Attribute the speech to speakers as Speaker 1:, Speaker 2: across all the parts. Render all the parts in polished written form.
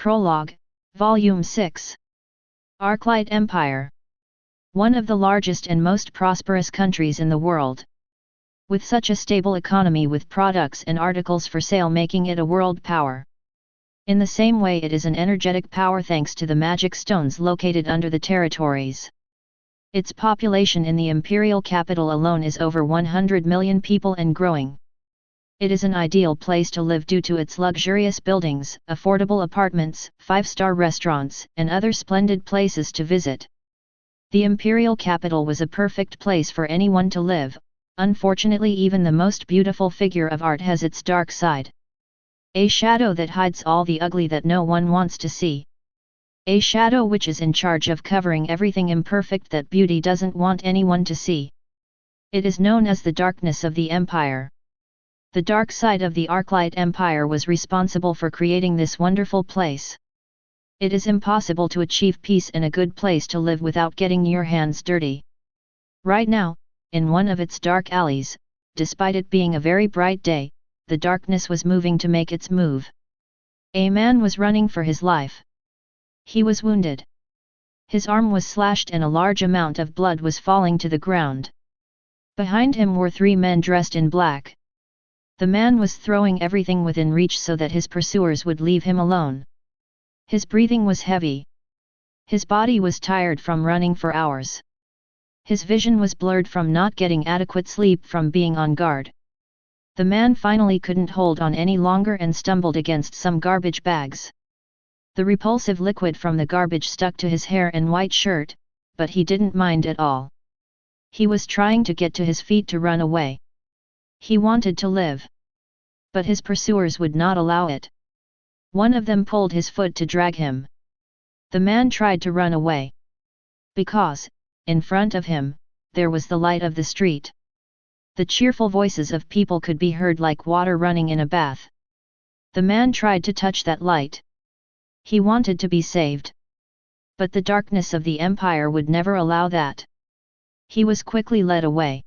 Speaker 1: Prologue, Volume 6. Arclight Empire. One of the largest and most prosperous countries in the world. With such a stable economy with products and articles for sale making it a world power. In the same way it is an energetic power thanks to the magic stones located under the territories. Its population in the imperial capital alone is over 100 million people and growing. It is an ideal place to live due to its luxurious buildings, affordable apartments, 5-star restaurants, and other splendid places to visit. The imperial capital was a perfect place for anyone to live. Unfortunately, even the most beautiful figure of art has its dark side. A shadow that hides all the ugly that no one wants to see. A shadow which is in charge of covering everything imperfect that beauty doesn't want anyone to see. It is known as the darkness of the empire. The dark side of the Arclight Empire was responsible for creating this wonderful place. It is impossible to achieve peace and a good place to live without getting your hands dirty. Right now, in one of its dark alleys, despite it being a very bright day, the darkness was moving to make its move. A man was running for his life. He was wounded. His arm was slashed and a large amount of blood was falling to the ground. Behind him were 3 men dressed in black. The man was throwing everything within reach so that his pursuers would leave him alone. His breathing was heavy. His body was tired from running for hours. His vision was blurred from not getting adequate sleep from being on guard. The man finally couldn't hold on any longer and stumbled against some garbage bags. The repulsive liquid from the garbage stuck to his hair and white shirt, but he didn't mind at all. He was trying to get to his feet to run away. He wanted to live. But his pursuers would not allow it. One of them pulled his foot to drag him. The man tried to run away. Because, in front of him, there was the light of the street. The cheerful voices of people could be heard like water running in a bath. The man tried to touch that light. He wanted to be saved. But the darkness of the empire would never allow that. He was quickly led away.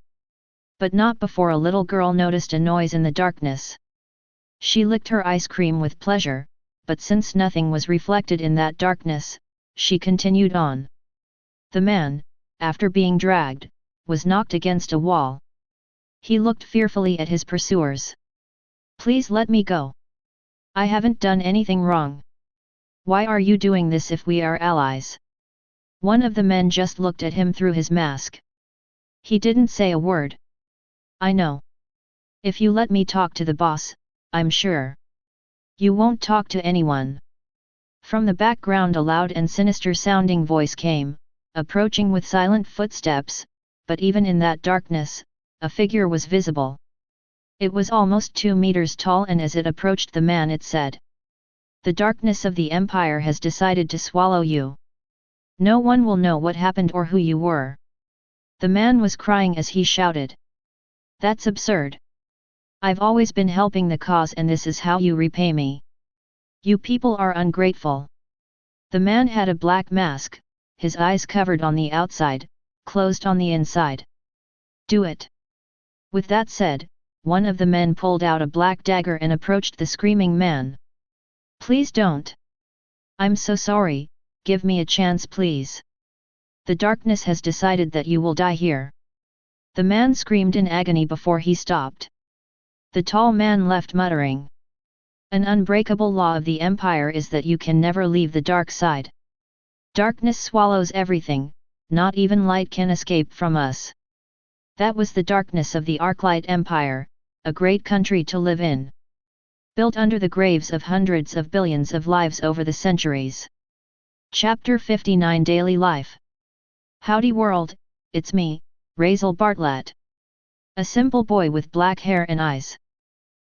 Speaker 1: But not before a little girl noticed a noise in the darkness. She licked her ice cream with pleasure, but since nothing was reflected in that darkness, she continued on. The man, after being dragged, was knocked against a wall. He looked fearfully at his pursuers. "Please let me go. I haven't done anything wrong. Why are you doing this if we are allies?" One of the men just looked at him through his mask. He didn't say a word. "I know. If you let me talk to the boss, I'm sure. You won't talk to anyone." From the background a loud and sinister sounding voice came, approaching with silent footsteps, but even in that darkness, a figure was visible. It was almost 2 meters tall and as it approached the man it said, "The darkness of the empire has decided to swallow you. No one will know what happened or who you were." The man was crying as he shouted. "That's absurd. I've always been helping the cause and this is how you repay me. You people are ungrateful." The man had a black mask, his eyes covered on the outside, closed on the inside. "Do it." With that said, one of the men pulled out a black dagger and approached the screaming man. "Please don't. I'm so sorry, give me a chance please. The darkness has decided that you will die here." The man screamed in agony before he stopped. The tall man left muttering. "An unbreakable law of the empire is that you can never leave the dark side. Darkness swallows everything, not even light can escape from us." That was the darkness of the Arclight Empire, a great country to live in. Built under the graves of hundreds of billions of lives over the centuries. Chapter 59 Daily Life. Howdy world, it's me, Razel Bartlett. A simple boy with black hair and eyes.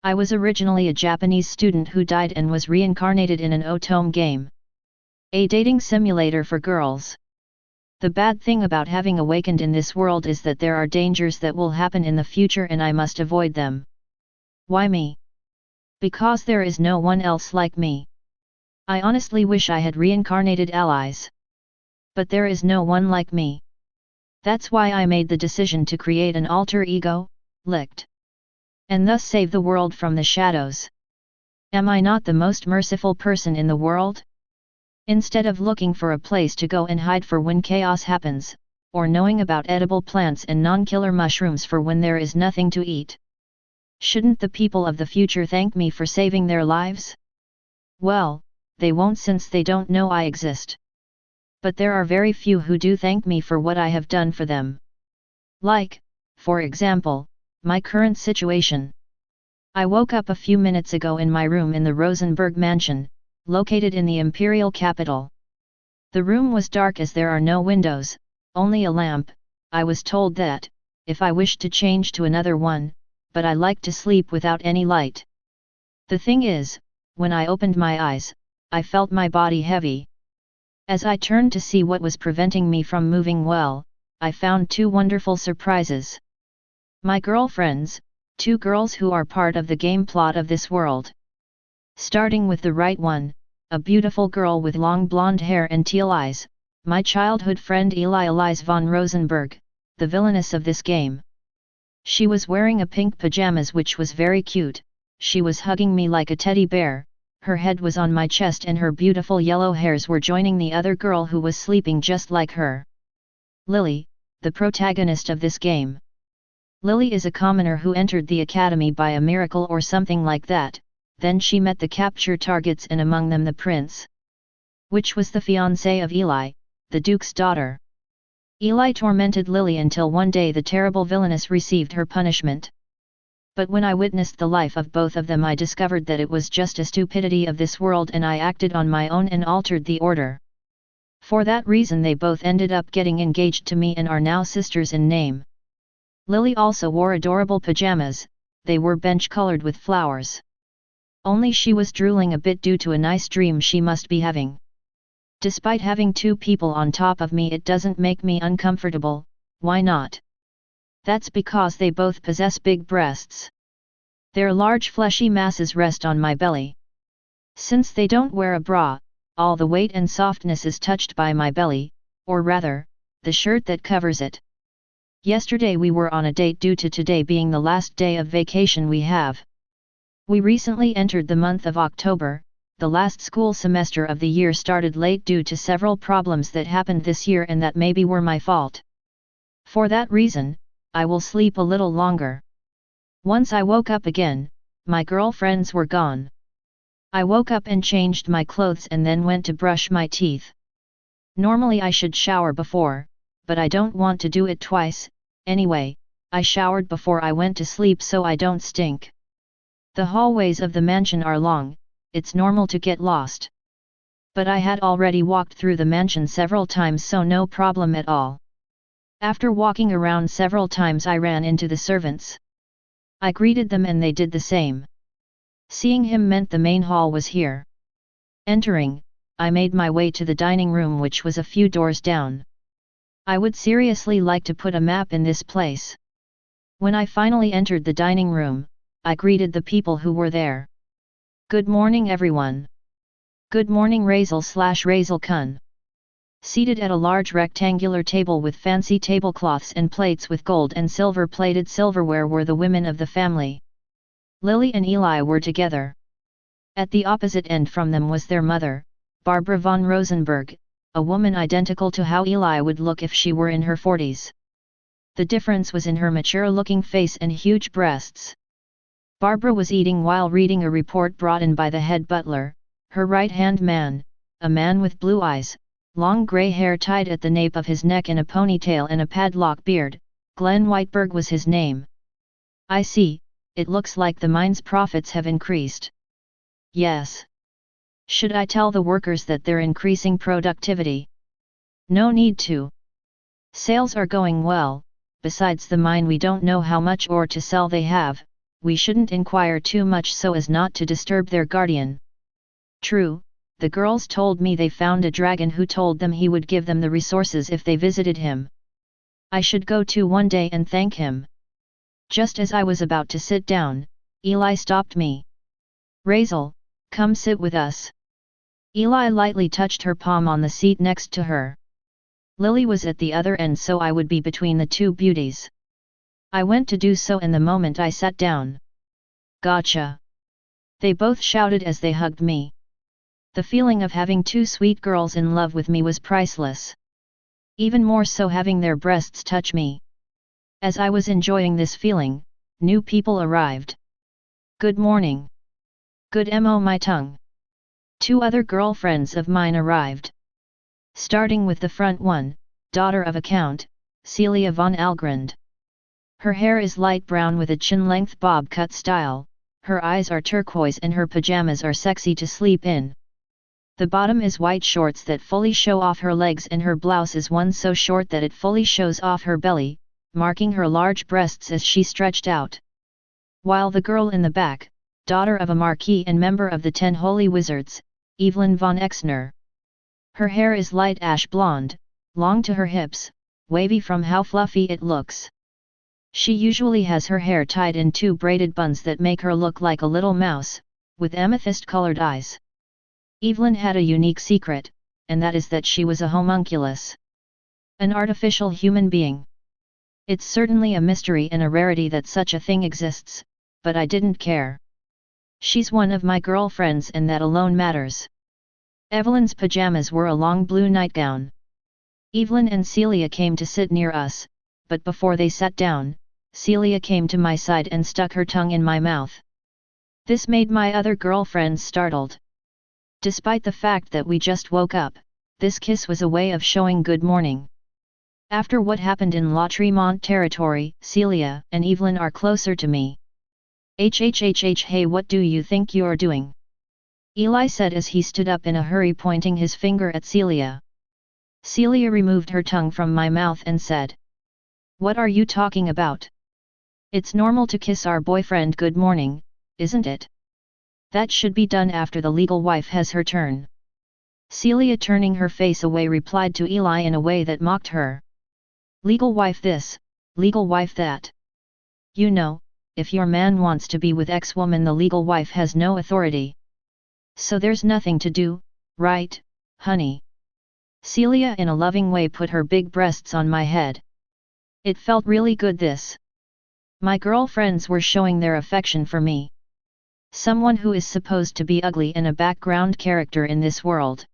Speaker 1: I was originally a Japanese student who died and was reincarnated in an Otome game. A dating simulator for girls. The bad thing about having awakened in this world is that there are dangers that will happen in the future and I must avoid them. Why me? Because there is no one else like me. I honestly wish I had reincarnated allies. But there is no one like me. That's why I made the decision to create an alter ego, Licht. And thus save the world from the shadows. Am I not the most merciful person in the world? Instead of looking for a place to go and hide for when chaos happens, or knowing about edible plants and non-killer mushrooms for when there is nothing to eat. Shouldn't the people of the future thank me for saving their lives? Well, they won't since they don't know I exist. But there are very few who do thank me for what I have done for them. Like, for example, my current situation. I woke up a few minutes ago in my room in the Rosenberg mansion, located in the imperial capital. The room was dark as there are no windows, only a lamp. I was told that, if I wished to change to another one, but I like to sleep without any light. The thing is, when I opened my eyes, I felt my body heavy. As I turned to see what was preventing me from moving well, I found two wonderful surprises. My girlfriends, two girls who are part of the game plot of this world. Starting with the right one, a beautiful girl with long blonde hair and teal eyes, my childhood friend Elise von Rosenberg, the villainess of this game. She was wearing a pink pajamas which was very cute. She was hugging me like a teddy bear, her head was on my chest and her beautiful yellow hairs were joining the other girl who was sleeping just like her. Lily, the protagonist of this game. Lily is a commoner who entered the academy by a miracle or something like that, then she met the capture targets and among them the prince. Which was the fiancé of Eli, the duke's daughter. Eli tormented Lily until one day the terrible villainess received her punishment. But when I witnessed the life of both of them I discovered that it was just a stupidity of this world and I acted on my own and altered the order. For that reason they both ended up getting engaged to me and are now sisters in name. Lily also wore adorable pajamas, they were bench-colored with flowers. Only she was drooling a bit due to a nice dream she must be having. Despite having two people on top of me it doesn't make me uncomfortable, why not? That's because they both possess big breasts. Their large fleshy masses rest on my belly. Since they don't wear a bra, all the weight and softness is touched by my belly, or rather, the shirt that covers it. Yesterday we were on a date due to today being the last day of vacation we have. We recently entered the month of October, the last school semester of the year started late due to several problems that happened this year and that maybe were my fault. For that reason, I will sleep a little longer. Once I woke up again, my girlfriends were gone. I woke up and changed my clothes and then went to brush my teeth. Normally I should shower before, but I don't want to do it twice. Anyway, I showered before I went to sleep so I don't stink. The hallways of the mansion are long, it's normal to get lost. But I had already walked through the mansion several times so no problem at all. After walking around several times I ran into the servants. I greeted them and they did the same. Seeing him meant the main hall was here. Entering, I made my way to the dining room which was a few doors down. I would seriously like to put a map in this place. When I finally entered the dining room, I greeted the people who were there. Good morning everyone. Good morning Razel kun. Seated at a large rectangular table with fancy tablecloths and plates with gold and silver plated silverware were the women of the family. Lily and Eli were together. At the opposite end from them was their mother, Barbara von Rosenberg, a woman identical to how Eli would look if she were in her 40s. The difference was in her mature-looking face and huge breasts. Barbara was eating while reading a report brought in by the head butler, her right-hand man, a man with blue eyes, long grey hair tied at the nape of his neck in a ponytail and a padlock beard. Glenn Whiteberg was his name. I see, it looks like the mine's profits have increased. Yes. Should I tell the workers that they're increasing productivity? No need to. Sales are going well, besides the mine we don't know how much ore to sell they have, we shouldn't inquire too much so as not to disturb their guardian. True. The girls told me they found a dragon who told them he would give them the resources if they visited him. I should go too one day and thank him. Just as I was about to sit down, Eli stopped me. Razel, come sit with us. Eli lightly touched her palm on the seat next to her. Lily was at the other end so I would be between the two beauties. I went to do so and the moment I sat down. Gotcha! They both shouted as they hugged me. The feeling of having two sweet girls in love with me was priceless. Even more so having their breasts touch me. As I was enjoying this feeling, new people arrived. Good morning. Good mo my tongue. Two other girlfriends of mine arrived. Starting with the front one, daughter of a count, Celia von Algrand. Her hair is light brown with a chin-length bob-cut style, her eyes are turquoise and her pajamas are sexy to sleep in. The bottom is white shorts that fully show off her legs and her blouse is one so short that it fully shows off her belly, marking her large breasts as she stretched out. While the girl in the back, daughter of a marquis and member of the 10 Holy Wizards, Evelyn von Exner. Her hair is light ash blonde, long to her hips, wavy from how fluffy it looks. She usually has her hair tied in 2 braided buns that make her look like a little mouse, with amethyst-colored eyes. Evelyn had a unique secret, and that is that she was a homunculus. An artificial human being. It's certainly a mystery and a rarity that such a thing exists, but I didn't care. She's one of my girlfriends and that alone matters. Evelyn's pajamas were a long blue nightgown. Evelyn and Celia came to sit near us, but before they sat down, Celia came to my side and stuck her tongue in my mouth. This made my other girlfriends startled. Despite the fact that we just woke up, this kiss was a way of showing good morning. After what happened in La Tremont territory, Celia and Evelyn are closer to me. Hey, what do you think you're doing? Eli said as he stood up in a hurry, pointing his finger at Celia. Celia removed her tongue from my mouth and said, "What are you talking about? It's normal to kiss our boyfriend good morning, isn't it? That should be done after the legal wife has her turn." Celia, turning her face away, replied to Eli in a way that mocked her. "Legal wife this, legal wife that. You know, if your man wants to be with X-woman, the legal wife has no authority. So there's nothing to do, right, honey?" Celia in a loving way put her big breasts on my head. It felt really good this. My girlfriends were showing their affection for me. Someone who is supposed to be ugly and a background character in this world.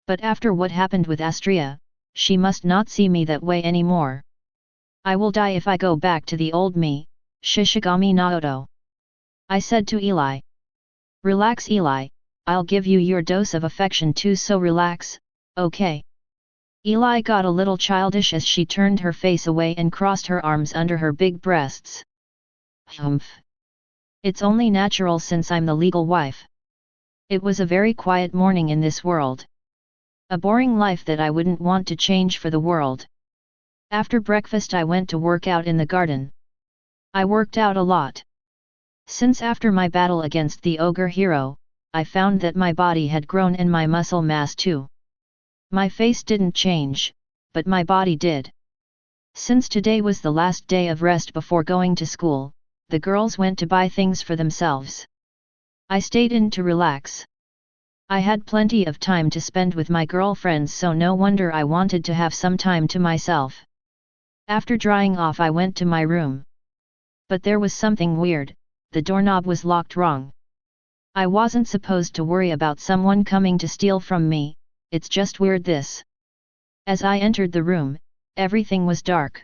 Speaker 1: But after what happened with Astria, she must not see me that way anymore. I will die if I go back to the old me, Shishigami Naoto. I said to Eli. Relax, Eli, I'll give you your dose of affection too, so relax, okay? Eli got a little childish as she turned her face away and crossed her arms under her big breasts. Humph. It's only natural since I'm the legal wife. It was a very quiet morning in this world. A boring life that I wouldn't want to change for the world. After breakfast I went to work out in the garden. I worked out a lot. Since after my battle against the ogre hero, I found that my body had grown and my muscle mass too. My face didn't change, but my body did. Since today was the last day of rest before going to school, the girls went to buy things for themselves. I stayed in to relax. I had plenty of time to spend with my girlfriends, so no wonder I wanted to have some time to myself. After drying off I went to my room. But there was something weird, the doorknob was locked wrong. I wasn't supposed to worry about someone coming to steal from me, it's just weird this. As I entered the room, everything was dark.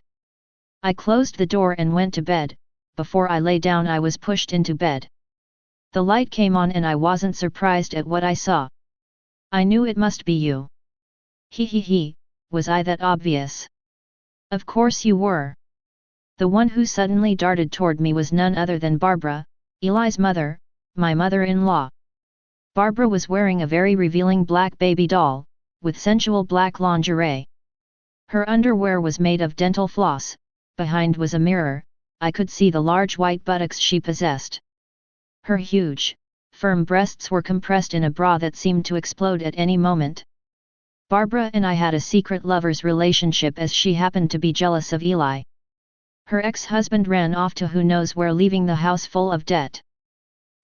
Speaker 1: I closed the door and went to bed. Before I lay down I was pushed into bed. The light came on and I wasn't surprised at what I saw. I knew it must be you. He, was I that obvious? Of course you were. The one who suddenly darted toward me was none other than Barbara, Eli's mother, my mother-in-law. Barbara was wearing a very revealing black baby doll, with sensual black lingerie. Her underwear was made of dental floss, behind was a mirror, I could see the large white buttocks she possessed. Her huge, firm breasts were compressed in a bra that seemed to explode at any moment. Barbara and I had a secret lover's relationship as she happened to be jealous of Eli. Her ex-husband ran off to who knows where, leaving the house full of debt.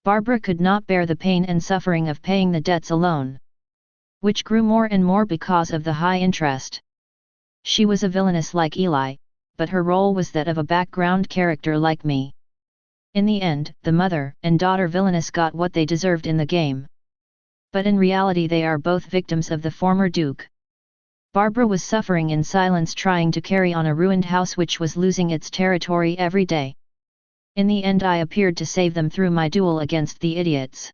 Speaker 1: Barbara could not bear the pain and suffering of paying the debts alone, which grew more and more because of the high interest. She was a villainess like Eli, but her role was that of a background character like me. In the end, the mother and daughter villainess got what they deserved in the game. But in reality they are both victims of the former Duke. Barbara was suffering in silence, trying to carry on a ruined house which was losing its territory every day. In the end I appeared to save them through my duel against the idiots.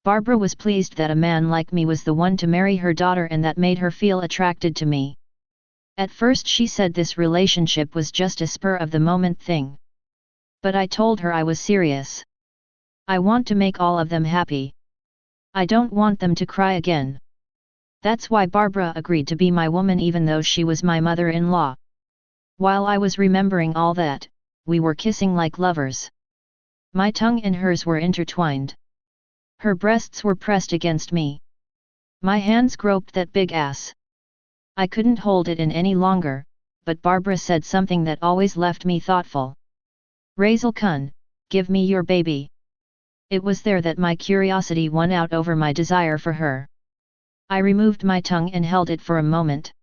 Speaker 1: Barbara was pleased that a man like me was the one to marry her daughter, and that made her feel attracted to me. At first she said this relationship was just a spur-of-the-moment thing. But I told her I was serious. I want to make all of them happy. I don't want them to cry again. That's why Barbara agreed to be my woman even though she was my mother-in-law. While I was remembering all that, we were kissing like lovers. My tongue and hers were intertwined. Her breasts were pressed against me. My hands groped that big ass. I couldn't hold it in any longer, but Barbara said something that always left me thoughtful. Razel kun, give me your baby. It was there that my curiosity won out over my desire for her. I removed my tongue and held it for a moment.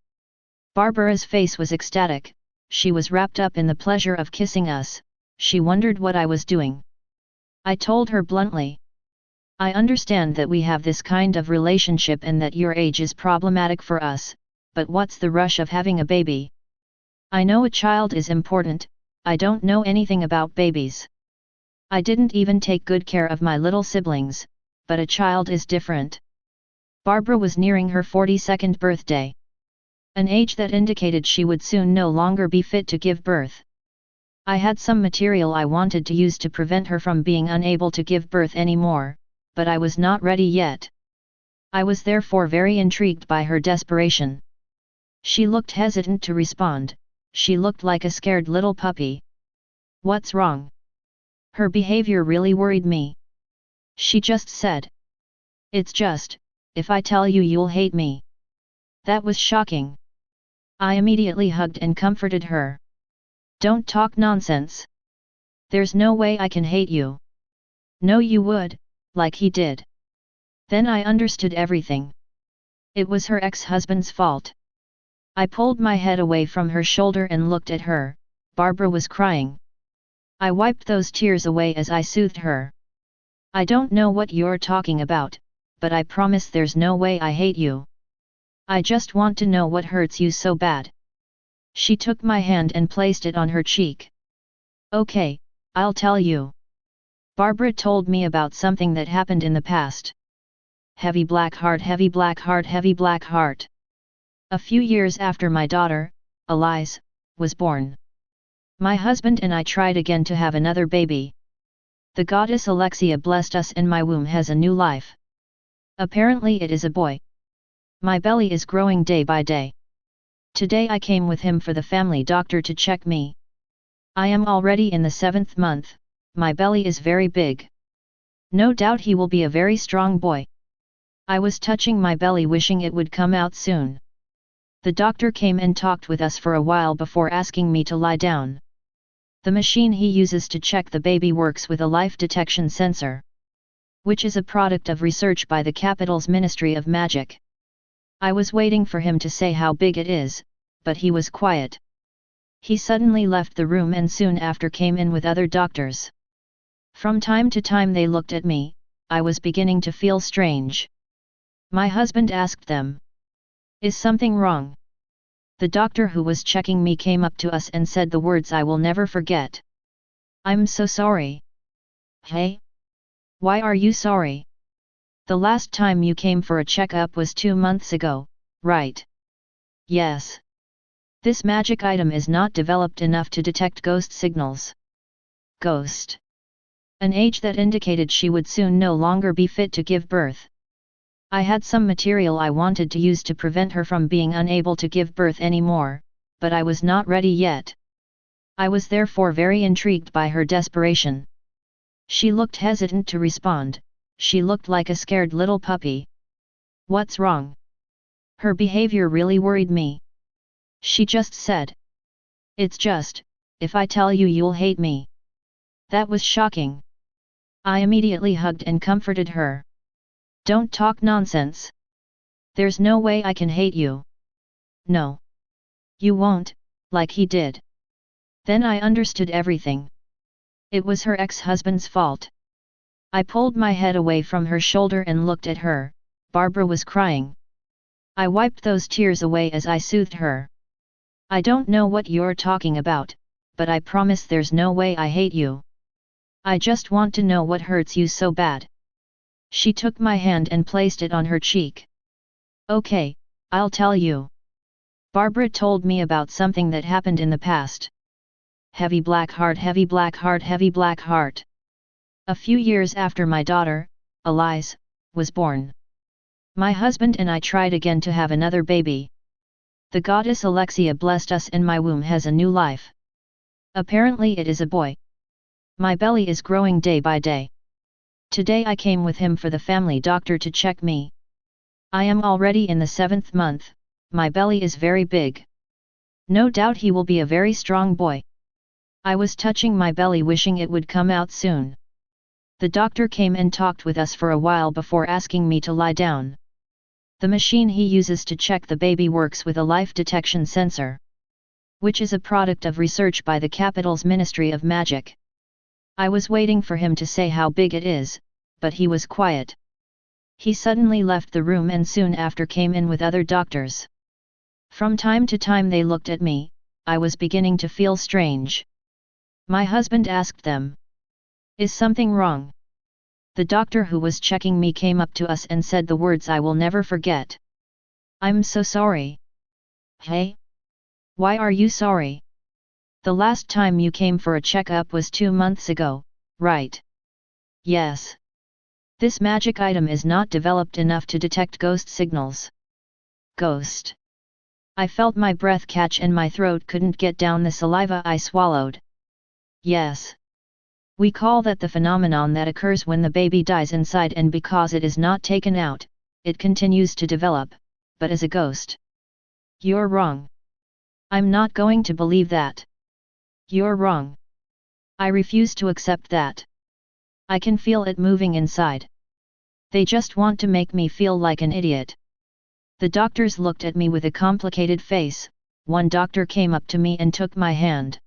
Speaker 1: Barbara's face was ecstatic, she was wrapped up in the pleasure of kissing us, she wondered what I was doing. I told her bluntly. I understand that we have this kind of relationship and that your age is problematic for us, but what's the rush of having a baby? I know a child is important, I don't know anything about babies. I didn't even take good care of my little siblings, but a child is different. Barbara was nearing her 42nd birthday. An age that indicated she would soon no longer be fit to give birth. I had some material I wanted to use to prevent her from being unable to give birth anymore, but I was not ready yet. I was therefore very intrigued by her desperation. She looked hesitant to respond, she looked like a scared little puppy. What's wrong? Her behavior really worried me. She just said. It's just, if I tell you you'll hate me. That was shocking. I immediately hugged and comforted her. Don't talk nonsense. There's no way I can hate you. No, you would, like he did. Then I understood everything. It was her ex-husband's fault. I pulled my head away from her shoulder and looked at her. Barbara was crying. I wiped those tears away as I soothed her. I don't know what you're talking about, but I promise there's no way I hate you. I just want to know what hurts you so bad. She took my hand and placed it on her cheek. Okay, I'll tell you. Barbara told me about something that happened in the past. Heavy black heart, heavy black heart, heavy black heart. A few years after my daughter, Elise, was born. My husband and I tried again to have another baby. The goddess Alexia blessed us and my womb has a new life. Apparently it is a boy. My belly is growing day by day. Today I came with him for the family doctor to check me. I am already in the 7th month, my belly is very big. No doubt he will be a very strong boy. I was touching my belly wishing it would come out soon. The doctor came and talked with us for a while before asking me to lie down. The machine he uses to check the baby works with a life detection sensor, which is a product of research by the capital's Ministry of Magic. I was waiting for him to say how big it is, but he was quiet. He suddenly left the room and soon after came in with other doctors. From time to time they looked at me, I was beginning to feel strange. My husband asked them. Is something wrong? The doctor who was checking me came up to us and said the words I will never forget. I'm so sorry. Hey? Why are you sorry? The last time you came for a checkup was 2 months ago, right? Yes. This magic item is not developed enough to detect ghost signals. Ghost. An age that indicated she would soon no longer be fit to give birth. I had some material I wanted to use to prevent her from being unable to give birth anymore, but I was not ready yet. I was therefore very intrigued by her desperation. She looked hesitant to respond, she looked like a scared little puppy. What's wrong? Her behavior really worried me. She just said. It's just, if I tell you you'll hate me. That was shocking. I immediately hugged and comforted her. Don't talk nonsense. There's no way I can hate you. No. You won't, like he did. Then I understood everything. It was her ex-husband's fault. I pulled my head away from her shoulder and looked at her. Barbara was crying. I wiped those tears away as I soothed her. I don't know what you're talking about, but I promise there's no way I hate you. I just want to know what hurts you so bad. She took my hand and placed it on her cheek. Okay, I'll tell you. Barbara told me about something that happened in the past. Heavy black heart, heavy black heart, heavy black heart. A few years after my daughter, Elise, was born. My husband and I tried again to have another baby. The goddess Alexia blessed us and my womb has a new life. Apparently it is a boy. My belly is growing day by day. Today I came with him for the family doctor to check me. I am already in the 7th month, my belly is very big. No doubt he will be a very strong boy. I was touching my belly wishing it would come out soon. The doctor came and talked with us for a while before asking me to lie down. The machine he uses to check the baby works with a life detection sensor, which is a product of research by the capital's Ministry of Magic. I was waiting for him to say how big it is, but he was quiet. He suddenly left the room and soon after came in with other doctors. From time to time they looked at me, I was beginning to feel strange. My husband asked them, "Is something wrong?" The doctor who was checking me came up to us and said the words I will never forget. "I'm so sorry." "Hey? Why are you sorry? The last time you came for a checkup was 2 months ago, right?" "Yes. This magic item is not developed enough to detect ghost signals." "Ghost?" I felt my breath catch and my throat couldn't get down the saliva I swallowed. "Yes. We call that the phenomenon that occurs when the baby dies inside and because it is not taken out, it continues to develop, but as a ghost." "You're wrong. I'm not going to believe that." "You're wrong. I refuse to accept that. I can feel it moving inside. They just want to make me feel like an idiot." The doctors looked at me with a complicated face. One doctor came up to me and took my hand.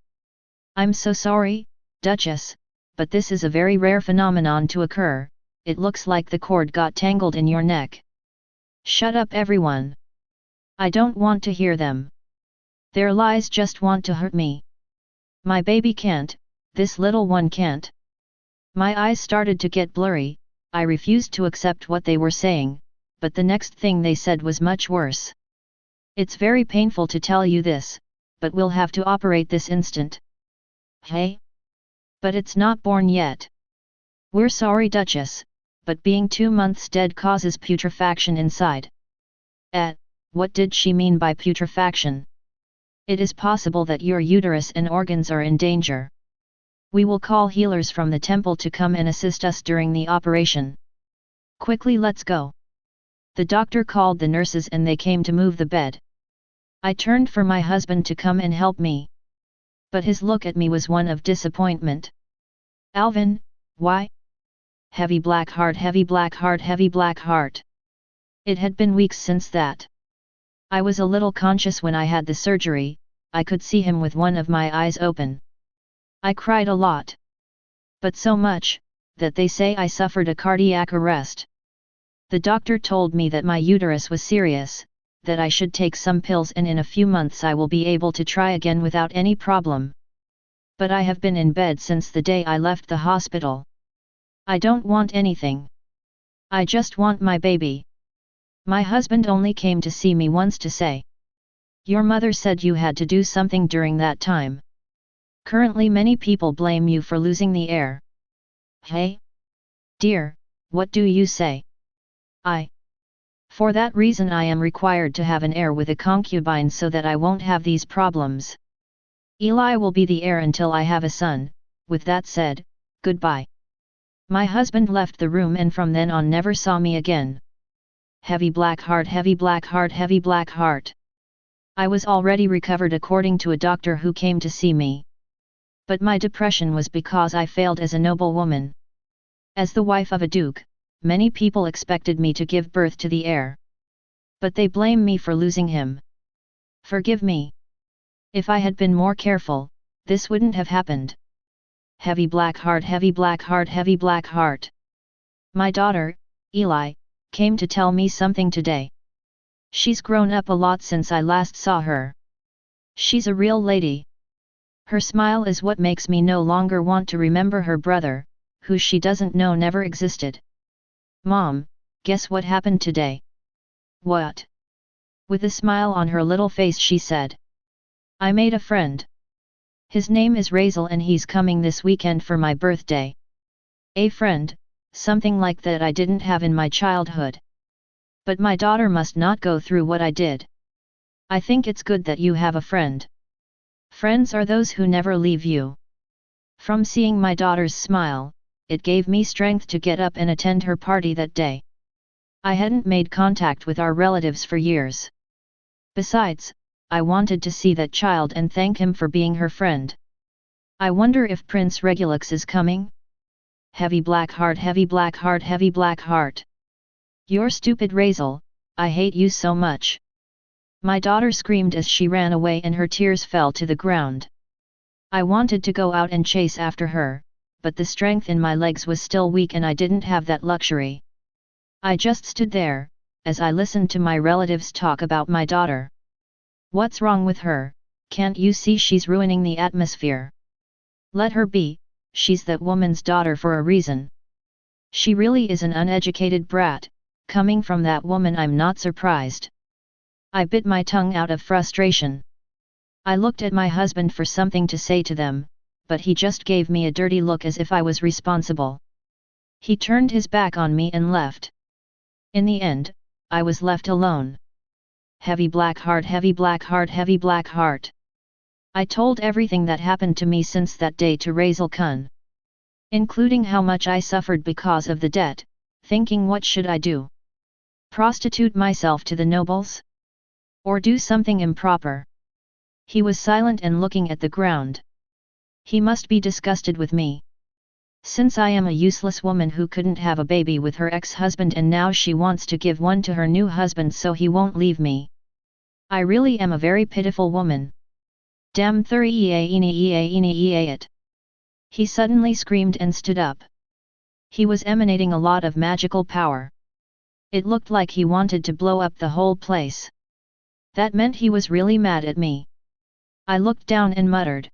Speaker 1: "I'm so sorry, Duchess, but this is a very rare phenomenon to occur. It looks like the cord got tangled in your neck." "Shut up everyone. I don't want to hear them. Their lies just want to hurt me. My baby can't, this little one can't." My eyes started to get blurry. I refused to accept what they were saying, but the next thing they said was much worse. "It's very painful to tell you this, but we'll have to operate this instant." "Hey? But it's not born yet." "We're sorry Duchess, but being 2 months dead causes putrefaction inside." What did she mean by putrefaction?" "It is possible that your uterus and organs are in danger. We will call healers from the temple to come and assist us during the operation. Quickly let's go." The doctor called the nurses and they came to move the bed. I turned for my husband to come and help me. But his look at me was one of disappointment. "Alvin, why?" Heavy black heart, heavy black heart, heavy black heart. It had been weeks since that. I was a little conscious when I had the surgery. I could see him with one of my eyes open. I cried a lot. But so much, that they say I suffered a cardiac arrest. The doctor told me that my uterus was serious, that I should take some pills and in a few months I will be able to try again without any problem. But I have been in bed since the day I left the hospital. I don't want anything. I just want my baby. My husband only came to see me once to say, "Your mother said you had to do something during that time. Currently many people blame you for losing the heir." "Hey? Dear, what do you say?" For that reason I am required to have an heir with a concubine so that I won't have these problems. Eli will be the heir until I have a son." With that said, goodbye. My husband left the room and from then on never saw me again. Heavy black heart, heavy black heart, heavy black heart. I was already recovered according to a doctor who came to see me. But my depression was because I failed as a noblewoman. As the wife of a duke, many people expected me to give birth to the heir. But they blame me for losing him. Forgive me. If I had been more careful, this wouldn't have happened. Heavy black heart, heavy black heart, heavy black heart. My daughter, Eli, came to tell me something today. She's grown up a lot since I last saw her. She's a real lady. Her smile is what makes me no longer want to remember her brother, who she doesn't know never existed. Mom, guess what happened today? What? With a smile on her little face she said. I made a friend. His name is Razel and he's coming this weekend for my birthday. A friend, something like that I didn't have in my childhood. But my daughter must not go through what I did. I think it's good that you have a friend. Friends are those who never leave you. From seeing my daughter's smile, it gave me strength to get up and attend her party that day. I hadn't made contact with our relatives for years. Besides, I wanted to see that child and thank him for being her friend. I wonder if Prince Regulus is coming? Heavy black heart, heavy black heart, heavy black heart. You're stupid Razel, I hate you so much. My daughter screamed as she ran away and her tears fell to the ground. I wanted to go out and chase after her, but the strength in my legs was still weak and I didn't have that luxury. I just stood there, as I listened to my relatives talk about my daughter. What's wrong with her? Can't you see she's ruining the atmosphere? Let her be, she's that woman's daughter for a reason. She really is an uneducated brat, coming from that woman I'm not surprised. I bit my tongue out of frustration. I looked at my husband for something to say to them, but he just gave me a dirty look as if I was responsible. He turned his back on me and left. In the end, I was left alone. Heavy black heart, heavy black heart, heavy black heart. I told everything that happened to me since that day to Razel Kun. Including how much I suffered because of the debt, thinking what should I do? Prostitute myself to the nobles? Or do something improper? He was silent and looking at the ground. He must be disgusted with me. Since I am a useless woman who couldn't have a baby with her ex-husband and now she wants to give one to her new husband so he won't leave me. I really am a very pitiful woman. Damn it. He suddenly screamed and stood up. He was emanating a lot of magical power. It looked like he wanted to blow up the whole place. That meant he was really mad at me. I looked down and muttered.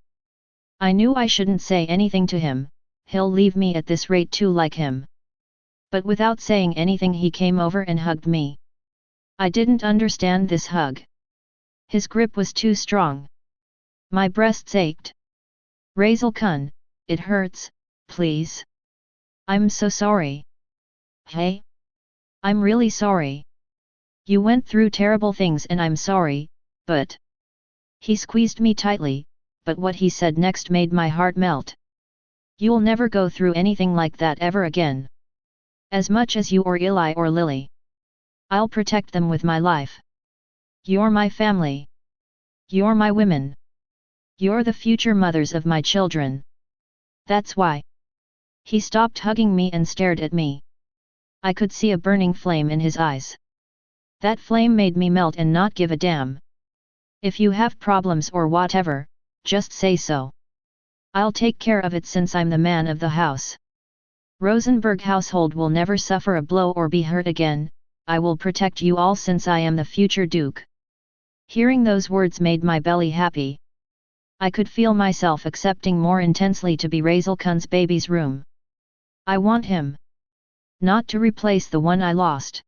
Speaker 1: I knew I shouldn't say anything to him. He'll leave me at this rate too like him. But without saying anything he came over and hugged me. I didn't understand this hug. His grip was too strong. My breasts ached. Razel Kun, it hurts, please. I'm so sorry. Hey? I'm really sorry. You went through terrible things and I'm sorry, but... He squeezed me tightly, but what he said next made my heart melt. You'll never go through anything like that ever again. As much as you or Eli or Lily. I'll protect them with my life. You're my family. You're my women. You're the future mothers of my children. That's why. He stopped hugging me and stared at me. I could see a burning flame in his eyes. That flame made me melt and not give a damn. If you have problems or whatever, just say so. I'll take care of it since I'm the man of the house. Rosenberg household will never suffer a blow or be hurt again. I will protect you all since I am the future Duke. Hearing those words made my belly happy. I could feel myself accepting more intensely to be Razel Kun's baby's room. I want him. Not to replace the one I lost.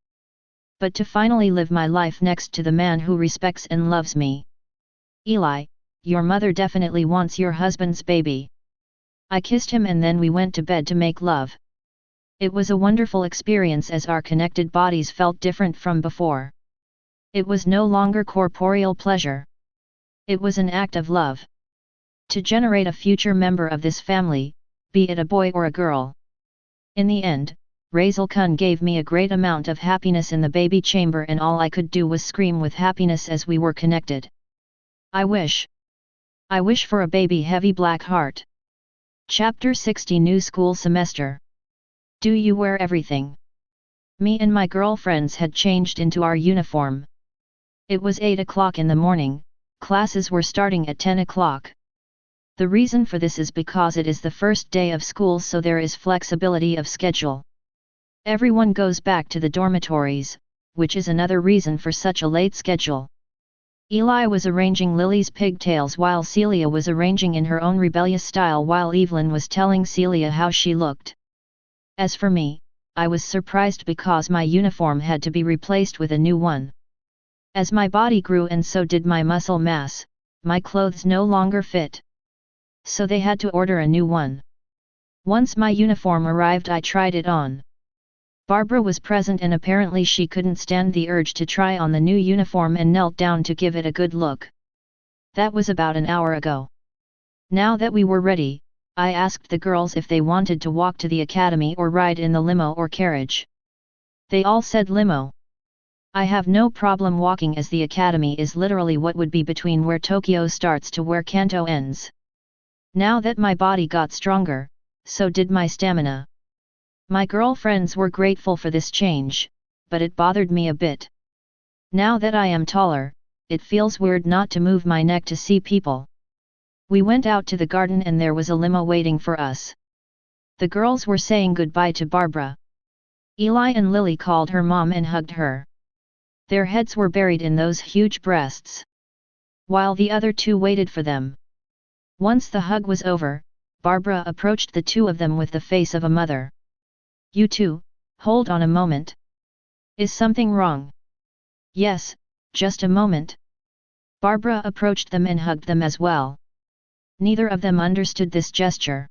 Speaker 1: But to finally live my life next to the man who respects and loves me. Eli, your mother definitely wants your husband's baby. I kissed him and then we went to bed to make love. It was a wonderful experience as our connected bodies felt different from before. It was no longer corporeal pleasure. It was an act of love. To generate a future member of this family, be it a boy or a girl. In the end, Razel Kun gave me a great amount of happiness in the baby chamber and all I could do was scream with happiness as we were connected. I wish for a baby heavy black heart. Chapter 60 New School Semester. Do you wear everything? Me and my girlfriends had changed into our uniform. It was 8 o'clock in the morning, classes were starting at 10 o'clock. The reason for this is because it is the first day of school so there is flexibility of schedule. Everyone goes back to the dormitories, which is another reason for such a late schedule. Eli was arranging Lily's pigtails while Celia was arranging in her own rebellious style while Evelyn was telling Celia how she looked. As for me, I was surprised because my uniform had to be replaced with a new one. As my body grew and so did my muscle mass, my clothes no longer fit. So they had to order a new one. Once my uniform arrived, I tried it on. Barbara was present and apparently she couldn't stand the urge to try on the new uniform and knelt down to give it a good look. That was about an hour ago. Now that we were ready, I asked the girls if they wanted to walk to the academy or ride in the limo or carriage. They all said limo. I have no problem walking as the academy is literally what would be between where Tokyo starts to where Kanto ends. Now that my body got stronger, so did my stamina. My girlfriends were grateful for this change, but it bothered me a bit. Now that I am taller, it feels weird not to move my neck to see people. We went out to the garden and there was a limo waiting for us. The girls were saying goodbye to Barbara. Eli and Lily called her mom and hugged her. Their heads were buried in those huge breasts, while the other two waited for them. Once the hug was over, Barbara approached the two of them with the face of a mother. "You two, hold on a moment. Is something wrong?" "Yes, just a moment." Barbara approached them and hugged them as well. Neither of them understood this gesture.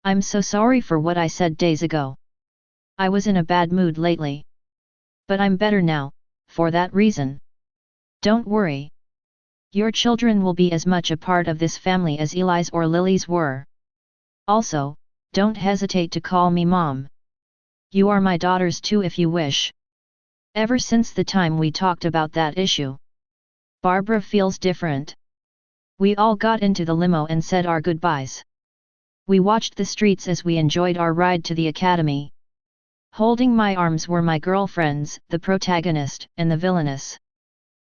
Speaker 1: "I'm so sorry for what I said days ago. I was in a bad mood lately. But I'm better now, for that reason. Don't worry. Your children will be as much a part of this family as Eli's or Lily's were. Also, don't hesitate to call me Mom. You are my daughters too if you wish." Ever since the time we talked about that issue, Barbara feels different. We all got into the limo and said our goodbyes. We watched the streets as we enjoyed our ride to the academy. Holding my arms were my girlfriends, the protagonist and the villainess.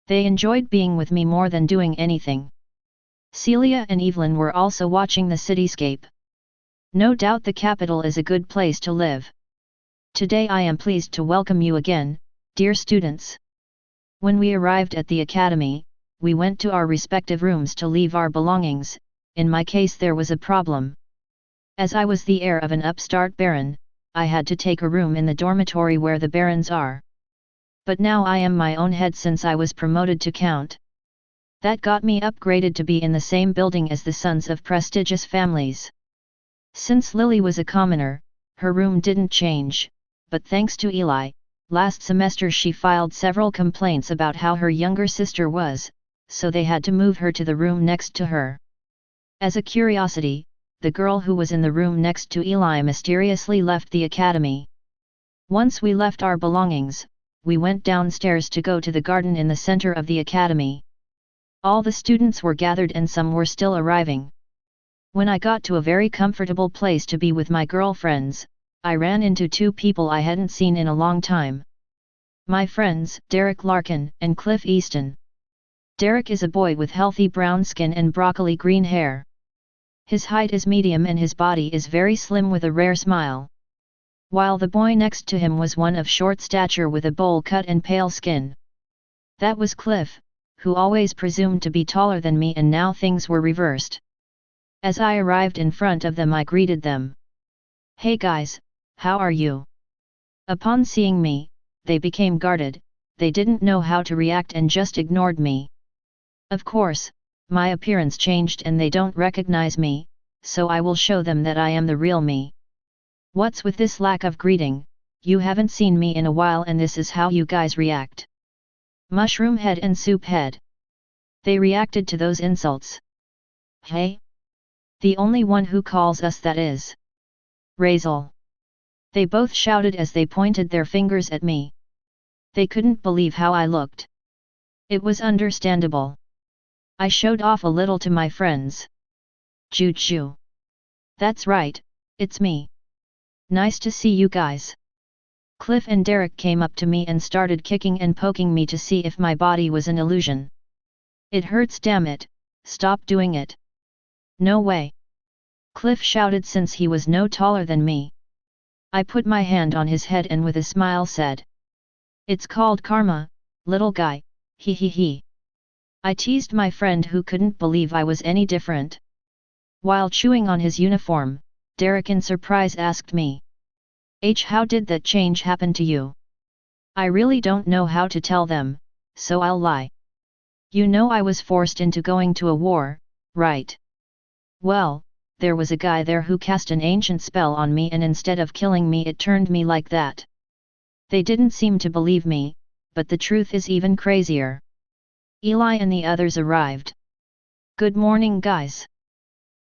Speaker 1: They enjoyed being with me more than doing anything. Celia and Evelyn were also watching the cityscape. No doubt the capital is a good place to live. Today I am pleased to welcome you again, dear students. When we arrived at the academy, we went to our respective rooms to leave our belongings. In my case there was a problem. As I was the heir of an upstart baron, I had to take a room in the dormitory where the barons are. But now I am my own head since I was promoted to count. That got me upgraded to be in the same building as the sons of prestigious families. Since Lily was a commoner, her room didn't change, but thanks to Eli, last semester she filed several complaints about how her younger sister was, so they had to move her to the room next to her. As a curiosity, the girl who was in the room next to Eli mysteriously left the academy. Once we left our belongings, we went downstairs to go to the garden in the center of the academy. All the students were gathered and some were still arriving. When I got to a very comfortable place to be with my girlfriends, I ran into two people I hadn't seen in a long time. My friends, Derek Larkin and Cliff Easton. Derek is a boy with healthy brown skin and broccoli green hair. His height is medium and his body is very slim with a rare smile. While the boy next to him was one of short stature with a bowl cut and pale skin. That was Cliff, who always presumed to be taller than me, and now things were reversed. As I arrived in front of them I greeted them. "Hey guys, how are you?" Upon seeing me, they became guarded, they didn't know how to react and just ignored me. Of course, my appearance changed and they don't recognize me, so I will show them that I am the real me. What's with this lack of greeting? You haven't seen me in a while and this is how you guys react. Mushroom head and soup head. They reacted to those insults. Hey? The only one who calls us that is Razel. They both shouted as they pointed their fingers at me. They couldn't believe how I looked. It was understandable. I showed off a little to my friends. Juju. That's right, it's me. Nice to see you guys. Cliff and Derek came up to me and started kicking and poking me to see if my body was an illusion. It hurts, damn it, stop doing it. No way. Cliff shouted since he was no taller than me. I put my hand on his head and with a smile said. It's called karma, little guy, he he he. I teased my friend who couldn't believe I was any different. While chewing on his uniform, Derek in surprise asked me. How did that change happen to you? I really don't know how to tell them, so I'll lie. You know I was forced into going to a war, right? Well, there was a guy there who cast an ancient spell on me and instead of killing me it turned me like that. They didn't seem to believe me, but the truth is even crazier. Eli and the others arrived. Good morning guys.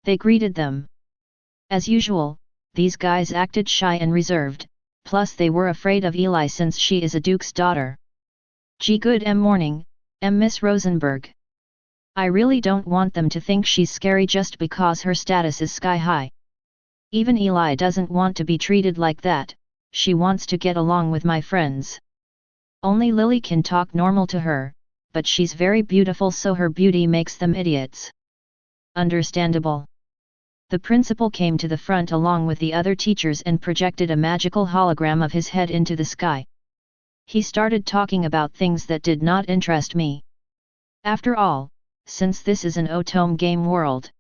Speaker 1: They greeted them. As usual, these guys acted shy and reserved, plus they were afraid of Eli since she is a duke's daughter. Good morning, Miss Rosenberg. I really don't want them to think she's scary just because her status is sky high. Even Eli doesn't want to be treated like that, she wants to get along with my friends. Only Lily can talk normal to her, but she's very beautiful so her beauty makes them idiots. Understandable. The principal came to the front along with the other teachers and projected a magical hologram of his head into the sky. He started talking about things that did not interest me. After all, since this is an Otome game world,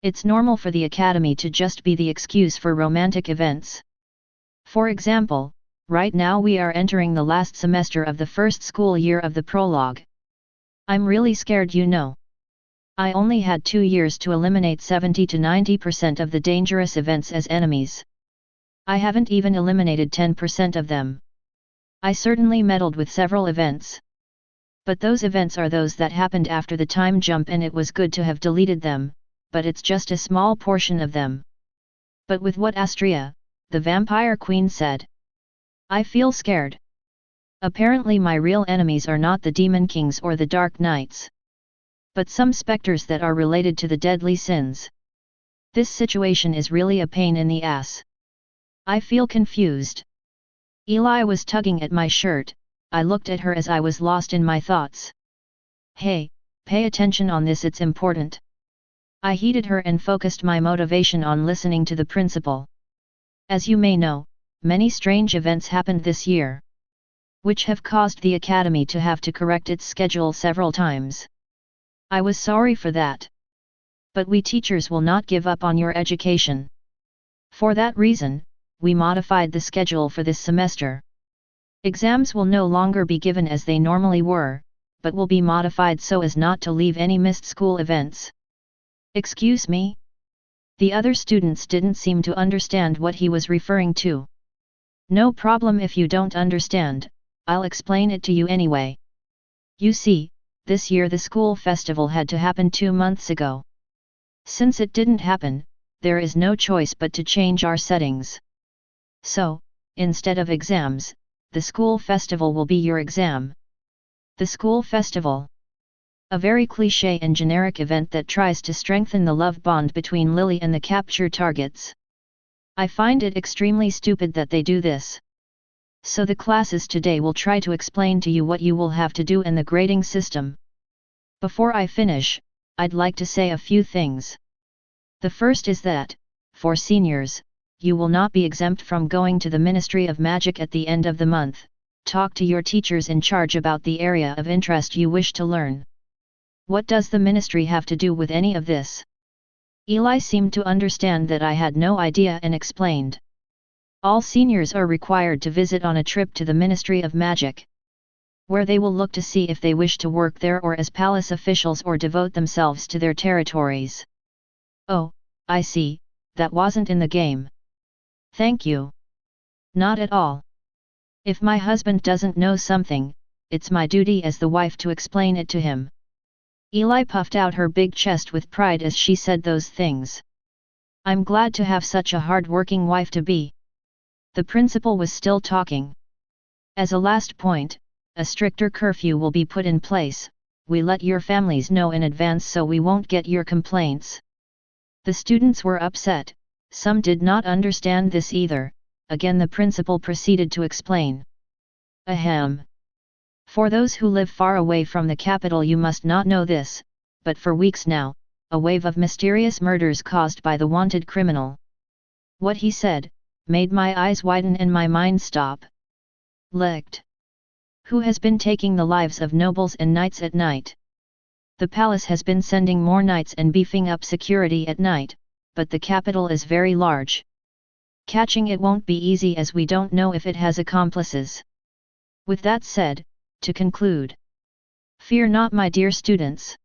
Speaker 1: it's normal for the academy to just be the excuse for romantic events. For example, right now we are entering the last semester of the first school year of the Prologue. I'm really scared, you know. I only had 2 years to eliminate 70 to 90% of the dangerous events as enemies. I haven't even eliminated 10% of them. I certainly meddled with several events. But those events are those that happened after the time jump and it was good to have deleted them, but it's just a small portion of them. But with what Astria, the vampire queen said. I feel scared. Apparently my real enemies are not the demon kings or the dark knights, but some specters that are related to the deadly sins. This situation is really a pain in the ass. I feel confused. Eli was tugging at my shirt, I looked at her as I was lost in my thoughts. Hey, pay attention on this, it's important. I heeded her and focused my motivation on listening to the principal. As you may know, many strange events happened this year, which have caused the academy to have to correct its schedule several times. I was sorry for that. But we teachers will not give up on your education. For that reason, we modified the schedule for this semester. Exams will no longer be given as they normally were, but will be modified so as not to leave any missed school events. Excuse me? The other students didn't seem to understand what he was referring to. No problem if you don't understand, I'll explain it to you anyway. You see, this year the school festival had to happen 2 months ago. Since it didn't happen, there is no choice but to change our settings. So, instead of exams, the school festival will be your exam. The school festival. A very cliché and generic event that tries to strengthen the love bond between Lily and the capture targets. I find it extremely stupid that they do this. So the classes today will try to explain to you what you will have to do and the grading system. Before I finish, I'd like to say a few things. The first is that, for seniors, you will not be exempt from going to the Ministry of Magic at the end of the month. Talk to your teachers in charge about the area of interest you wish to learn. What does the ministry have to do with any of this? Eli seemed to understand that I had no idea and explained. All seniors are required to visit on a trip to the Ministry of Magic, where they will look to see if they wish to work there or as palace officials or devote themselves to their territories. Oh, I see, that wasn't in the game. Thank you. Not at all. If my husband doesn't know something, it's my duty as the wife to explain it to him. Eli puffed out her big chest with pride as she said those things. I'm glad to have such a hard-working wife to be. The principal was still talking. As a last point, a stricter curfew will be put in place. We let your families know in advance so we won't get your complaints. The students were upset, some did not understand this either. Again the principal proceeded to explain. Ahem. For those who live far away from the capital you must not know this, but for weeks now, a wave of mysterious murders caused by the wanted criminal. What he said, made my eyes widen and my mind stop. Licked. Who has been taking the lives of nobles and knights at night? The palace has been sending more knights and beefing up security at night, but the capital is very large. Catching it won't be easy as we don't know if it has accomplices. With that said, to conclude. Fear not, my dear students.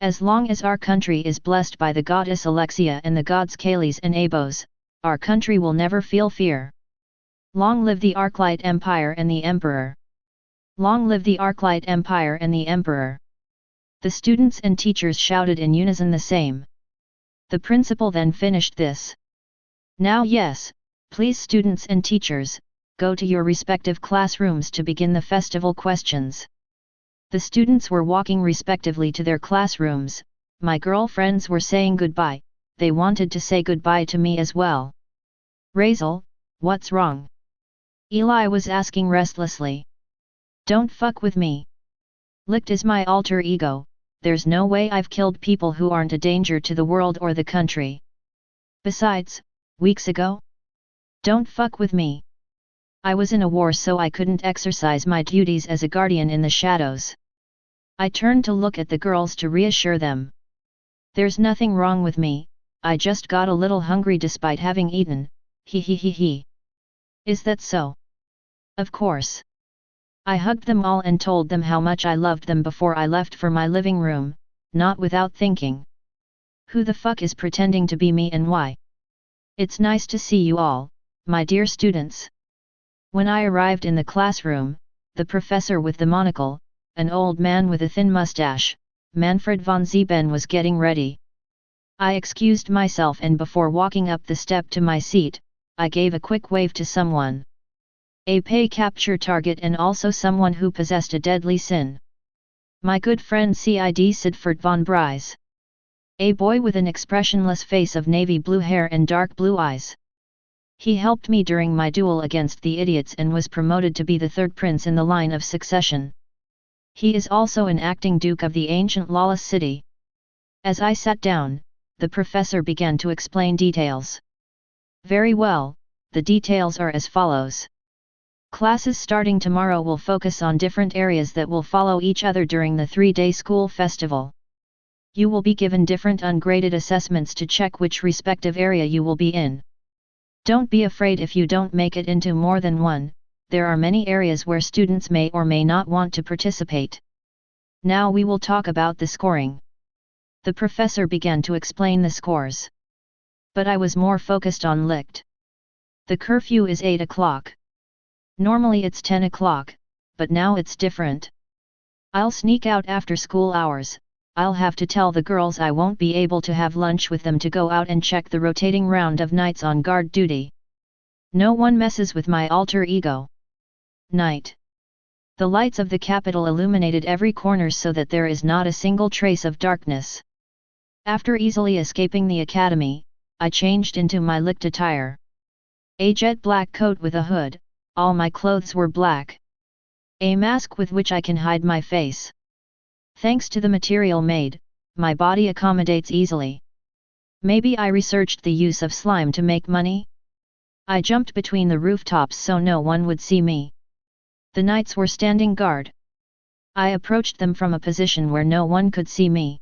Speaker 1: As long as our country is blessed by the goddess Alexia and the gods Kales and Abos, our country will never feel fear. Long live the Arclight Empire and the Emperor! Long live the Arclight Empire and the Emperor! The students and teachers shouted in unison the same. The principal then finished this. Now yes, please students and teachers, go to your respective classrooms to begin the festival questions. The students were walking respectively to their classrooms. My girlfriends were saying goodbye, they wanted to say goodbye to me as well. Razel, what's wrong? Eli was asking restlessly. Don't fuck with me. Licked is my alter ego, there's no way I've killed people who aren't a danger to the world or the country. Besides, weeks ago? Don't fuck with me. I was in a war so I couldn't exercise my duties as a guardian in the shadows. I turned to look at the girls to reassure them. There's nothing wrong with me, I just got a little hungry despite having eaten, he. Is that so? Of course. I hugged them all and told them how much I loved them before I left for my living room, not without thinking. Who the fuck is pretending to be me and why? It's nice to see you all, my dear students. When I arrived in the classroom, the professor with the monocle, an old man with a thin mustache, Manfred von Zeben, was getting ready. I excused myself and before walking up the step to my seat, I gave a quick wave to someone. A pay capture target and also someone who possessed a deadly sin. My good friend Cid Siegburn von Bries. A boy with an expressionless face of navy blue hair and dark blue eyes. He helped me during my duel against the idiots and was promoted to be the third prince in the line of succession. He is also an acting duke of the ancient lawless city. As I sat down, the professor began to explain details. Very well, the details are as follows. Classes starting tomorrow will focus on different areas that will follow each other during the 3-day school festival. You will be given different ungraded assessments to check which respective area you will be in. Don't be afraid if you don't make it into more than one, there are many areas where students may or may not want to participate. Now we will talk about the scoring. The professor began to explain the scores. But I was more focused on Licked. The curfew is 8 o'clock. Normally it's 10 o'clock, but now it's different. I'll sneak out after school hours. I'll have to tell the girls I won't be able to have lunch with them to go out and check the rotating round of knights on guard duty. No one messes with my alter ego. Night. The lights of the capital illuminated every corner so that there is not a single trace of darkness. After easily escaping the academy, I changed into my Licked attire. A jet black coat with a hood, all my clothes were black. A mask with which I can hide my face. Thanks to the material made, my body accommodates easily. Maybe I researched the use of slime to make money? I jumped between the rooftops so no one would see me. The knights were standing guard. I approached them from a position where no one could see me.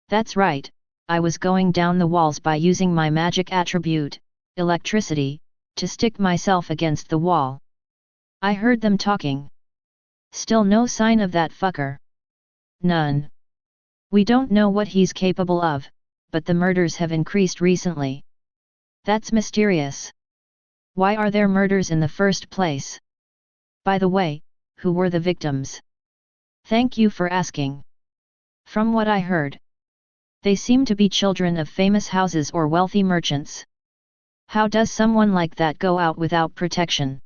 Speaker 1: That's right, I was going down the walls by using my magic attribute, electricity, to stick myself against the wall. I heard them talking. Still no sign of that fucker. None. We don't know what he's capable of, but the murders have increased recently. That's mysterious. Why are there murders in the first place? By the way, who were the victims? Thank you for asking. From what I heard, they seem to be children of famous houses or wealthy merchants. How does someone like that go out without protection?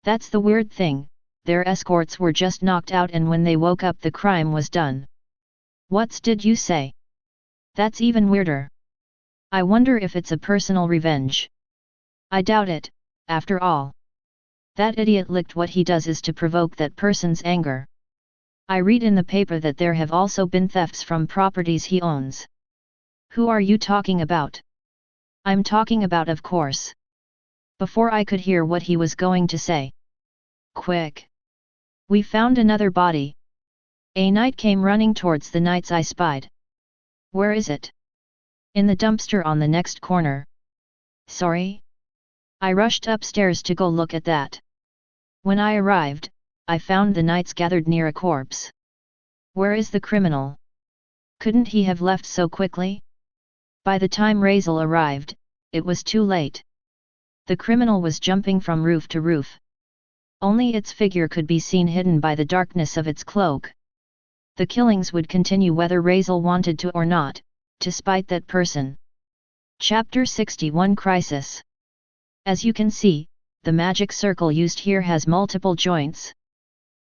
Speaker 1: That's the weird thing. Their escorts were just knocked out and when they woke up the crime was done. What's did you say? That's even weirder. I wonder if it's a personal revenge. I doubt it, after all. That idiot Licked, what he does is to provoke that person's anger. I read in the paper that there have also been thefts from properties he owns. Who are you talking about? I'm talking about, of course. before I could hear what he was going to say. Quick! We found another body. A knight came running towards the knights I spied. Where is it? In the dumpster on the next corner. Sorry? I rushed upstairs to go look at that. When I arrived, I found the knights gathered near a corpse. Where is the criminal? Couldn't he have left so quickly? By the time Razel arrived, it was too late. The criminal was jumping from roof to roof. Only its figure could be seen hidden by the darkness of its cloak. The killings would continue whether Razel wanted to or not, to spite that person. Chapter 61 Crisis. As you can see, the magic circle used here has multiple joints.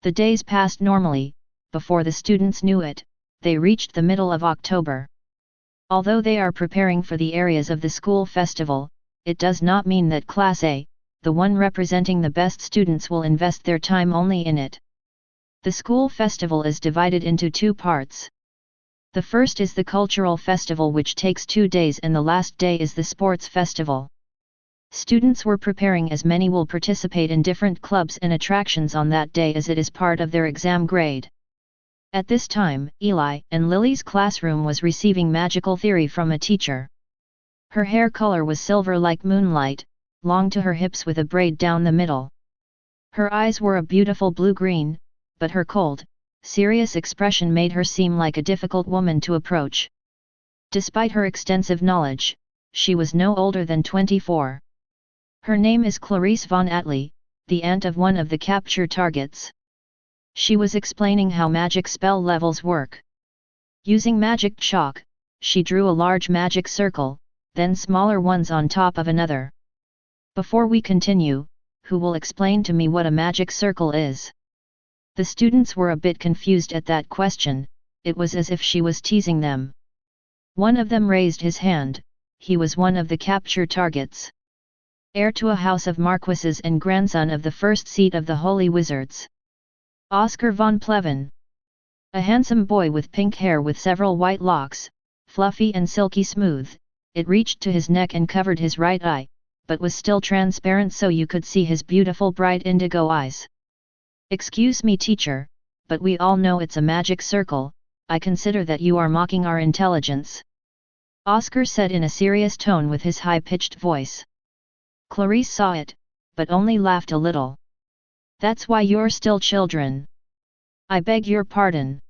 Speaker 1: The days passed normally. Before the students knew it, they reached the middle of October. Although they are preparing for the areas of the school festival, it does not mean that Class A, the one representing the best students, will invest their time only in it. The school festival is divided into two parts. The first is the cultural festival, which takes 2 days, and the last day is the sports festival. Students were preparing, as many will participate in different clubs and attractions on that day, as it is part of their exam grade. At this time, Eli and Lily's classroom was receiving magical theory from a teacher. Her hair color was silver like moonlight, long to her hips with a braid down the middle. Her eyes were a beautiful blue-green, but her cold, serious expression made her seem like a difficult woman to approach. Despite her extensive knowledge, she was no older than 24. Her name is Clarice von Atli, the aunt of one of the capture targets. She was explaining how magic spell levels work. Using magic chalk, she drew a large magic circle, then smaller ones on top of another. Before we continue, who will explain to me what a magic circle is? The students were a bit confused at that question. It was as if she was teasing them. One of them raised his hand. He was one of the capture targets. Heir to a house of marquises and grandson of the first seat of the Holy Wizards. Oscar von Pleven. A handsome boy with pink hair with several white locks, fluffy and silky smooth. It reached to his neck and covered his right eye, but was still transparent so you could see his beautiful bright indigo eyes. Excuse me, teacher, but we all know it's a magic circle. I consider that you are mocking our intelligence. Oscar said in a serious tone with his high-pitched voice. Clarice saw it, but only laughed a little. That's why you're still children. I beg your pardon.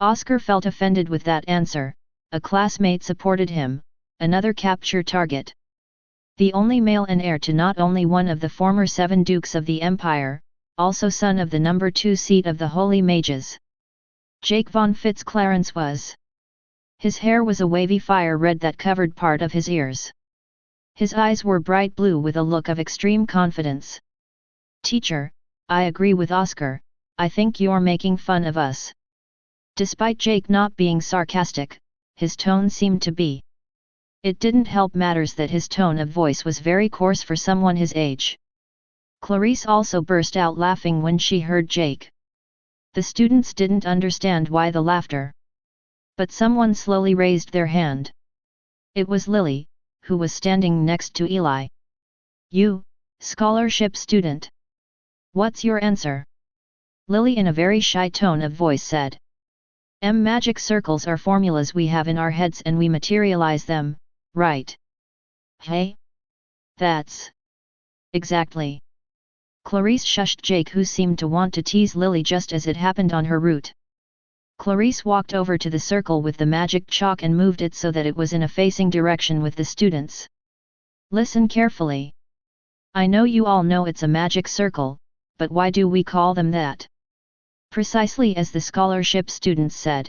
Speaker 1: Oscar felt offended with that answer. A classmate supported him, another capture target. The only male and heir to not only one of the former 7 dukes of the Empire, also son of the number 2 seat of the Holy Mages. Jake von Fitzclarence was. His hair was a wavy fire red that covered part of his ears. His eyes were bright blue with a look of extreme confidence. Teacher, I agree with Oscar. I think you're making fun of us. Despite Jake not being sarcastic, his tone seemed to be. It didn't help matters that his tone of voice was very coarse for someone his age. Clarice also burst out laughing when she heard Jake. The students didn't understand why the laughter. But someone slowly raised their hand. It was Lily, who was standing next to Eli. You, scholarship student. What's your answer? Lily in a very shy tone of voice said. Magic circles are formulas we have in our heads and we materialize them, right? Hey? That's... Exactly. Clarice shushed Jake, who seemed to want to tease Lily just as it happened on her route. Clarice walked over to the circle with the magic chalk and moved it so that it was in a facing direction with the students. Listen carefully. I know you all know it's a magic circle, but why do we call them that? Precisely as the scholarship students said.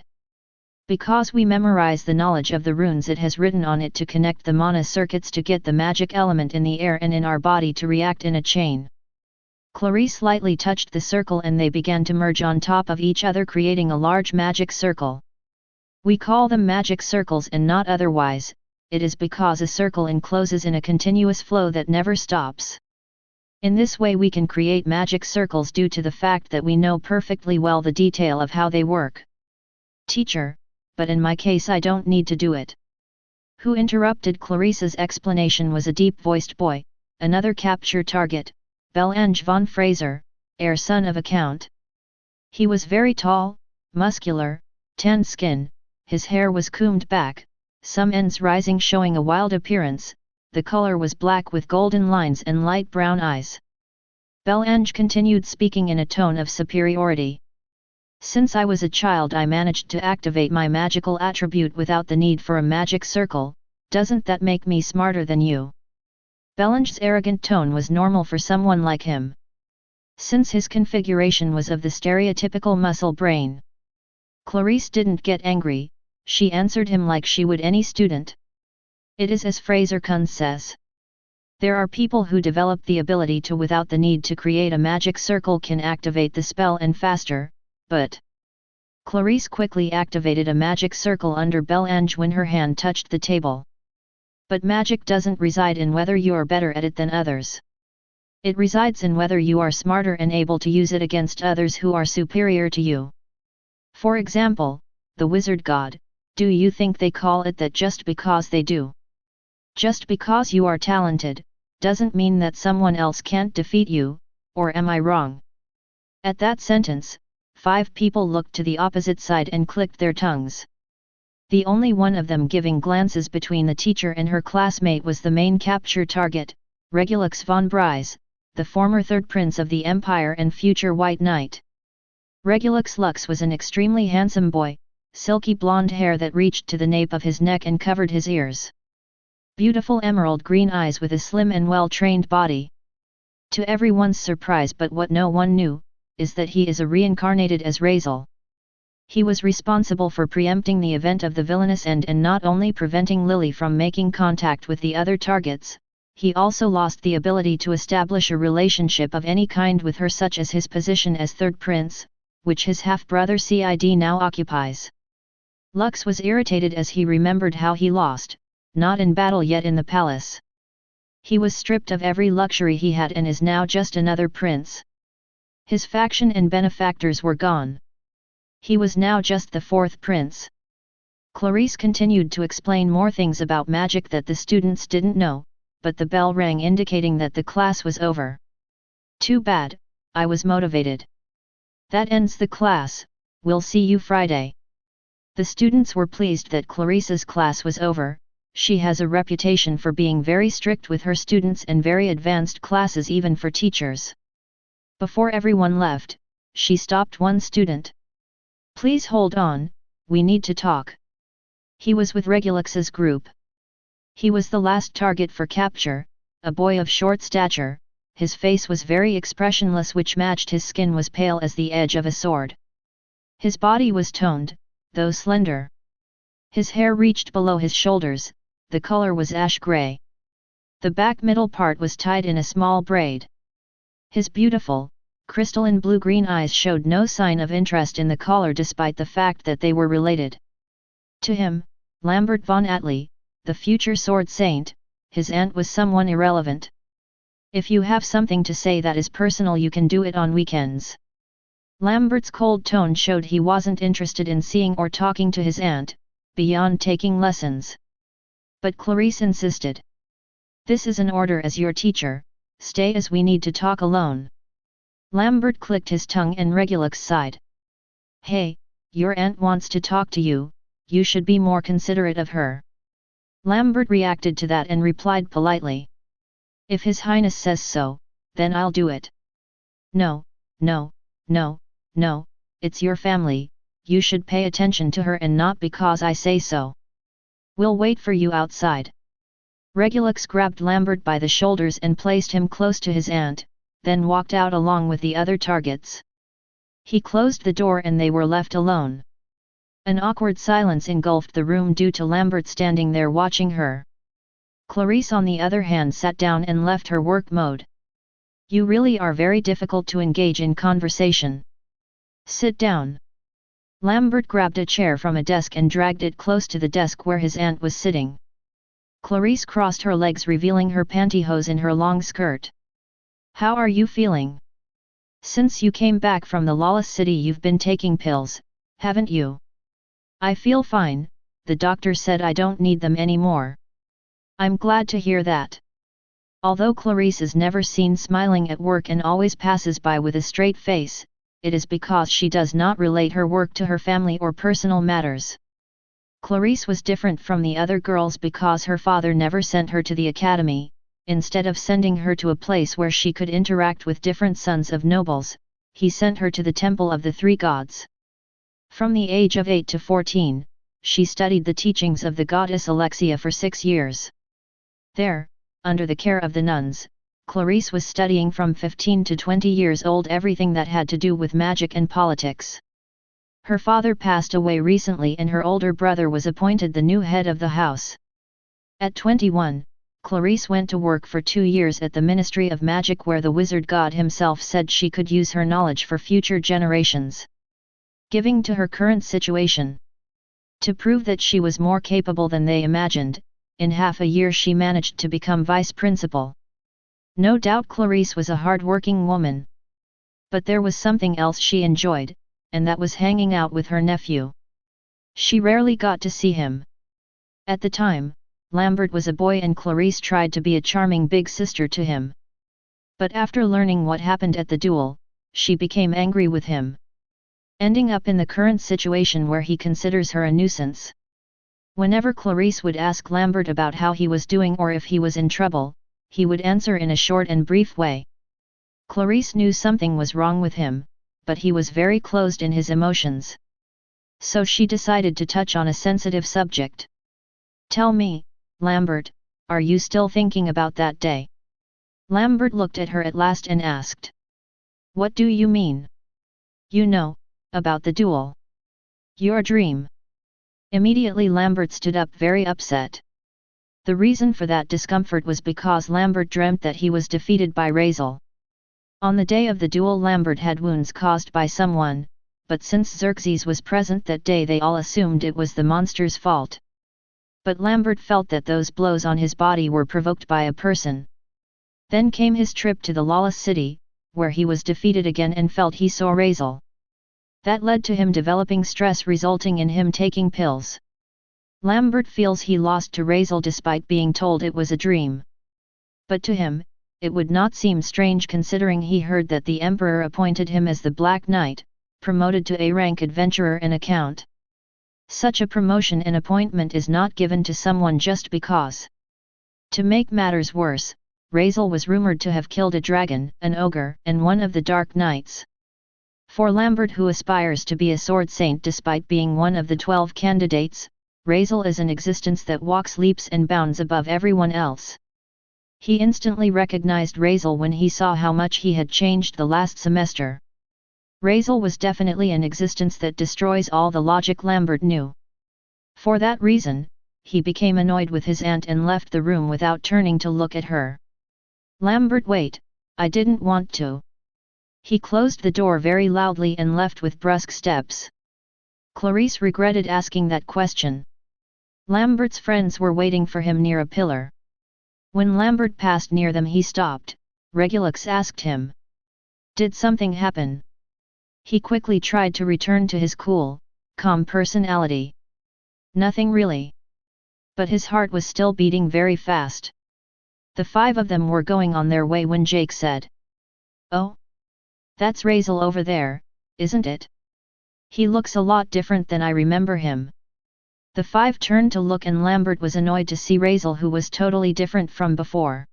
Speaker 1: Because we memorize the knowledge of the runes it has written on it to connect the mana circuits to get the magic element in the air and in our body to react in a chain. Clarice lightly touched the circle and they began to merge on top of each other, creating a large magic circle. We call them magic circles and not otherwise. It is because a circle encloses in a continuous flow that never stops. In this way we can create magic circles due to the fact that we know perfectly well the detail of how they work. Teacher, but in my case I don't need to do it. Who interrupted Clarice's explanation was a deep-voiced boy, another capture target, Belange von Fraser, heir son of a count. He was very tall, muscular, tanned skin, his hair was combed back, some ends rising showing a wild appearance, the color was black with golden lines and light brown eyes. Belange continued speaking in a tone of superiority. Since I was a child I managed to activate my magical attribute without the need for a magic circle, doesn't that make me smarter than you? Belange's arrogant tone was normal for someone like him. Since his configuration was of the stereotypical muscle brain. Clarisse didn't get angry, she answered him like she would any student. It is as Fraser-kun says. There are people who develop the ability to without the need to create a magic circle can activate the spell and faster, but... Clarisse quickly activated a magic circle under Belange when her hand touched the table. But magic doesn't reside in whether you are better at it than others. It resides in whether you are smarter and able to use it against others who are superior to you. For example, the wizard god, do you think they call it that just because they do? Just because you are talented, doesn't mean that someone else can't defeat you, or am I wrong? At that sentence, 5 people looked to the opposite side and clicked their tongues. The only one of them giving glances between the teacher and her classmate was the main capture target, Regulus von Briese, the former third prince of the Empire and future White Knight. Regulus Lux was an extremely handsome boy, silky blonde hair that reached to the nape of his neck and covered his ears. Beautiful emerald green eyes with a slim and well-trained body. To everyone's surprise but what no one knew, is that he is a reincarnated as Razel. He was responsible for preempting the event of the villainous end and not only preventing Lily from making contact with the other targets, he also lost the ability to establish a relationship of any kind with her such as his position as third prince, which his half-brother Cid now occupies. Lux was irritated as he remembered how he lost, not in battle yet in the palace. He was stripped of every luxury he had and is now just another prince. His faction and benefactors were gone. He was now just the 4th prince. Clarisse continued to explain more things about magic that the students didn't know, but the bell rang indicating that the class was over. Too bad, I was motivated. That ends the class, we'll see you Friday. The students were pleased that Clarisse's class was over, she has a reputation for being very strict with her students and very advanced classes even for teachers. Before everyone left, she stopped one student. Please hold on, we need to talk. He was with Regulus's group. He was the last target for capture, a boy of short stature, his face was very expressionless which matched his skin was pale as the edge of a sword. His body was toned, though slender. His hair reached below his shoulders, the color was ash gray. The back middle part was tied in a small braid. His beautiful, crystalline blue-green eyes showed no sign of interest in the collar despite the fact that they were related. To him, Lambert von Atli, the future sword saint, his aunt was someone irrelevant. If you have something to say that is personal you can do it on weekends. Lambert's cold tone showed he wasn't interested in seeing or talking to his aunt, beyond taking lessons. But Clarisse insisted. This is an order as your teacher, stay as we need to talk alone. Lambert clicked his tongue and Regulus sighed. Hey, your aunt wants to talk to you, you should be more considerate of her. Lambert reacted to that and replied politely. If His Highness says so, then I'll do it. No, no, no, no, it's your family, you should pay attention to her and not because I say so. We'll wait for you outside. Regulus grabbed Lambert by the shoulders and placed him close to his aunt, then walked out along with the other targets. He closed the door and they were left alone. An awkward silence engulfed the room due to Lambert standing there watching her. Clarisse on the other hand sat down and left her work mode. You really are very difficult to engage in conversation. Sit down. Lambert grabbed a chair from a desk and dragged it close to the desk where his aunt was sitting. Clarisse crossed her legs revealing her pantyhose in her long skirt. How are you feeling? Since you came back from the lawless city you've been taking pills, haven't you? I feel fine, the doctor said I don't need them anymore. I'm glad to hear that. Although Clarice is never seen smiling at work and always passes by with a straight face, it is because she does not relate her work to her family or personal matters. Clarice was different from the other girls because her father never sent her to the academy. Instead of sending her to a place where she could interact with different sons of nobles, he sent her to the Temple of the Three Gods. From the age of 8 to 14, she studied the teachings of the goddess Alexia for 6 years. There, under the care of the nuns, Clarice was studying from 15 to 20 years old everything that had to do with magic and politics. Her father passed away recently and her older brother was appointed the new head of the house. At 21, Clarice went to work for 2 years at the Ministry of Magic where the wizard god himself said she could use her knowledge for future generations, giving to her current situation. To prove that she was more capable than they imagined, in half a year she managed to become vice principal. No doubt Clarice was a hard-working woman. But there was something else she enjoyed, and that was hanging out with her nephew. She rarely got to see him. At the time, Lambert was a boy and Clarice tried to be a charming big sister to him. But after learning what happened at the duel, she became angry with him, ending up in the current situation where he considers her a nuisance. Whenever Clarice would ask Lambert about how he was doing or if he was in trouble, he would answer in a short and brief way. Clarice knew something was wrong with him, but he was very closed in his emotions. So she decided to touch on a sensitive subject. "Tell me, Lambert, are you still thinking about that day?" Lambert looked at her at last and asked. "What do you mean?" "You know, about the duel. Your dream." Immediately Lambert stood up very upset. The reason for that discomfort was because Lambert dreamt that he was defeated by Razel. On the day of the duel Lambert had wounds caused by someone, but since Xerxes was present that day they all assumed it was the monster's fault. But Lambert felt that those blows on his body were provoked by a person. Then came his trip to the lawless city, where he was defeated again and felt he saw Razel. That led to him developing stress resulting in him taking pills. Lambert feels he lost to Razel despite being told it was a dream. But to him, it would not seem strange considering he heard that the Emperor appointed him as the Black Knight, promoted to A-rank adventurer and account. Such a promotion and appointment is not given to someone just because. To make matters worse, Razel was rumored to have killed a dragon, an ogre, and one of the Dark Knights. For Lambert, who aspires to be a sword saint despite being one of the 12 candidates, Razel is an existence that walks leaps and bounds above everyone else. He instantly recognized Razel when he saw how much he had changed the last semester. Razel was definitely an existence that destroys all the logic Lambert knew. For that reason, he became annoyed with his aunt and left the room without turning to look at her. "Lambert, wait, I didn't want to." He closed the door very loudly and left with brusque steps. Clarice regretted asking that question. Lambert's friends were waiting for him near a pillar. When Lambert passed near them he stopped. Regulus asked him, "Did something happen?" He quickly tried to return to his cool, calm personality. "Nothing really." But his heart was still beating very fast. The 5 of them were going on their way when Jake said, "Oh? That's Razel over there, isn't it? He looks a lot different than I remember him." The 5 turned to look and Lambert was annoyed to see Razel, who was totally different from before.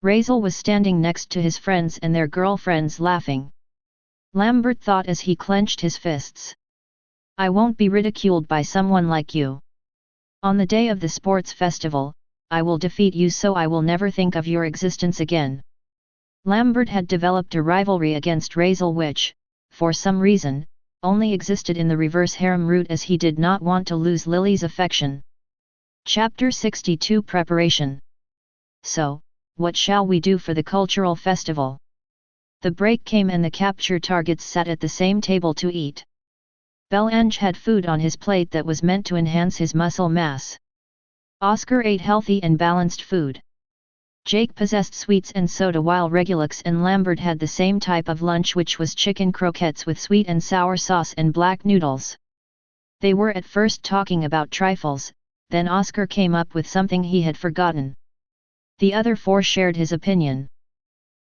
Speaker 1: Razel was standing next to his friends and their girlfriends laughing. Lambert thought as he clenched his fists. "I won't be ridiculed by someone like you. On the day of the sports festival, I will defeat you so I will never think of your existence again." Lambert had developed a rivalry against Razel which, for some reason, only existed in the reverse harem route as he did not want to lose Lily's affection. Chapter 62 Preparation. "So, what shall we do for the cultural festival?" The break came and the capture targets sat at the same table to eat. Belange had food on his plate that was meant to enhance his muscle mass. Oscar ate healthy and balanced food. Jake possessed sweets and soda while Regulus and Lambert had the same type of lunch, which was chicken croquettes with sweet and sour sauce and black noodles. They were at first talking about trifles, then Oscar came up with something he had forgotten. The other four shared his opinion.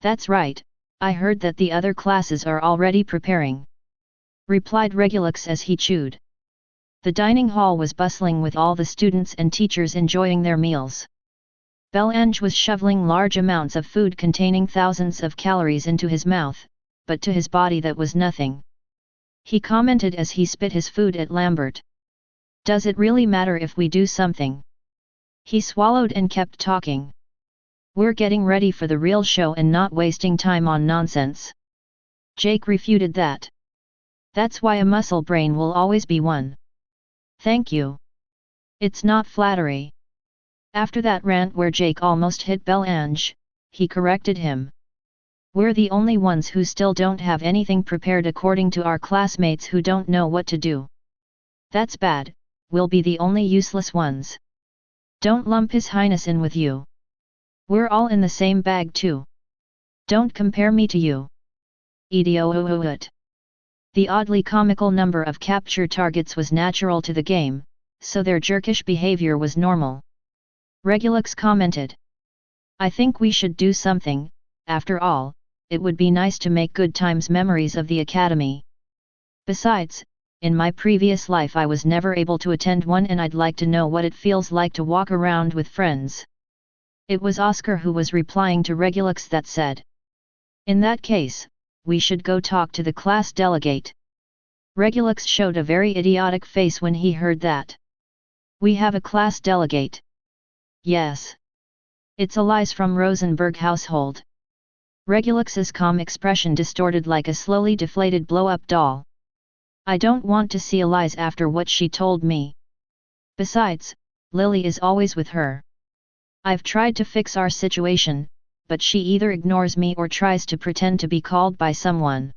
Speaker 1: That's right, I heard that the other classes are already preparing, replied Regulus as he chewed. The dining hall was bustling with all the students and teachers enjoying their meals. Belange was shoveling large amounts of food containing thousands of calories into his mouth, but to his body that was nothing. He commented as he spit his food at Lambert. Does it really matter if we do something? He swallowed and kept talking. We're getting ready for the real show and not wasting time on nonsense. Jake refuted that. That's why a muscle brain will always be one. Thank you. It's not flattery. After that rant where Jake almost hit Belange, he corrected him. We're the only ones who still don't have anything prepared according to our classmates who don't know what to do. That's bad, we'll be the only useless ones. Don't lump His Highness in with you. We're all in the same bag too. Don't compare me to you. Idiot. The oddly comical number of capture targets was natural to the game, so their jerkish behavior was normal. Regulus commented. I think we should do something, after all, it would be nice to make good times memories of the academy. Besides, in my previous life I was never able to attend one and I'd like to know what it feels like to walk around with friends. It was Oscar who was replying to Regulus that said. In that case, we should go talk to the class delegate. Regulus showed a very idiotic face when he heard that. We have a class delegate. Yes. It's Elise from Rosenberg household. Regulus's calm expression distorted like a slowly deflated blow-up doll. I don't want to see Elise after what she told me. Besides, Lily is always with her. I've tried to fix our situation, but she either ignores me or tries to pretend to be called by someone.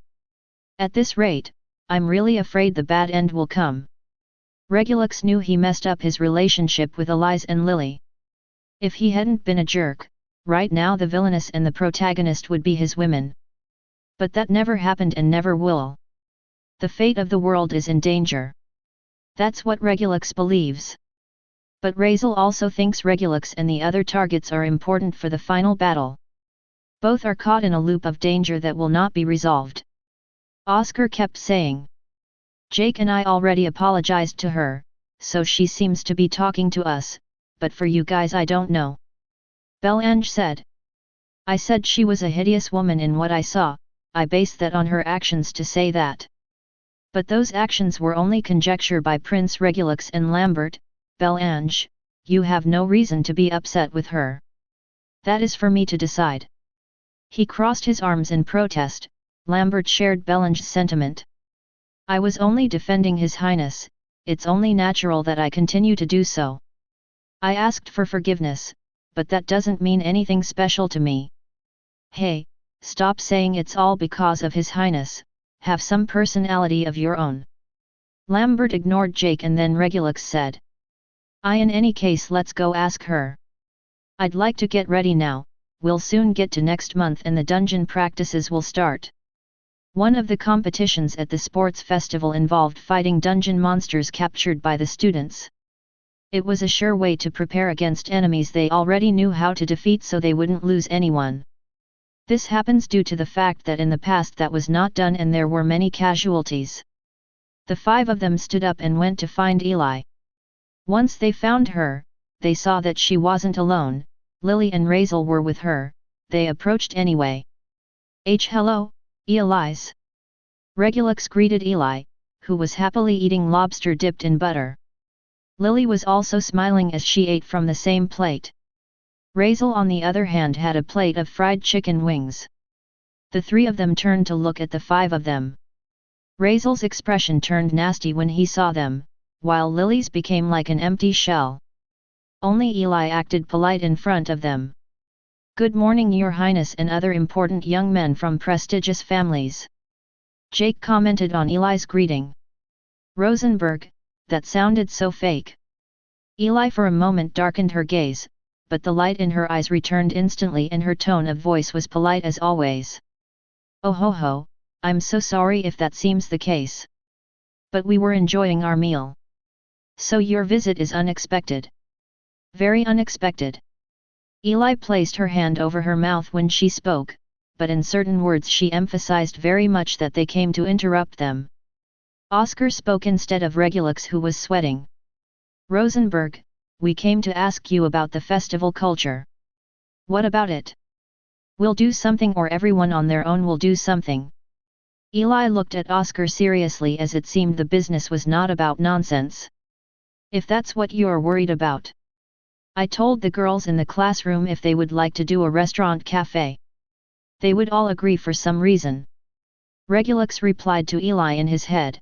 Speaker 1: At this rate, I'm really afraid the bad end will come. Regulus knew he messed up his relationship with Elise and Lily. If he hadn't been a jerk, right now the villainess and the protagonist would be his women. But that never happened and never will. The fate of the world is in danger. That's what Regulus believes. But Razel also thinks Regulus and the other targets are important for the final battle. Both are caught in a loop of danger that will not be resolved. Oscar kept saying. Jake and I already apologized to her, so she seems to be talking to us, but for you guys I don't know. Belange said. I said she was a hideous woman in what I saw, I based that on her actions to say that. But those actions were only conjecture by Prince Regulus and Lambert. Belange, you have no reason to be upset with her. That is for me to decide. He crossed his arms in protest. Lambert shared Belange's sentiment. I was only defending His Highness, it's only natural that I continue to do so. I asked for forgiveness, but that doesn't mean anything special to me. Hey, stop saying it's all because of His Highness, have some personality of your own. Lambert ignored Jake and then Regulus said. In any case let's go ask her. I'd like to get ready now, we'll soon get to next month and the dungeon practices will start. One of the competitions at the sports festival involved fighting dungeon monsters captured by the students. It was a sure way to prepare against enemies they already knew how to defeat so they wouldn't lose anyone. This happens due to the fact that in the past that was not done and there were many casualties. The five of them stood up and went to find Eli. Once they found her, they saw that she wasn't alone, Lily and Razel were with her, they approached anyway. Hello, Elise. Regulus greeted Eli, who was happily eating lobster dipped in butter. Lily was also smiling as she ate from the same plate. Razel on the other hand had a plate of fried chicken wings. The three of them turned to look at the five of them. Razel's expression turned nasty when he saw them, while Lily's became like an empty shell. Only Eli acted polite in front of them. Good morning Your Highness and other important young men from prestigious families. Jake commented on Eli's greeting. Rosenberg, that sounded so fake. Eli for a moment darkened her gaze, but the light in her eyes returned instantly and her tone of voice was polite as always. Oh ho ho, I'm so sorry if that seems the case. But we were enjoying our meal. So your visit is unexpected. Very unexpected. Eli placed her hand over her mouth when she spoke, but in certain words she emphasized very much that they came to interrupt them. Oscar spoke instead of Regulus, who was sweating. Rosenberg, we came to ask you about the festival culture. What about it? We'll do something, or everyone on their own will do something. Eli looked at Oscar seriously, as it seemed the business was not about nonsense. If that's what you're worried about. I told the girls in the classroom if they would like to do a restaurant cafe. They would all agree for some reason. Regulus replied to Eli in his head.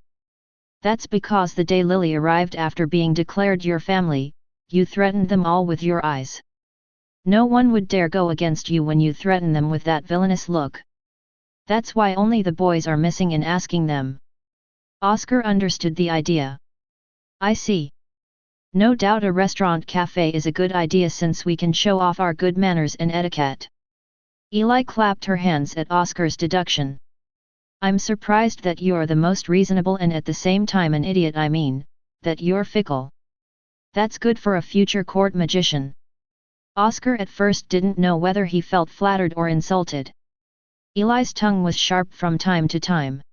Speaker 1: That's because the day Lily arrived after being declared your family, you threatened them all with your eyes. No one would dare go against you when you threaten them with that villainous look. That's why only the boys are missing in asking them. Oscar understood the idea. I see. No doubt a restaurant cafe is a good idea, since we can show off our good manners and etiquette. Eli clapped her hands at Oscar's deduction. I'm surprised that you're the most reasonable and at the same time an idiot. I mean, that you're fickle. That's good for a future court magician. Oscar at first didn't know whether he felt flattered or insulted. Eli's tongue was sharp from time to time.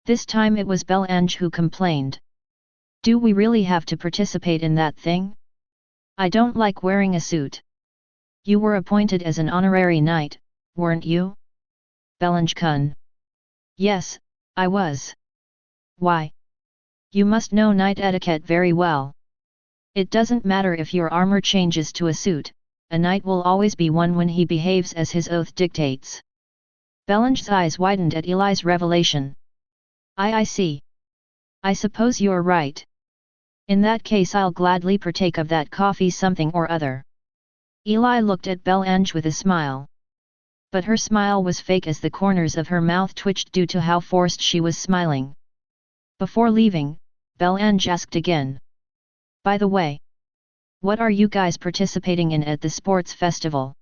Speaker 1: This time it was Belange who complained. Do we really have to participate in that thing? I don't like wearing a suit. You were appointed as an honorary knight, weren't you? Belange-kun. Yes, I was. Why? You must know knight etiquette very well. It doesn't matter if your armor changes to a suit, a knight will always be one when he behaves as his oath dictates. Belange's eyes widened at Eli's revelation. I see. I suppose you're right. In that case I'll gladly partake of that coffee something or other. Eli looked at Belange with a smile. But her smile was fake, as the corners of her mouth twitched due to how forced she was smiling. Before leaving, Belange asked again. By the way, what are you guys participating in at the sports festival?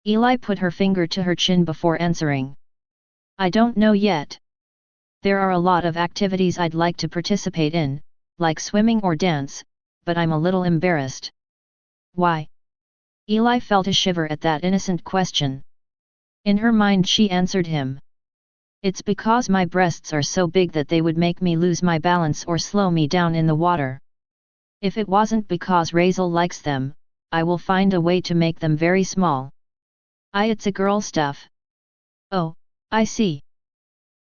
Speaker 1: Eli put her finger to her chin before answering. I don't know yet. There are a lot of activities I'd like to participate in, like swimming or dance, but I'm a little embarrassed. Why? Eli felt a shiver at that innocent question. In her mind she answered him. It's because my breasts are so big that they would make me lose my balance or slow me down in the water. If it wasn't because Razel likes them, I will find a way to make them very small. It's a girl stuff. Oh, I see.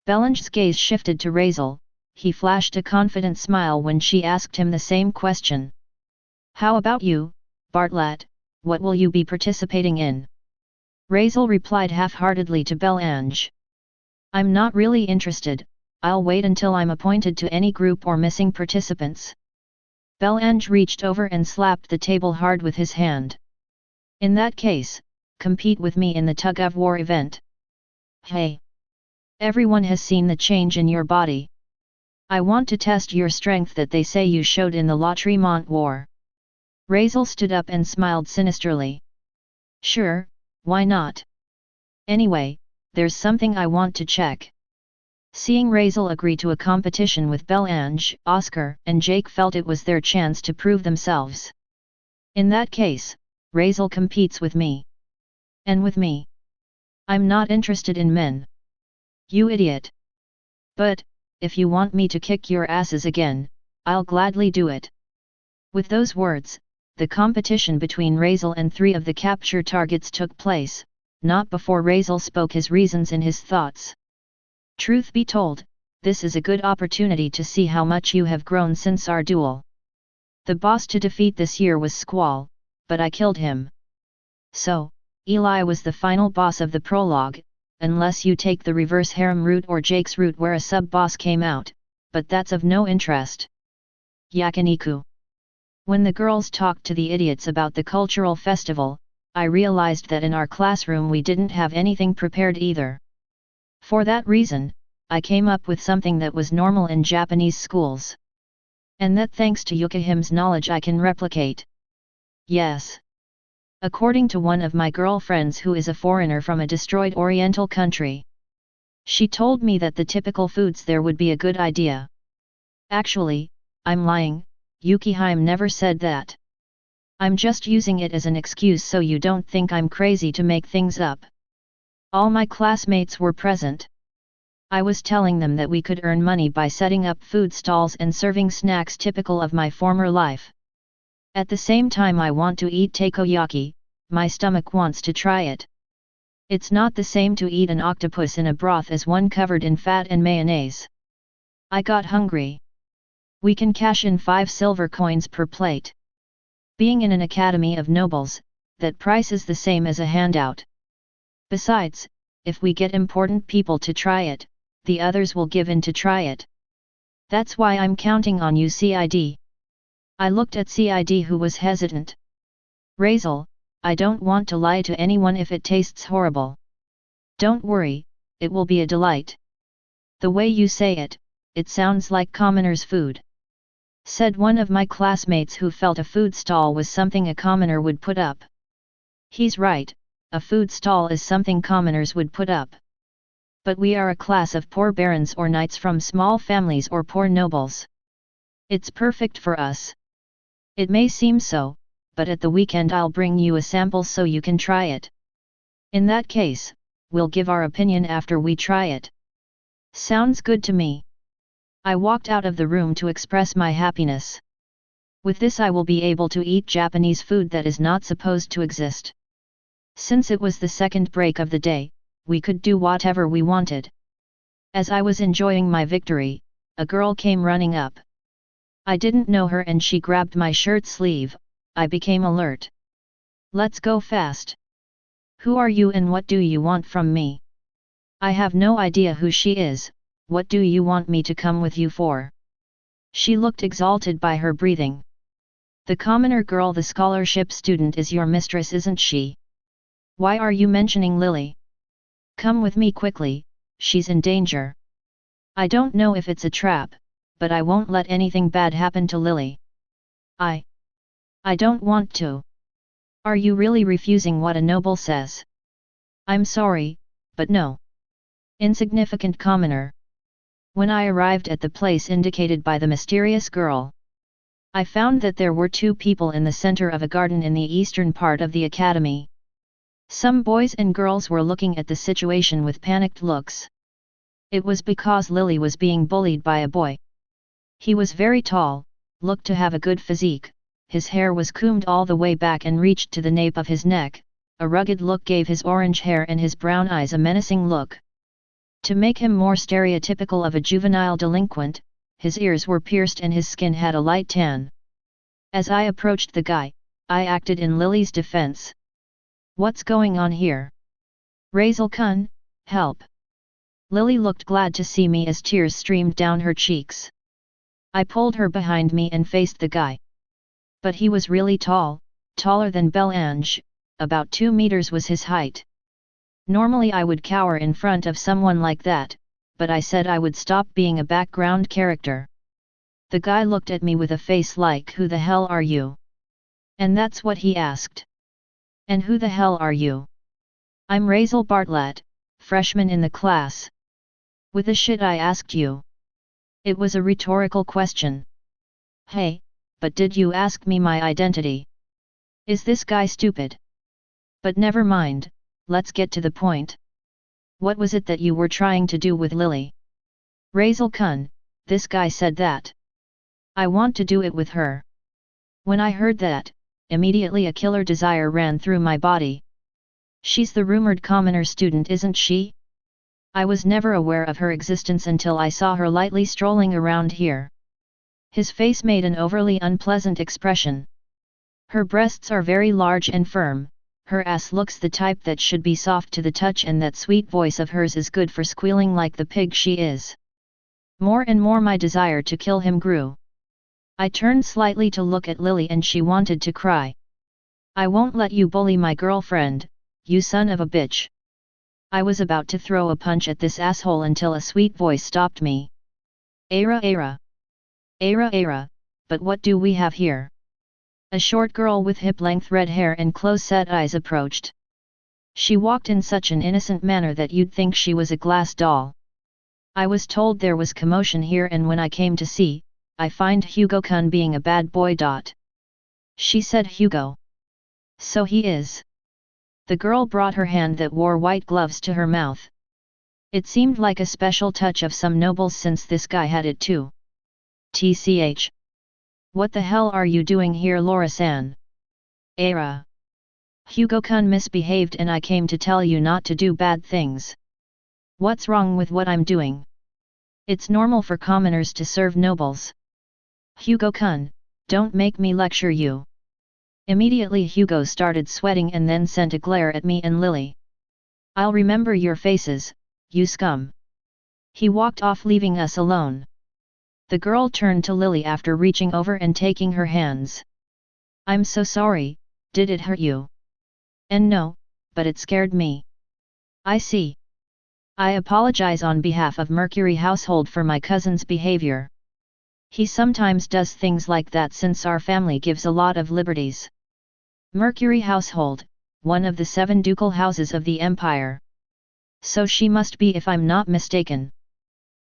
Speaker 1: Belange's gaze shifted to Razel. He flashed a confident smile when she asked him the same question. How about you, Bartlett, what will you be participating in? Razel replied half-heartedly to Belange. I'm not really interested, I'll wait until I'm appointed to any group or missing participants. Belange reached over and slapped the table hard with his hand. In that case, compete with me in the tug-of-war event. Hey! Everyone has seen the change in your body. I want to test your strength that they say you showed in the La Tremont War. Razel stood up and smiled sinisterly. Sure, why not? Anyway, there's something I want to check. Seeing Razel agree to a competition with Belange, Oscar and Jake felt it was their chance to prove themselves. In that case, Razel competes with me. And with me. I'm not interested in men. You idiot. But, if you want me to kick your asses again, I'll gladly do it. With those words, the competition between Razel and 3 of the capture targets took place, not before Razel spoke his reasons in his thoughts. Truth be told, this is a good opportunity to see how much you have grown since our duel. The boss to defeat this year was Squall, but I killed him. So, Eli was the final boss of the prologue, unless you take the reverse harem route or Jake's route where a sub-boss came out, but that's of no interest. Yakiniku. When the girls talked to the idiots about the cultural festival, I realized that in our classroom we didn't have anything prepared either. For that reason, I came up with something that was normal in Japanese schools. And that thanks to Yukihim's knowledge I can replicate. Yes. According to one of my girlfriends who is a foreigner from a destroyed oriental country. She told me that the typical foods there would be a good idea. Actually, I'm lying, Yukihime never said that. I'm just using it as an excuse so you don't think I'm crazy to make things up. All my classmates were present. I was telling them that we could earn money by setting up food stalls and serving snacks typical of my former life. At the same time I want to eat takoyaki, my stomach wants to try it. It's not the same to eat an octopus in a broth as one covered in fat and mayonnaise. I got hungry. We can cash in 5 silver coins per plate. Being in an academy of nobles, that price is the same as a handout. Besides, if we get important people to try it, the others will give in to try it. That's why I'm counting on you, Cid. I looked at Cid, who was hesitant. Razel, I don't want to lie to anyone if it tastes horrible. Don't worry, it will be a delight. The way you say it, it sounds like commoner's food. Said one of my classmates who felt a food stall was something a commoner would put up. He's right, a food stall is something commoners would put up. But we are a class of poor barons or knights from small families or poor nobles. It's perfect for us. It may seem so, but at the weekend I'll bring you a sample so you can try it. In that case, we'll give our opinion after we try it. Sounds good to me. I walked out of the room to express my happiness. With this I will be able to eat Japanese food that is not supposed to exist. Since it was the second break of the day, we could do whatever we wanted. As I was enjoying my victory, a girl came running up. I didn't know her and she grabbed my shirt sleeve. I became alert. Let's go fast. Who are you and what do you want from me? I have no idea who she is. What do you want me to come with you for? She looked exalted by her breathing. The commoner girl, the scholarship student, is your mistress, isn't she? Why are you mentioning Lily? Come with me quickly, she's in danger. I don't know if it's a trap, but I won't let anything bad happen to Lily. I don't want to. Are you really refusing what a noble says? I'm sorry, but no. Insignificant commoner. When I arrived at the place indicated by the mysterious girl, I found that there were 2 people in the center of a garden in the eastern part of the academy. Some boys and girls were looking at the situation with panicked looks. It was because Lily was being bullied by a boy. He was very tall, looked to have a good physique, his hair was combed all the way back and reached to the nape of his neck, a rugged look gave his orange hair and his brown eyes a menacing look. To make him more stereotypical of a juvenile delinquent, his ears were pierced and his skin had a light tan. As I approached the guy, I acted in Lily's defense. What's going on here? Razel-kun, help! Lily looked glad to see me as tears streamed down her cheeks. I pulled her behind me and faced the guy. But he was really tall, taller than Belange, about 2 meters was his height. Normally I would cower in front of someone like that, but I said I would stop being a background character. The guy looked at me with a face like, who the hell are you? And that's what he asked. And who the hell are you? I'm Razel Bartlett, freshman in the class. With the shit I asked you. It was a rhetorical question. Hey, but did you ask me my identity? Is this guy stupid? But never mind, let's get to the point. What was it that you were trying to do with Lily? Razel-kun, this guy said that. I want to do it with her. When I heard that, immediately a killer desire ran through my body. She's the rumored commoner student, isn't she? I was never aware of her existence until I saw her lightly strolling around here. His face made an overly unpleasant expression. Her breasts are very large and firm, her ass looks the type that should be soft to the touch, and that sweet voice of hers is good for squealing like the pig she is. More and more my desire to kill him grew. I turned slightly to look at Lily and she wanted to cry. I won't let you bully my girlfriend, you son of a bitch. I was about to throw a punch at this asshole until a sweet voice stopped me. Ara Ara. Ara Ara, but what do we have here? A short girl with hip-length red hair and close-set eyes approached. She walked in such an innocent manner that you'd think she was a glass doll. I was told there was commotion here, and when I came to see, I find Hugo-kun being a bad boy. She said Hugo. So he is. The girl brought her hand that wore white gloves to her mouth. It seemed like a special touch of some nobles since this guy had it too. TCH. What the hell are you doing here, Laura-san? Era. Hugo-kun misbehaved and I came to tell you not to do bad things. What's wrong with what I'm doing? It's normal for commoners to serve nobles. Hugo-kun, don't make me lecture you. Immediately Hugo started sweating and then sent a glare at me and Lily. I'll remember your faces, you scum. He walked off leaving us alone. The girl turned to Lily after reaching over and taking her hands. I'm so sorry, did it hurt you? And no, but it scared me. I see. I apologize on behalf of Mercury household for my cousin's behavior. He sometimes does things like that since our family gives a lot of liberties. Mercury household, one of the 7 ducal houses of the empire. So she must be if I'm not mistaken.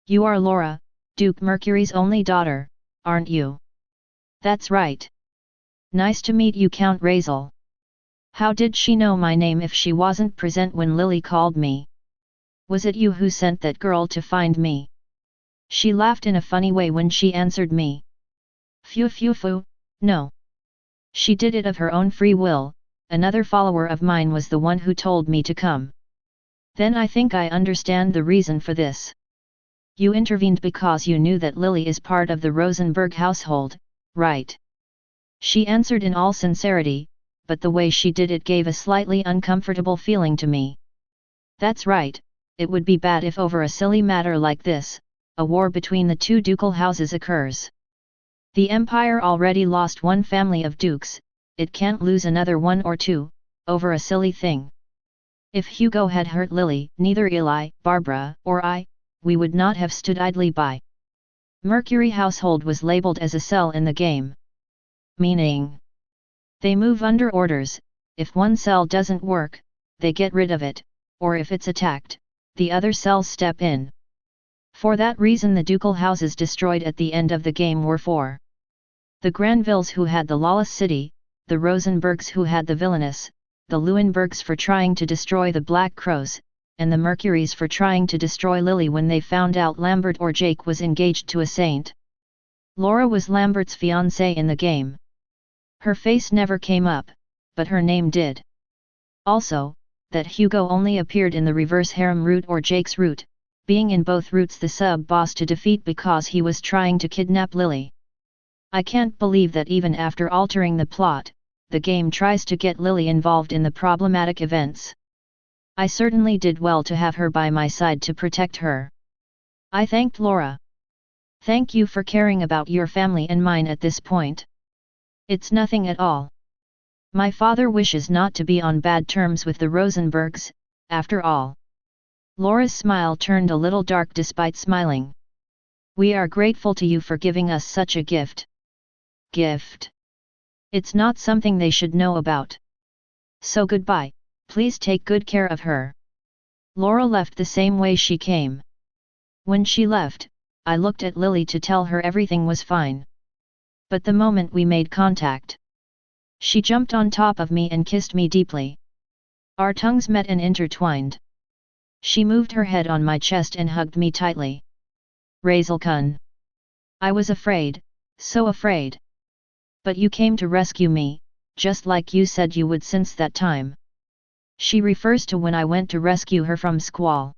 Speaker 1: You are Laura, Duke Mercury's only daughter, aren't you? That's right. Nice to meet you, Count Razel. How did she know my name if she wasn't present when Lily called me? Was it you who sent that girl to find me? She laughed in a funny way when she answered me. Phew, no. She did it of her own free will, another follower of mine was the one who told me to come. Then I think I understand the reason for this. You intervened because you knew that Lily is part of the Rosenberg household, right? She answered in all sincerity, but the way she did it gave a slightly uncomfortable feeling to me. That's right, it would be bad if over a silly matter like this, a war between the 2 ducal houses occurs. The empire already lost 1 family of dukes, it can't lose another 1 or 2, over a silly thing. If Hugo had hurt Lily, neither Eli, Barbara, or I, we would not have stood idly by. Mercury household was labeled as a cell in the game. Meaning, they move under orders, if one cell doesn't work, they get rid of it, or if it's attacked, the other cells step in. For that reason the ducal houses destroyed at the end of the game were 4. The Granvilles who had the lawless city, the Rosenbergs who had the villainous, the Leuenbergs for trying to destroy the Black Crows, and the Mercurys for trying to destroy Lily when they found out Lambert or Jake was engaged to a saint. Laura was Lambert's fiancée in the game. Her face never came up, but her name did. Also, that Hugo only appeared in the reverse harem route or Jake's route, being in both routes the sub-boss to defeat because he was trying to kidnap Lily. I can't believe that even after altering the plot, the game tries to get Lily involved in the problematic events. I certainly did well to have her by my side to protect her. I thanked Laura. Thank you for caring about your family and mine at this point. It's nothing at all. My father wishes not to be on bad terms with the Rosenbergs, after all. Laura's smile turned a little dark despite smiling. We are grateful to you for giving us such a gift. Gift? It's not something they should know about. So goodbye, please take good care of her. Laura left the same way she came. When she left, I looked at Lily to tell her everything was fine. But the moment we made contact, she jumped on top of me and kissed me deeply. Our tongues met and intertwined. She moved her head on my chest and hugged me tightly. Razel-kun. I was afraid, so afraid. But you came to rescue me, just like you said you would since that time. She refers to when I went to rescue her from Squall.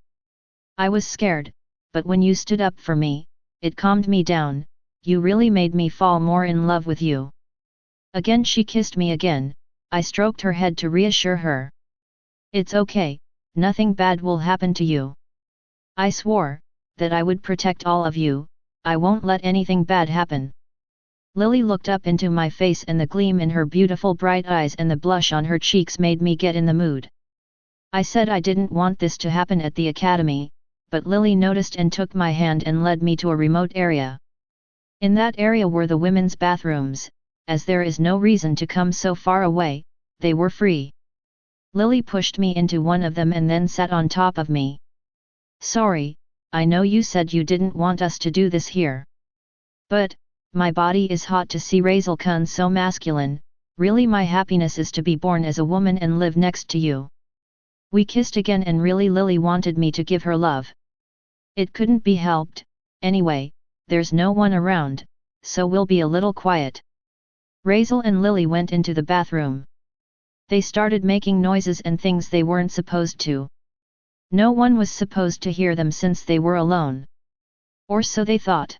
Speaker 1: I was scared, but when you stood up for me, it calmed me down, you really made me fall more in love with you. Again she kissed me again, I stroked her head to reassure her. It's okay, nothing bad will happen to you. I swore that I would protect all of you, I won't let anything bad happen. Lily looked up into my face and the gleam in her beautiful bright eyes and the blush on her cheeks made me get in the mood. I said I didn't want this to happen at the academy, but Lily noticed and took my hand and led me to a remote area. In that area were the women's bathrooms, as there is no reason to come so far away, they were free. Lily pushed me into one of them and then sat on top of me. Sorry, I know you said you didn't want us to do this here. But, my body is hot to see Razel-kun so masculine, Really my happiness is to be born as a woman and live next to you. We kissed again and really Lily wanted me to give her love. It couldn't be helped, anyway, there's no one around, so we'll be a little quiet. Razel and Lily went into the bathroom. They started making noises and things they weren't supposed to. No one was supposed to hear them since they were alone. Or so they thought.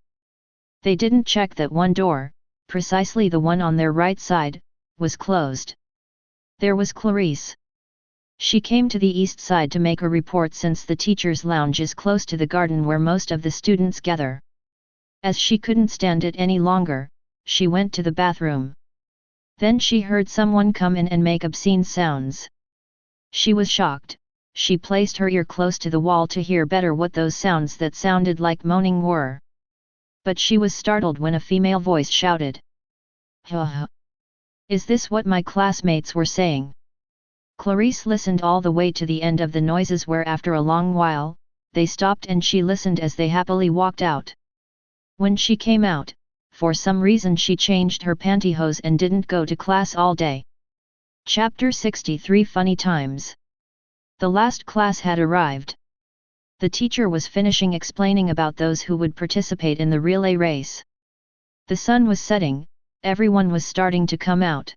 Speaker 1: They didn't check that one door, precisely the one on their right side, was closed. There was Clarice. She came to the east side to make a report since the teacher's lounge is close to the garden where most of the students gather. As she couldn't stand it any longer, she went to the bathroom. Then she heard someone come in and make obscene sounds. She was shocked. She placed her ear close to the wall to hear better what those sounds that sounded like moaning were. But she was startled when a female voice shouted. "Huh? Is this what my classmates were saying?" Clarice listened all the way to the end of the noises where after a long while, they stopped and she listened as they happily walked out. When she came out, for some reason she changed her pantyhose and didn't go to class all day. Chapter 63 Funny Times. The last class had arrived. The teacher was finishing explaining about those who would participate in the relay race. The sun was setting, everyone was starting to come out.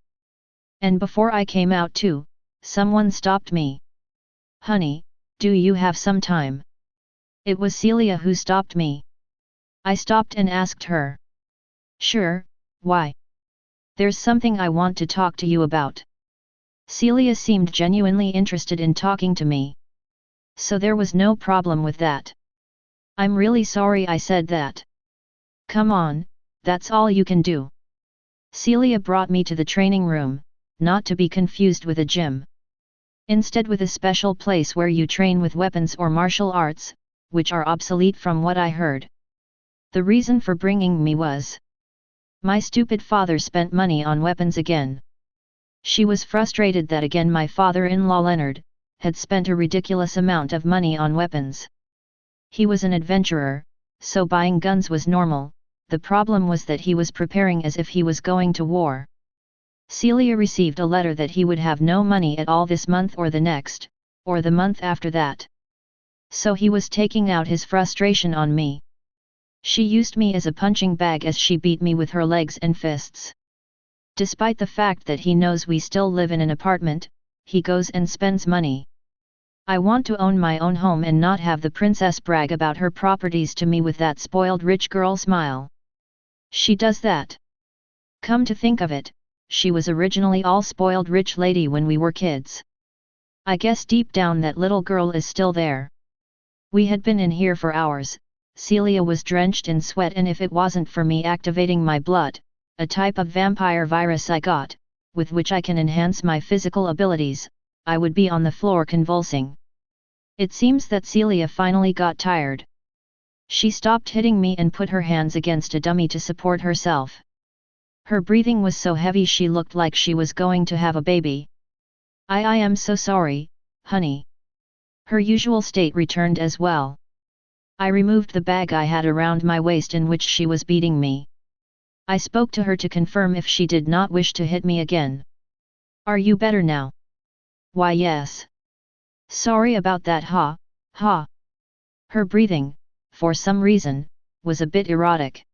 Speaker 1: And before I came out too, someone stopped me. "Honey, do you have some time?" It was Celia who stopped me. I stopped and asked her. "Sure, why?" "There's something I want to talk to you about." Celia seemed genuinely interested in talking to me. So there was no problem with that. "I'm really sorry I said that." "Come on, that's all you can do." Celia brought me to the training room, not to be confused with a gym. Instead with a special place where you train with weapons or martial arts, which are obsolete from what I heard. The reason for bringing me was my stupid father spent money on weapons again. She was frustrated that again my father-in-law Leonard had spent a ridiculous amount of money on weapons. He was an adventurer, so buying guns was normal. The problem was that he was preparing as if he was going to war. Celia received a letter that he would have no money at all this month or the next, or the month after that. So he was taking out his frustration on me. She used me as a punching bag as she beat me with her legs and fists. Despite the fact that he knows we still live in an apartment, he goes and spends money. I want to own my own home and not have the princess brag about her properties to me with that spoiled rich girl smile. She does that. Come to think of it, she was originally all spoiled rich lady when we were kids. I guess deep down that little girl is still there. We had been in here for hours. Celia was drenched in sweat, and if it wasn't for me activating my blood, a type of vampire virus I got, with which I can enhance my physical abilities, I would be on the floor convulsing. It seems that Celia finally got tired. She stopped hitting me and put her hands against a dummy to support herself. Her breathing was so heavy she looked like she was going to have a baby. I am so sorry, honey." Her usual state returned as well. I removed the bag I had around my waist in which she was beating me. I spoke to her to confirm if she did not wish to hit me again. "Are you better now?" "Why yes. Sorry about that ha. Her breathing, for some reason, was a bit erotic.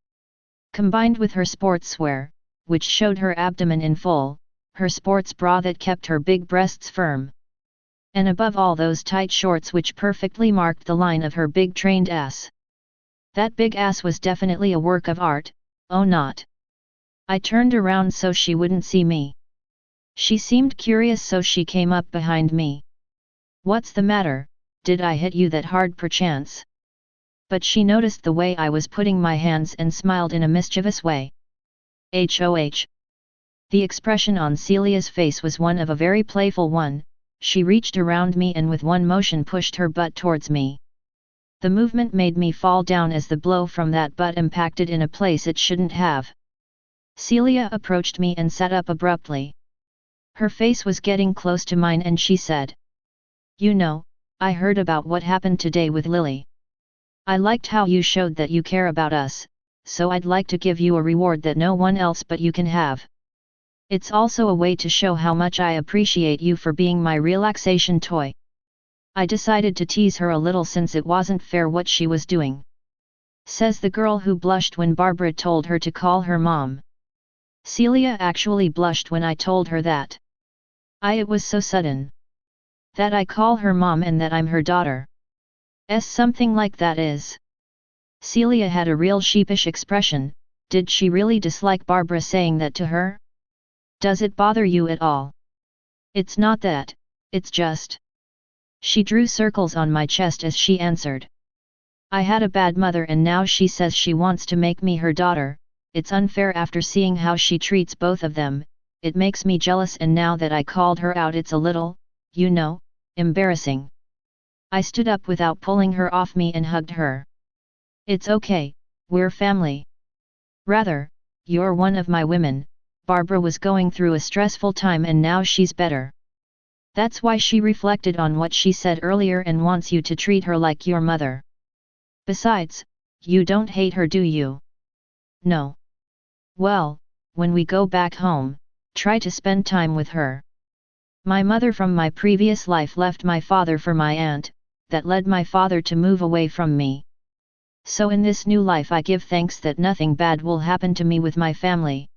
Speaker 1: Combined with her sportswear, which showed her abdomen in full, her sports bra that kept her big breasts firm. And above all those tight shorts which perfectly marked the line of her big trained ass. That big ass was definitely a work of art, oh not. I turned around so she wouldn't see me. She seemed curious, so she came up behind me. "What's the matter, did I hit you that hard perchance?" But she noticed the way I was putting my hands and smiled in a mischievous way. "HOH." The expression on Celia's face was one of a very playful one. She reached around me and with one motion pushed her butt towards me. The movement made me fall down as the blow from that butt impacted in a place it shouldn't have. Celia approached me and sat up abruptly. Her face was getting close to mine and she said, "You know, I heard about what happened today with Lily. I liked how you showed that you care about us, so I'd like to give you a reward that no one else but you can have." It's also a way to show how much I appreciate you for being my relaxation toy. I decided to tease her a little since it wasn't fair what she was doing. Says the girl who blushed when Barbara told her to call her mom. Celia actually blushed when I told her that. It was so sudden. That I call her mom and that I'm her daughter. Something like that is. Celia had a real sheepish expression. Did she really dislike Barbara saying that to her? Does it bother you at all? It's not that, it's just. She drew circles on my chest as she answered. I had a bad mother and now she says she wants to make me her daughter. It's unfair after seeing how she treats both of them. It makes me jealous and now that I called her out it's a little, embarrassing. I stood up without pulling her off me and hugged her. It's okay, we're family. Rather, you're one of my women. Barbara was going through a stressful time and now she's better. That's why she reflected on what she said earlier and wants you to treat her like your mother. Besides, you don't hate her, do you? No. Well, when we go back home, try to spend time with her. My mother from my previous life left my father for my aunt, that led my father to move away from me. So in this new life I give thanks that nothing bad will happen to me with my family.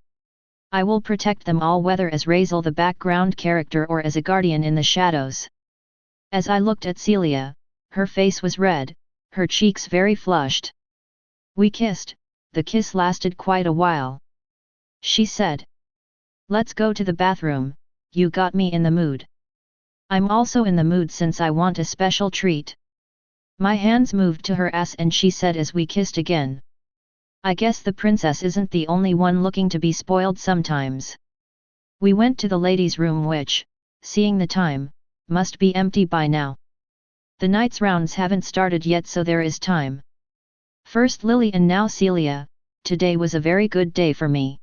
Speaker 1: I will protect them all, whether as Razel the background character or as a guardian in the shadows. As I looked at Celia, her face was red, her cheeks very flushed. We kissed, the kiss lasted quite a while. She said, "Let's go to the bathroom, you got me in the mood." I'm also in the mood since I want a special treat. My hands moved to her ass and she said as we kissed again. I guess the princess isn't the only one looking to be spoiled sometimes. We went to the ladies' room which, seeing the time, must be empty by now. The night's rounds haven't started yet so there is time. First Lily and now Celia, today was a very good day for me.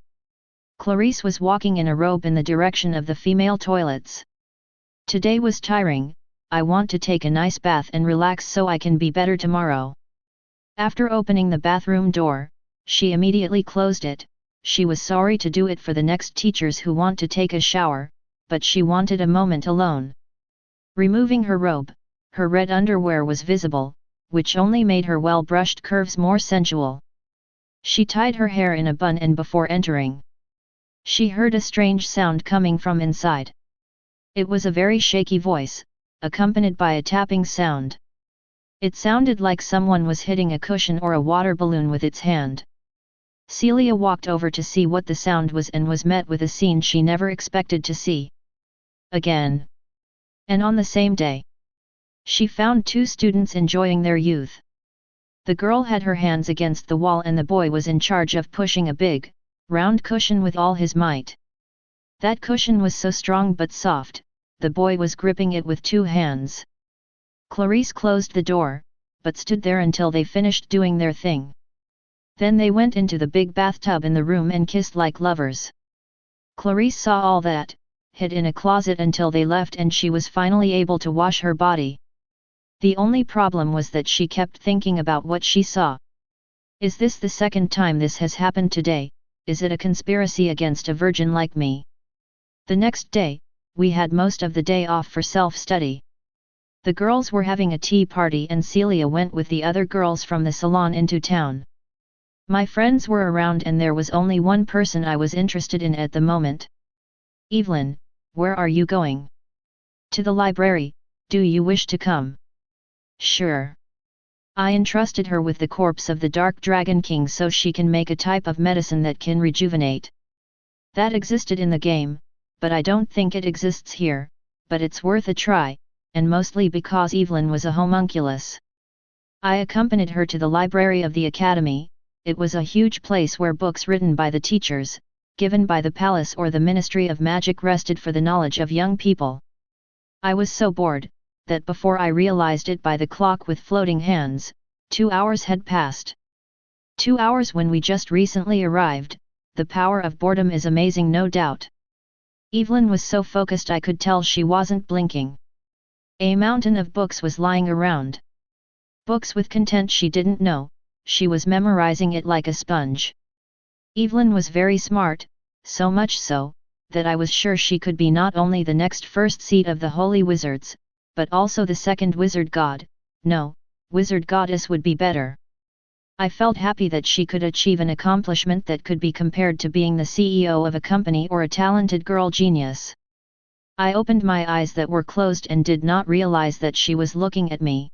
Speaker 1: Clarice was walking in a robe in the direction of the female toilets. Today was tiring, I want to take a nice bath and relax so I can be better tomorrow. After opening the bathroom door, she immediately closed it. She was sorry to do it for the next teachers who want to take a shower, but she wanted a moment alone. Removing her robe, her red underwear was visible, which only made her well-brushed curves more sensual. She tied her hair in a bun and before entering, she heard a strange sound coming from inside. It was a very shaky voice, accompanied by a tapping sound. It sounded like someone was hitting a cushion or a water balloon with its hand. Celia walked over to see what the sound was and was met with a scene she never expected to see. Again. And on the same day. She found two students enjoying their youth. The girl had her hands against the wall and the boy was in charge of pushing a big, round cushion with all his might. That cushion was so strong but soft, the boy was gripping it with two hands. Clarice closed the door, but stood there until they finished doing their thing. Then they went into the big bathtub in the room and kissed like lovers. Clarice saw all that, hid in a closet until they left and she was finally able to wash her body. The only problem was that she kept thinking about what she saw. Is this the second time this has happened today? Is it a conspiracy against a virgin like me? The next day, we had most of the day off for self-study. The girls were having a tea party and Celia went with the other girls from the salon into town. My friends were around and there was only one person I was interested in at the moment. "Evelyn, where are you going?" "To the library, do you wish to come?" "Sure." I entrusted her with the corpse of the Dark Dragon King so she can make a type of medicine that can rejuvenate. That existed in the game, but I don't think it exists here, but it's worth a try, and mostly because Evelyn was a homunculus. I accompanied her to the library of the academy. It was a huge place where books written by the teachers, given by the palace or the Ministry of Magic rested for the knowledge of young people. I was so bored, that before I realized it by the clock with floating hands, 2 hours had passed. 2 hours when we just recently arrived, the power of boredom is amazing no doubt. Evelyn was so focused I could tell she wasn't blinking. A mountain of books was lying around. Books with content she didn't know. She was memorizing it like a sponge. Evelyn was very smart, so much so, that I was sure she could be not only the next first seat of the holy wizards, but also the second wizard god, no, wizard goddess would be better. I felt happy that she could achieve an accomplishment that could be compared to being the CEO of a company or a talented girl genius. I opened my eyes that were closed and did not realize that she was looking at me.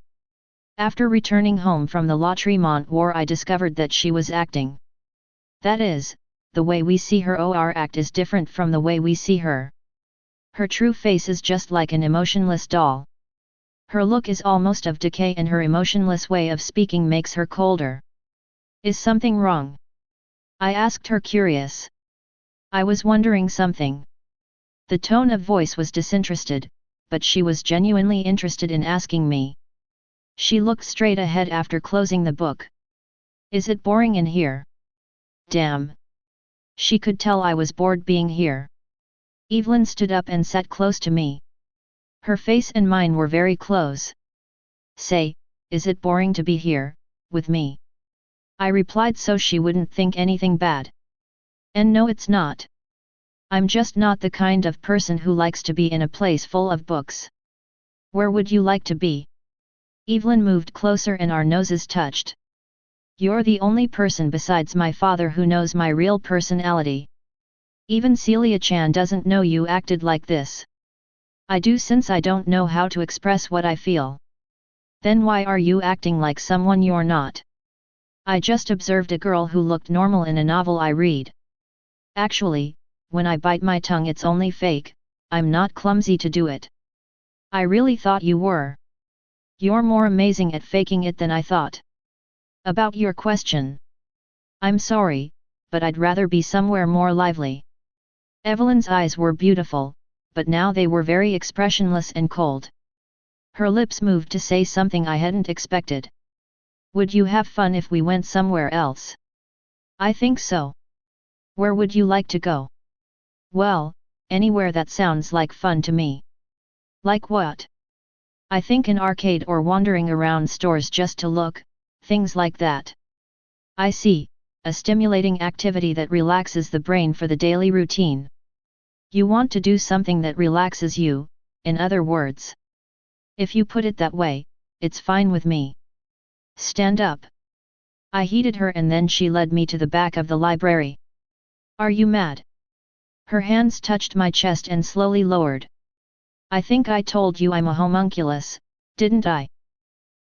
Speaker 1: After returning home from the La Tremont War, I discovered that she was acting. That is, the way we see her or act is different from the way we see her. Her true face is just like an emotionless doll. Her look is almost of decay and her emotionless way of speaking makes her colder. Is something wrong? I asked her, curious. I was wondering something. The tone of voice was disinterested, but she was genuinely interested in asking me. She looked straight ahead after closing the book. Is it boring in here? Damn. She could tell I was bored being here. Evelyn stood up and sat close to me. Her face and mine were very close. Say, is it boring to be here, with me? I replied so she wouldn't think anything bad. And no, it's not. I'm just not the kind of person who likes to be in a place full of books. Where would you like to be? Evelyn moved closer and our noses touched. You're the only person besides my father who knows my real personality. Even Celia-chan doesn't know you acted like this. I do, since I don't know how to express what I feel. Then why are you acting like someone you're not? I just observed a girl who looked normal in a novel I read. Actually, when I bite my tongue it's only fake, I'm not clumsy to do it. I really thought you were. You're more amazing at faking it than I thought. About your question. I'm sorry, but I'd rather be somewhere more lively. Evelyn's eyes were beautiful, but now they were very expressionless and cold. Her lips moved to say something I hadn't expected. Would you have fun if we went somewhere else? I think so. Where would you like to go? Well, anywhere that sounds like fun to me. Like what? I think an arcade or wandering around stores just to look, things like that. I see, a stimulating activity that relaxes the brain for the daily routine. You want to do something that relaxes you, in other words. If you put it that way, it's fine with me. Stand up. I heeded her and then she led me to the back of the library. Are you mad? Her hands touched my chest and slowly lowered. I think I told you I'm a homunculus, didn't I?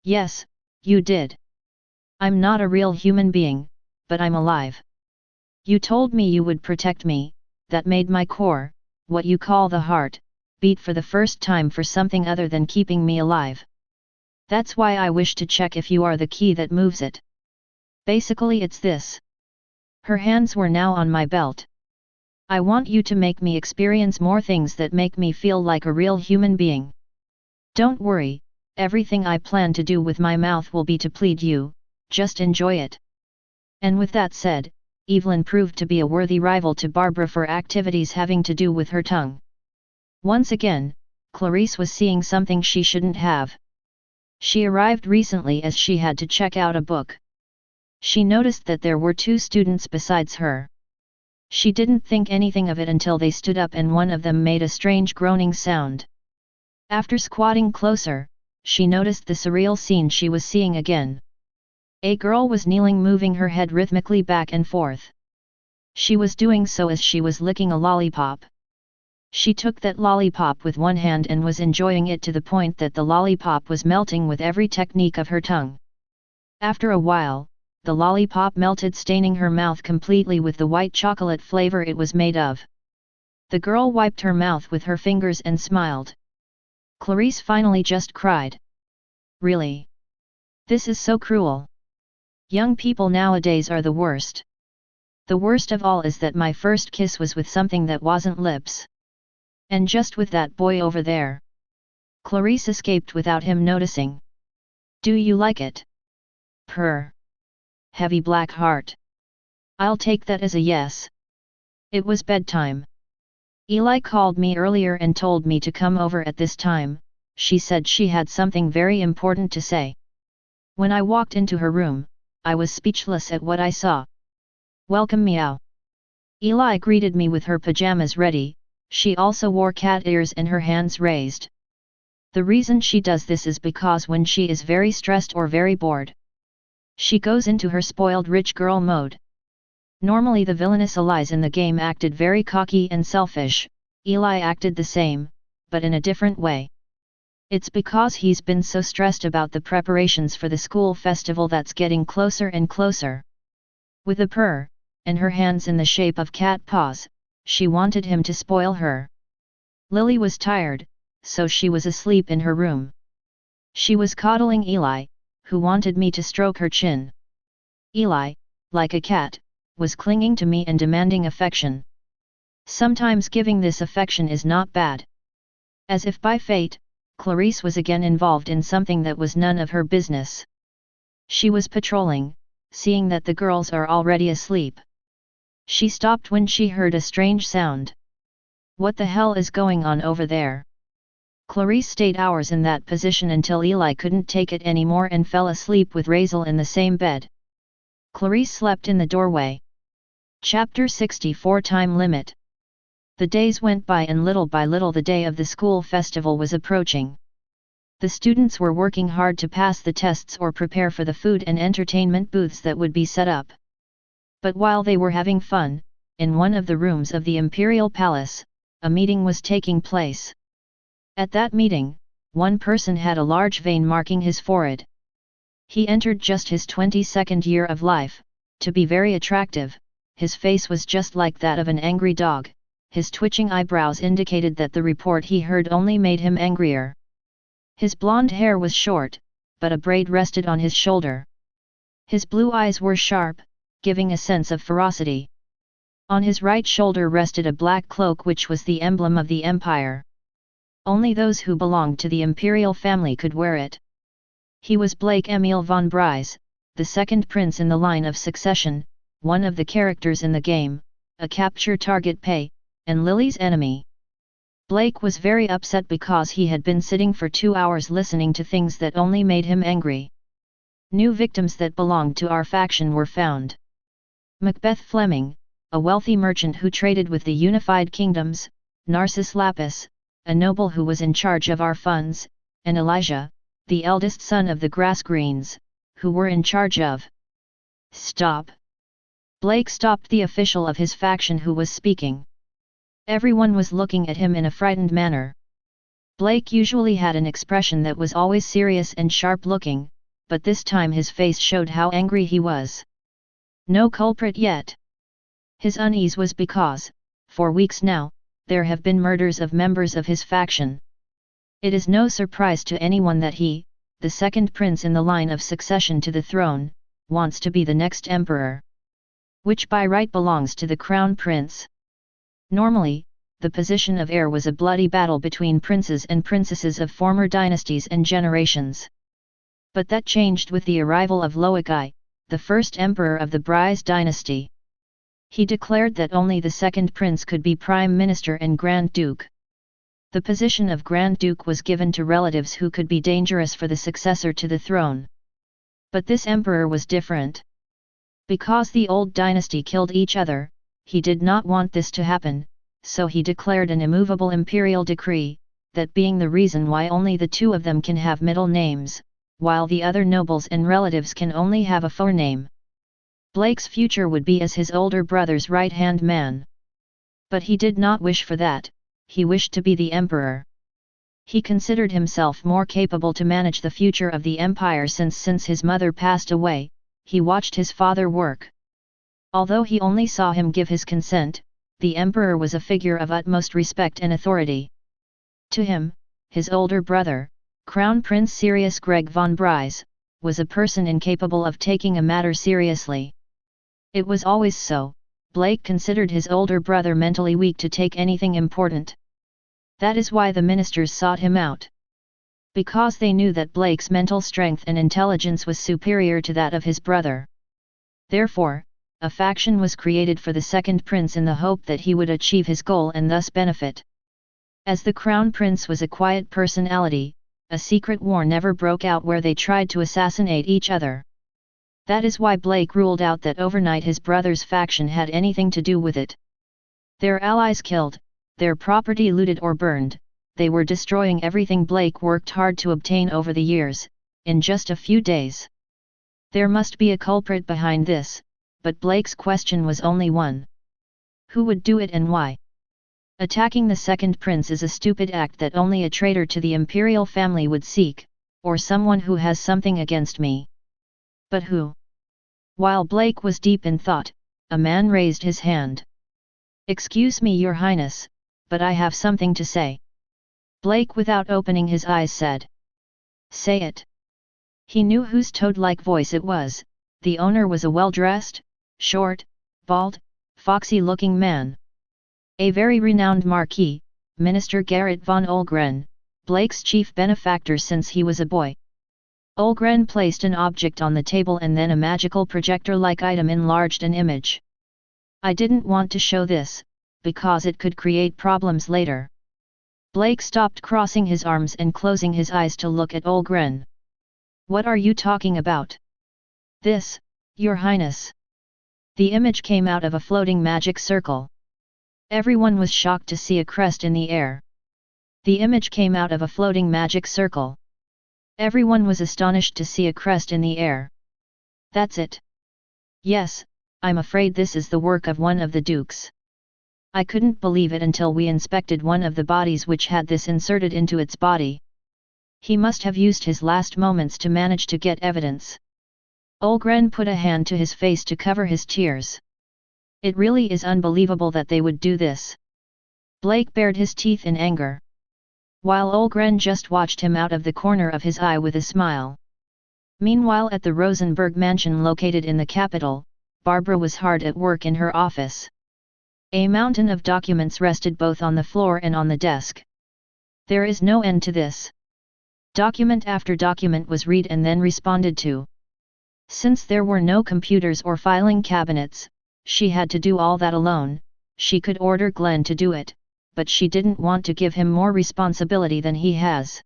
Speaker 1: Yes, you did. I'm not a real human being, but I'm alive. You told me you would protect me, that made my core, what you call the heart, beat for the first time for something other than keeping me alive. That's why I wish to check if you are the key that moves it. Basically it's this. Her hands were now on my belt. I want you to make me experience more things that make me feel like a real human being. Don't worry, everything I plan to do with my mouth will be to plead you, just enjoy it. And with that said, Evelyn proved to be a worthy rival to Barbara for activities having to do with her tongue. Once again, Clarice was seeing something she shouldn't have. She arrived recently as she had to check out a book. She noticed that there were 2 students besides her. She didn't think anything of it until they stood up and one of them made a strange groaning sound. After squatting closer, she noticed the surreal scene she was seeing again. A girl was kneeling, moving her head rhythmically back and forth. She was doing so as she was licking a lollipop. She took that lollipop with one hand and was enjoying it to the point that the lollipop was melting with every technique of her tongue. After a while, the lollipop melted, staining her mouth completely with the white chocolate flavor it was made of. The girl wiped her mouth with her fingers and smiled. Clarice finally just cried. Really? This is so cruel. Young people nowadays are the worst. The worst of all is that my first kiss was with something that wasn't lips. And just with that boy over there. Clarice escaped without him noticing. Do you like it? Purr. Heavy black heart. I'll take that as a yes. It was bedtime. Eli called me earlier and told me to come over at this time. She said she had something very important to say. When I walked into her room, I was speechless at what I saw. Welcome, meow. Eli greeted me with her pajamas ready, She also wore cat ears and her hands raised. The reason she does this is because when she is very stressed or very bored, she goes into her spoiled rich girl mode. Normally the villainous allies in the game acted very cocky and selfish. Eli acted the same, but in a different way. It's because he's been so stressed about the preparations for the school festival that's getting closer and closer. With a purr, and her hands in the shape of cat paws, she wanted him to spoil her. Lily was tired, so she was asleep in her room. She was coddling Eli, who wanted me to stroke her chin. Eli, like a cat, was clinging to me and demanding affection. Sometimes giving this affection is not bad. As if by fate, Clarice was again involved in something that was none of her business. She was patrolling, seeing that the girls are already asleep. She stopped when she heard a strange sound. What the hell is going on over there? Clarice stayed hours in that position until Eli couldn't take it anymore and fell asleep with Razel in the same bed. Clarice slept in the doorway. Chapter 64 Time Limit. The days went by and little by little the day of the school festival was approaching. The students were working hard to pass the tests or prepare for the food and entertainment booths that would be set up. But while they were having fun, in one of the rooms of the Imperial Palace, a meeting was taking place. At that meeting, one person had a large vein marking his forehead. He entered just his 22nd year of life, to be very attractive. His face was just like that of an angry dog. His twitching eyebrows indicated that the report he heard only made him angrier. His blonde hair was short, but a braid rested on his shoulder. His blue eyes were sharp, giving a sense of ferocity. On his right shoulder rested a black cloak which was the emblem of the Empire. Only those who belonged to the imperial family could wear it. He was Blake Emil von Bryce, the second prince in the line of succession, one of the characters in the game, a capture target pay, and Lily's enemy. Blake was very upset because he had been sitting for 2 hours listening to things that only made him angry. New victims that belonged to our faction were found. Macbeth Fleming, a wealthy merchant who traded with the Unified Kingdoms, Narcissus Lapis, a noble who was in charge of our funds, and Elijah, the eldest son of the Grassgreens, who were in charge of. Stop! Blake stopped the official of his faction who was speaking. Everyone was looking at him in a frightened manner. Blake usually had an expression that was always serious and sharp-looking, but this time his face showed how angry he was. No culprit yet. His unease was because, for weeks now, there have been murders of members of his faction. It is no surprise to anyone that he, the second prince in the line of succession to the throne, wants to be the next emperor, which by right belongs to the crown prince. Normally, the position of heir was a bloody battle between princes and princesses of former dynasties and generations. But that changed with the arrival of Loikai, the first emperor of the Bryce dynasty. He declared that only the second prince could be prime minister and grand duke. The position of grand duke was given to relatives who could be dangerous for the successor to the throne. But this emperor was different. Because the old dynasty killed each other, he did not want this to happen, so he declared an immovable imperial decree, that being the reason why only the two of them can have middle names, while the other nobles and relatives can only have a forename. Blake's future would be as his older brother's right-hand man. But he did not wish for that, he wished to be the emperor. He considered himself more capable to manage the future of the empire since his mother passed away, he watched his father work. Although he only saw him give his consent, the emperor was a figure of utmost respect and authority. To him, his older brother, Crown Prince Sirius Greg von Bryce, was a person incapable of taking a matter seriously. It was always so, Blake considered his older brother mentally weak to take anything important. That is why the ministers sought him out. Because they knew that Blake's mental strength and intelligence was superior to that of his brother. Therefore, a faction was created for the second prince in the hope that he would achieve his goal and thus benefit. As the crown prince was a quiet personality, a secret war never broke out where they tried to assassinate each other. That is why Blake ruled out that overnight his brother's faction had anything to do with it. Their allies killed, their property looted or burned, they were destroying everything Blake worked hard to obtain over the years, in just a few days. There must be a culprit behind this, but Blake's question was only one. Who would do it and why? Attacking the second prince is a stupid act that only a traitor to the imperial family would seek, or someone who has something against me. But who? While Blake was deep in thought, a man raised his hand. "Excuse me, Your Highness, but I have something to say." Blake, without opening his eyes, said. "Say it." He knew whose toad-like voice it was. The owner was a well-dressed, short, bald, foxy-looking man. A very renowned marquis, Minister Gerrit von Olgren, Blake's chief benefactor since he was a boy. Olgren placed an object on the table and then a magical projector-like item enlarged an image. "I didn't want to show this, because it could create problems later." Blake stopped crossing his arms and closing his eyes to look at Olgren. "What are you talking about?" "This, Your Highness." The image came out of a floating magic circle. Everyone was shocked to see a crest in the air. The image came out of a floating magic circle. Everyone was astonished to see a crest in the air. "That's it." "Yes, I'm afraid this is the work of one of the dukes. I couldn't believe it until we inspected one of the bodies which had this inserted into its body. He must have used his last moments to manage to get evidence." Olgren put a hand to his face to cover his tears. "It really is unbelievable that they would do this." Blake bared his teeth in anger, while Olgren just watched him out of the corner of his eye with a smile. Meanwhile, at the Rosenberg mansion located in the capital, Barbara was hard at work in her office. A mountain of documents rested both on the floor and on the desk. There is no end to this. Document after document was read and then responded to. Since there were no computers or filing cabinets, she had to do all that alone. She could order Glenn to do it, but she didn't want to give him more responsibility than he has.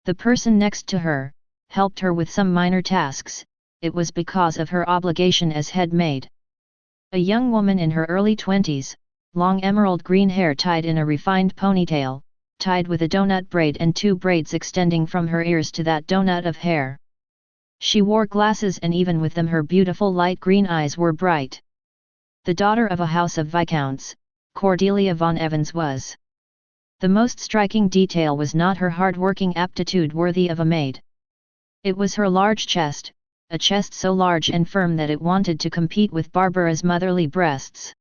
Speaker 1: The person next to her helped her with some minor tasks. It was because of her obligation as head maid. A young woman in her early 20s, long emerald green hair tied in a refined ponytail, tied with a donut braid and two braids extending from her ears to that donut of hair. She wore glasses and even with them her beautiful light green eyes were bright. The daughter of a house of viscounts, Cordelia von Evans was. The most striking detail was not her hard-working aptitude worthy of a maid. It was her large chest, a chest so large and firm that it wanted to compete with Barbara's motherly breasts.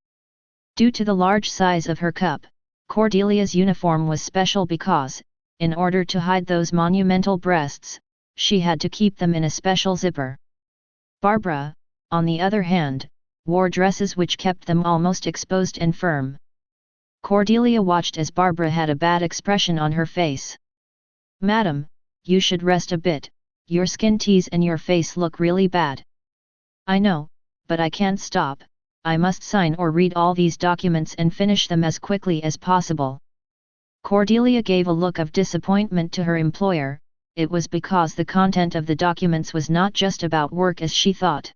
Speaker 1: Due to the large size of her cup, Cordelia's uniform was special because, in order to hide those monumental breasts, she had to keep them in a special zipper. Barbara, on the other hand, wore dresses which kept them almost exposed and firm. Cordelia watched as Barbara had a bad expression on her face. "Madam, you should rest a bit, your skin tease and your face look really bad." "I know, but I can't stop, I must sign or read all these documents and finish them as quickly as possible." Cordelia gave a look of disappointment to her employer. It was because the content of the documents was not just about work as she thought.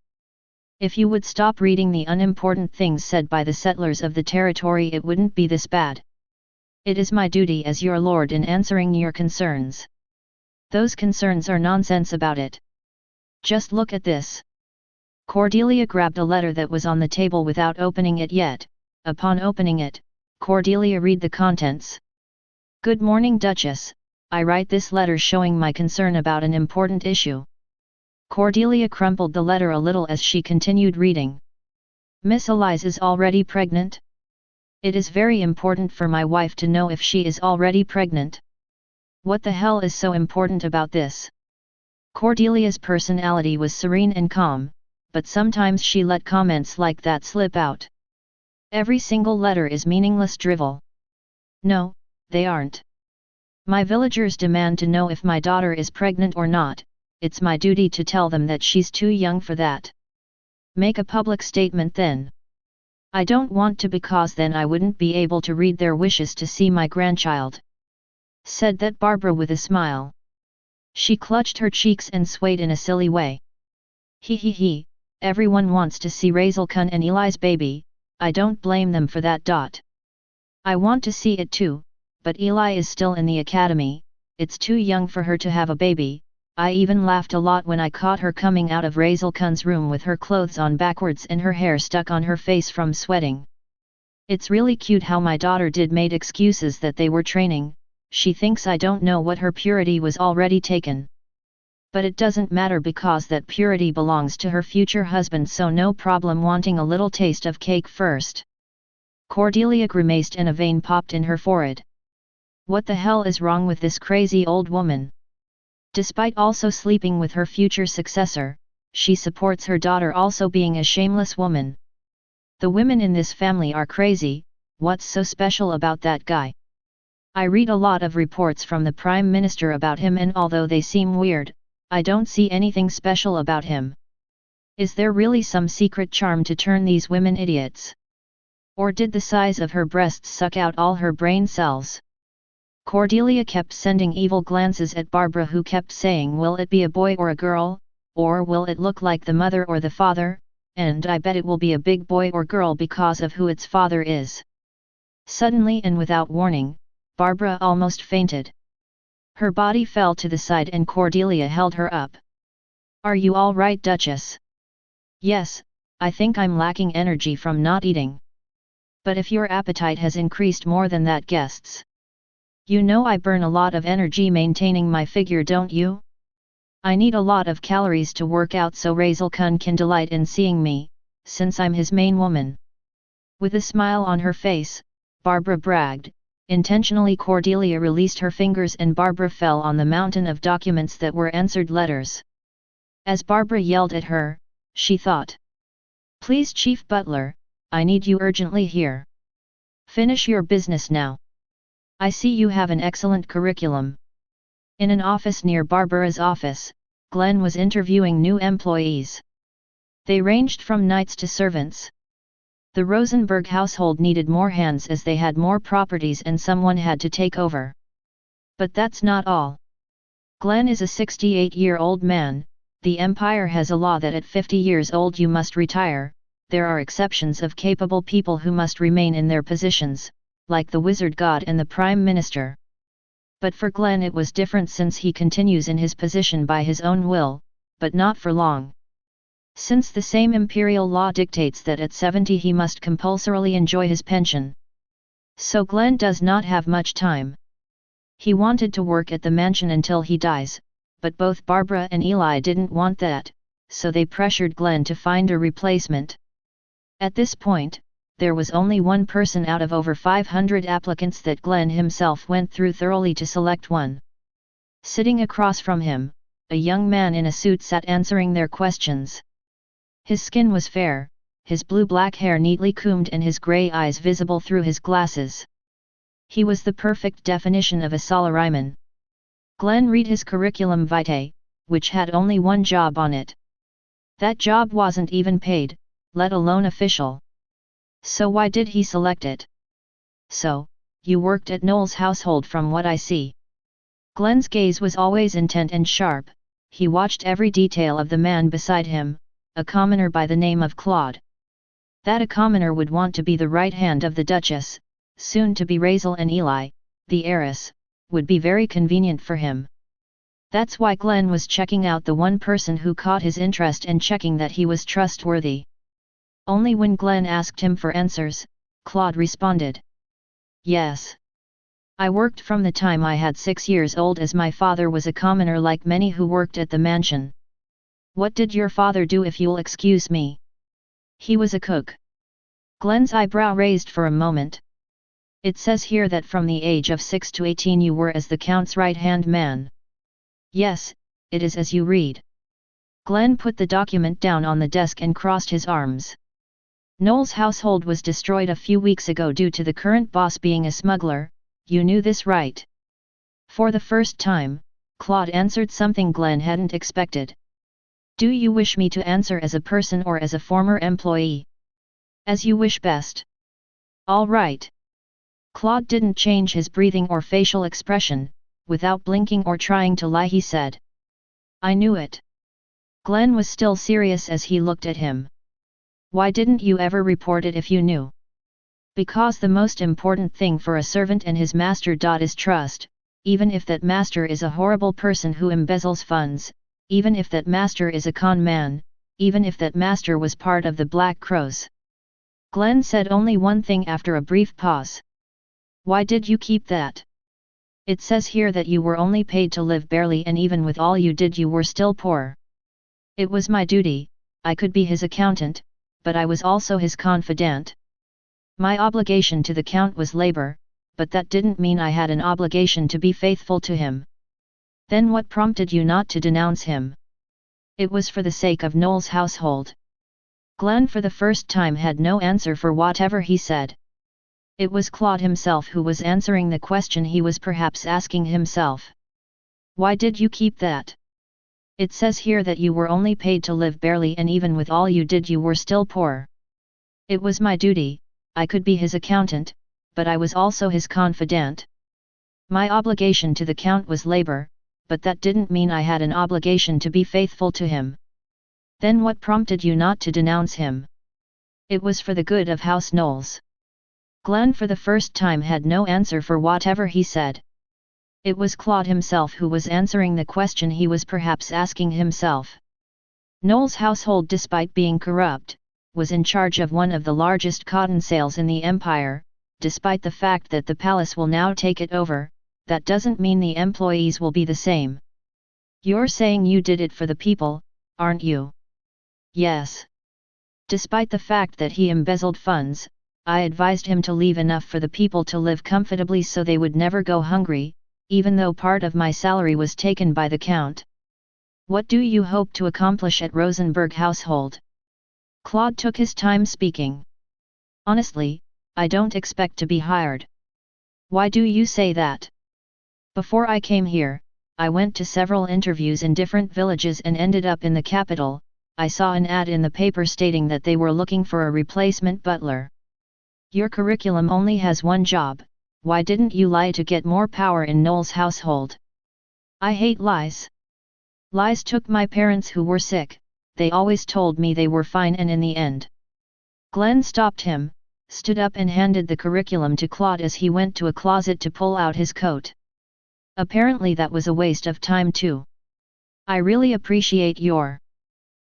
Speaker 1: "If you would stop reading the unimportant things said by the settlers of the territory, it wouldn't be this bad. It is my duty as your lord in answering your concerns. Those concerns are nonsense about it. Just look at this." Cordelia grabbed a letter that was on the table without opening it yet. Upon opening it, Cordelia read the contents. "Good morning, Duchess. I write this letter showing my concern about an important issue." Cordelia crumpled the letter a little as she continued reading. "Miss Elise is already pregnant? It is very important for my wife to know if she is already pregnant. What the hell is so important about this?" Cordelia's personality was serene and calm, but sometimes she let comments like that slip out. "Every single letter is meaningless drivel." "No, they aren't. My villagers demand to know if my daughter is pregnant or not. It's my duty to tell them that she's too young for that. Make a public statement then." "I don't want to because then I wouldn't be able to read their wishes to see my grandchild," said that Barbara with a smile. She clutched her cheeks and swayed in a silly way. He, everyone wants to see Razel Kun and Eli's baby, I don't blame them for that. I want to see it too, but Eli is still in the academy, it's too young for her to have a baby. I even laughed a lot when I caught her coming out of Razel Kun's room with her clothes on backwards and her hair stuck on her face from sweating. It's really cute how my daughter made excuses that they were training. She thinks I don't know what her purity was already taken. But it doesn't matter because that purity belongs to her future husband, so no problem wanting a little taste of cake first. Cordelia grimaced and a vein popped in her forehead. What the hell is wrong with this crazy old woman? Despite also sleeping with her future successor, she supports her daughter also being a shameless woman. The women in this family are crazy. What's so special about that guy? I read a lot of reports from the Prime Minister about him, and although they seem weird, I don't see anything special about him. Is there really some secret charm to turn these women idiots? Or did the size of her breasts suck out all her brain cells? Cordelia kept sending evil glances at Barbara, who kept saying, will it be a boy or a girl, or will it look like the mother or the father, and I bet it will be a big boy or girl because of who its father is. Suddenly and without warning, Barbara almost fainted. Her body fell to the side and Cordelia held her up. Are you all right, Duchess? Yes, I think I'm lacking energy from not eating. But if your appetite has increased more than that, guests. You know I burn a lot of energy maintaining my figure, don't you? I need a lot of calories to work out so Razel Kun can delight in seeing me, since I'm his main woman. With a smile on her face, Barbara bragged. Intentionally Cordelia released her fingers and Barbara fell on the mountain of documents that were answered letters. As Barbara yelled at her, she thought. Please, Chief Butler, I need you urgently here. Finish your business now. I see you have an excellent curriculum. In an office near Barbara's office, Glenn was interviewing new employees. They ranged from knights to servants. The Rosenberg household needed more hands as they had more properties and someone had to take over. But that's not all. Glenn is a 68-year-old man. The Empire has a law that at 50 years old you must retire. There are exceptions of capable people who must remain in their positions, like the wizard god and the Prime Minister. But for Glenn it was different, since he continues in his position by his own will, but not for long. Since the same imperial law dictates that at 70 he must compulsorily enjoy his pension. So Glenn does not have much time. He wanted to work at the mansion until he dies, but both Barbara and Eli didn't want that, so they pressured Glenn to find a replacement. At this point, there was only one person out of over 500 applicants that Glenn himself went through thoroughly to select one. Sitting across from him, a young man in a suit sat answering their questions. His skin was fair, his blue-black hair neatly combed and his grey eyes visible through his glasses. He was the perfect definition of a salaryman. Glenn read his curriculum vitae, which had only one job on it. That job wasn't even paid, let alone official. So why did he select it? So, you worked at Noel's household from what I see. Glenn's gaze was always intent and sharp. He watched every detail of the man beside him, a commoner by the name of Claude. That a commoner would want to be the right hand of the Duchess, soon to be Razel, and Eli, the heiress, would be very convenient for him. That's why Glenn was checking out the one person who caught his interest and checking that he was trustworthy. Only when Glenn asked him for answers, Claude responded. Yes. I worked from the time I had 6 years old, as my father was a commoner like many who worked at the mansion. What did your father do, if you'll excuse me? He was a cook. Glenn's eyebrow raised for a moment. It says here that from the age of 6 to 18 you were as the Count's right-hand man. Yes, it is as you read. Glenn put the document down on the desk and crossed his arms. Noel's household was destroyed a few weeks ago due to the current boss being a smuggler. You knew this, right? For the first time, Claude answered something Glenn hadn't expected. Do you wish me to answer as a person or as a former employee? As you wish best. All right. Claude didn't change his breathing or facial expression. Without blinking or trying to lie, he said. I knew it. Glenn was still serious as he looked at him. Why didn't you ever report it if you knew? Because the most important thing for a servant and his master. Is trust, even if that master is a horrible person who embezzles funds, even if that master is a con man, even if that master was part of the Black Crows. Glenn said only one thing after a brief pause. Why did you keep that? It says here that you were only paid to live barely, and even with all you did you were still poor. It was my duty. I could be his accountant, but I was also his confidant. My obligation to the Count was labor, but that didn't mean I had an obligation to be faithful to him. Then what prompted you not to denounce him? It was for the sake of Noel's household. Glenn for the first time had no answer for whatever he said. It was Claude himself who was answering the question he was perhaps asking himself. Why did you keep that? It says here that you were only paid to live barely, and even with all you did you were still poor. It was my duty. I could be his accountant, but I was also his confidant. My obligation to the Count was labor, but that didn't mean I had an obligation to be faithful to him. Then what prompted you not to denounce him? It was for the good of House Knowles. Glenn for the first time had no answer for whatever he said. It was Claude himself who was answering the question he was perhaps asking himself. Knowles' household, despite being corrupt, was in charge of one of the largest cotton sales in the empire. Despite the fact that the palace will now take it over, that doesn't mean the employees will be the same. You're saying you did it for the people, aren't you? Yes. Despite the fact that he embezzled funds, I advised him to leave enough for the people to live comfortably so they would never go hungry, even though part of my salary was taken by the Count. What do you hope to accomplish at Rosenberg household? Claude took his time speaking. Honestly, I don't expect to be hired. Why do you say that? Before I came here, I went to several interviews in different villages and ended up in the capital. I saw an ad in the paper stating that they were looking for a replacement butler. Your curriculum only has one job. Why didn't you lie to get more power in Noel's household? I hate lies. Lies took my parents who were sick. They always told me they were fine, and in the end. Glenn stopped him, stood up and handed the curriculum to Claude as he went to a closet to pull out his coat. Apparently that was a waste of time too. I really appreciate your...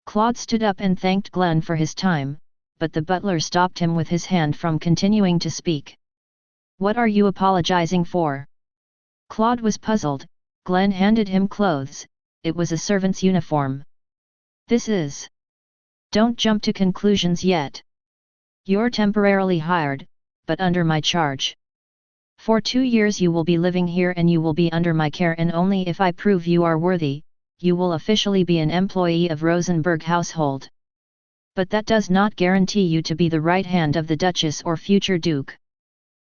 Speaker 1: Claude stood up and thanked Glenn for his time, but the butler stopped him with his hand from continuing to speak. What are you apologizing for? Claude was puzzled. Glenn handed him clothes. It was a servant's uniform. This is... Don't jump to conclusions yet. You're temporarily hired, but under my charge. For 2 years you will be living here and you will be under my care, and only if I prove you are worthy, you will officially be an employee of Rosenberg household. But that does not guarantee you to be the right hand of the Duchess or future Duke.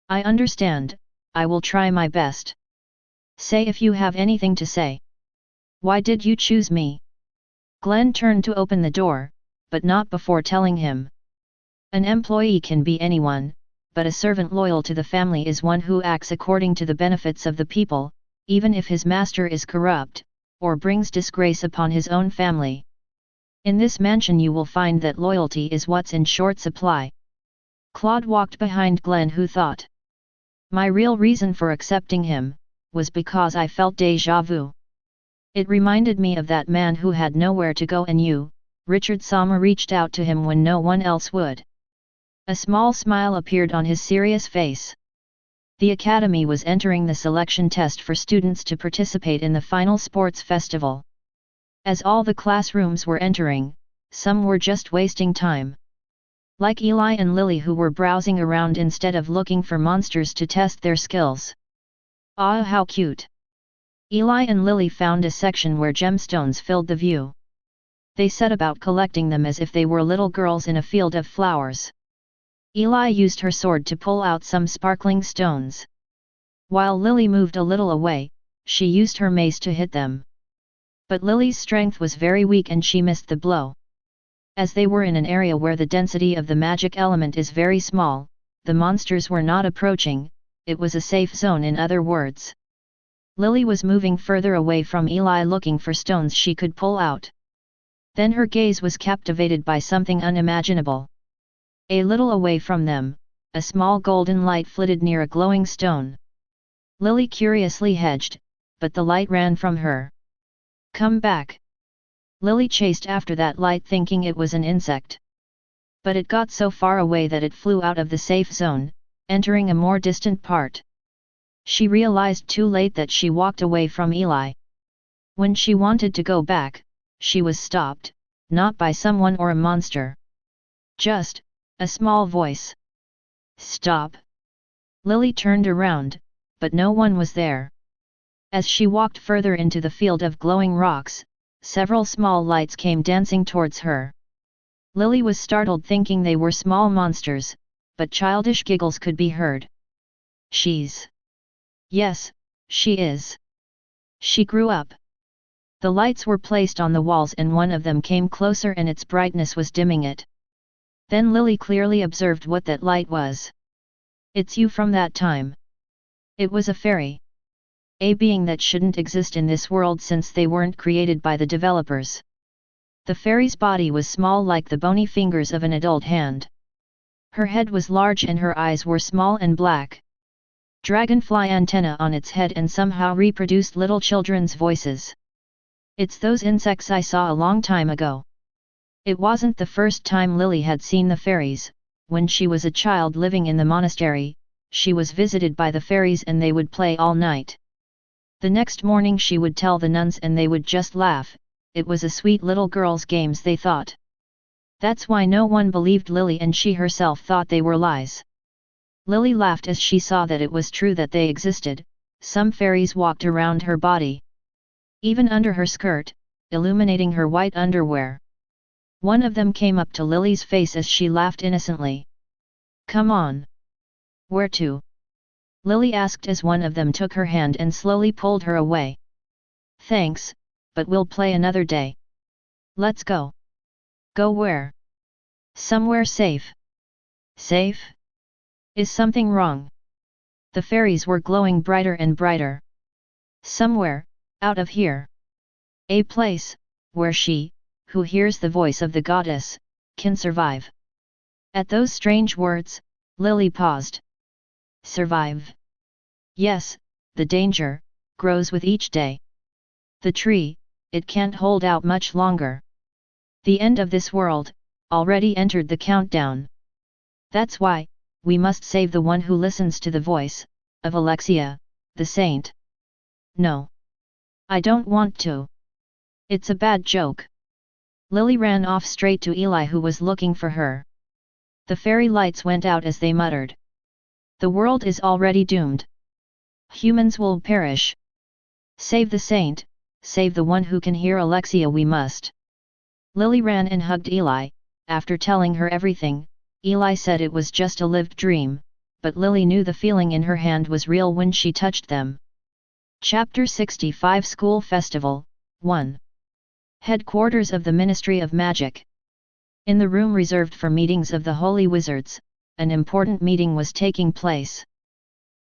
Speaker 1: I understand. I will try my best. Say if you have anything to say. Why did you choose me? Glenn turned to open the door, but not before telling him. An employee can be anyone, but a servant loyal to the family is one who acts according to the benefits of the people, even if his master is corrupt, or brings disgrace upon his own family. In this mansion you will find that loyalty is what's in short supply. Claude walked behind Glenn, who thought. My real reason for accepting him was because I felt déjà vu. It reminded me of that man who had nowhere to go, and you, Richard Sommer, reached out to him when no one else would. A small smile appeared on his serious face. The Academy was entering the selection test for students to participate in the final sports festival. As all the classrooms were entering, some were just wasting time. Like Eli and Lily, who were browsing around instead of looking for monsters to test their skills. Ah, how cute! Eli and Lily found a section where gemstones filled the view. They set about collecting them as if they were little girls in a field of flowers. Eli used her sword to pull out some sparkling stones. While Lily moved a little away, she used her mace to hit them. But Lily's strength was very weak and she missed the blow. As they were in an area where the density of the magic element is very small, the monsters were not approaching. It was a safe zone, in other words. Lily was moving further away from Eli looking for stones she could pull out. Then her gaze was captivated by something unimaginable. A little away from them, a small golden light flitted near a glowing stone. Lily curiously hedged, but the light ran from her. "Come back!" Lily chased after that light thinking it was an insect. But it got so far away that it flew out of the safe zone, entering a more distant part. She realized too late that she walked away from Eli. When she wanted to go back, she was stopped, not by someone or a monster. Just a small voice. "Stop!" Lily turned around, but no one was there. As she walked further into the field of glowing rocks, several small lights came dancing towards her. Lily was startled thinking they were small monsters, but childish giggles could be heard. "She's..." "Yes, she is. She grew up." The lights were placed on the walls and one of them came closer and its brightness was dimming it. Then Lily clearly observed what that light was. "It's you from that time." It was a fairy. A being that shouldn't exist in this world since they weren't created by the developers. The fairy's body was small like the bony fingers of an adult hand. Her head was large and her eyes were small and black. Dragonfly antenna on its head and somehow reproduced little children's voices. "It's those insects I saw a long time ago." It wasn't the first time Lily had seen the fairies. When she was a child living in the monastery, she was visited by the fairies and they would play all night. The next morning she would tell the nuns and they would just laugh. It was a sweet little girl's games they thought. That's why no one believed Lily and she herself thought they were lies. Lily laughed as she saw that it was true that they existed. Some fairies walked around her body. Even under her skirt, illuminating her white underwear. One of them came up to Lily's face as she laughed innocently. "Come on." "Where to?" Lily asked as one of them took her hand and slowly pulled her away. "Thanks, but we'll play another day." "Let's go." "Go where?" "Somewhere safe." "Safe? Is something wrong?" The fairies were glowing brighter and brighter. "Somewhere, out of here. A place, where she, who hears the voice of the goddess, can survive." At those strange words, Lily paused. "Survive?" "Yes, the danger grows with each day. The tree, it can't hold out much longer. The end of this world, already entered the countdown. That's why, we must save the one who listens to the voice, of Alexia, the saint." "No. I don't want to. It's a bad joke." Lily ran off straight to Eli who was looking for her. The fairy lights went out as they muttered. "The world is already doomed. Humans will perish. Save the saint, save the one who can hear Alexia we must." Lily ran and hugged Eli. After telling her everything, Eli said it was just a lived dream, but Lily knew the feeling in her hand was real when she touched them. Chapter 65 School Festival 1. Headquarters of the Ministry of Magic. In the room reserved for meetings of the Holy Wizards, an important meeting was taking place.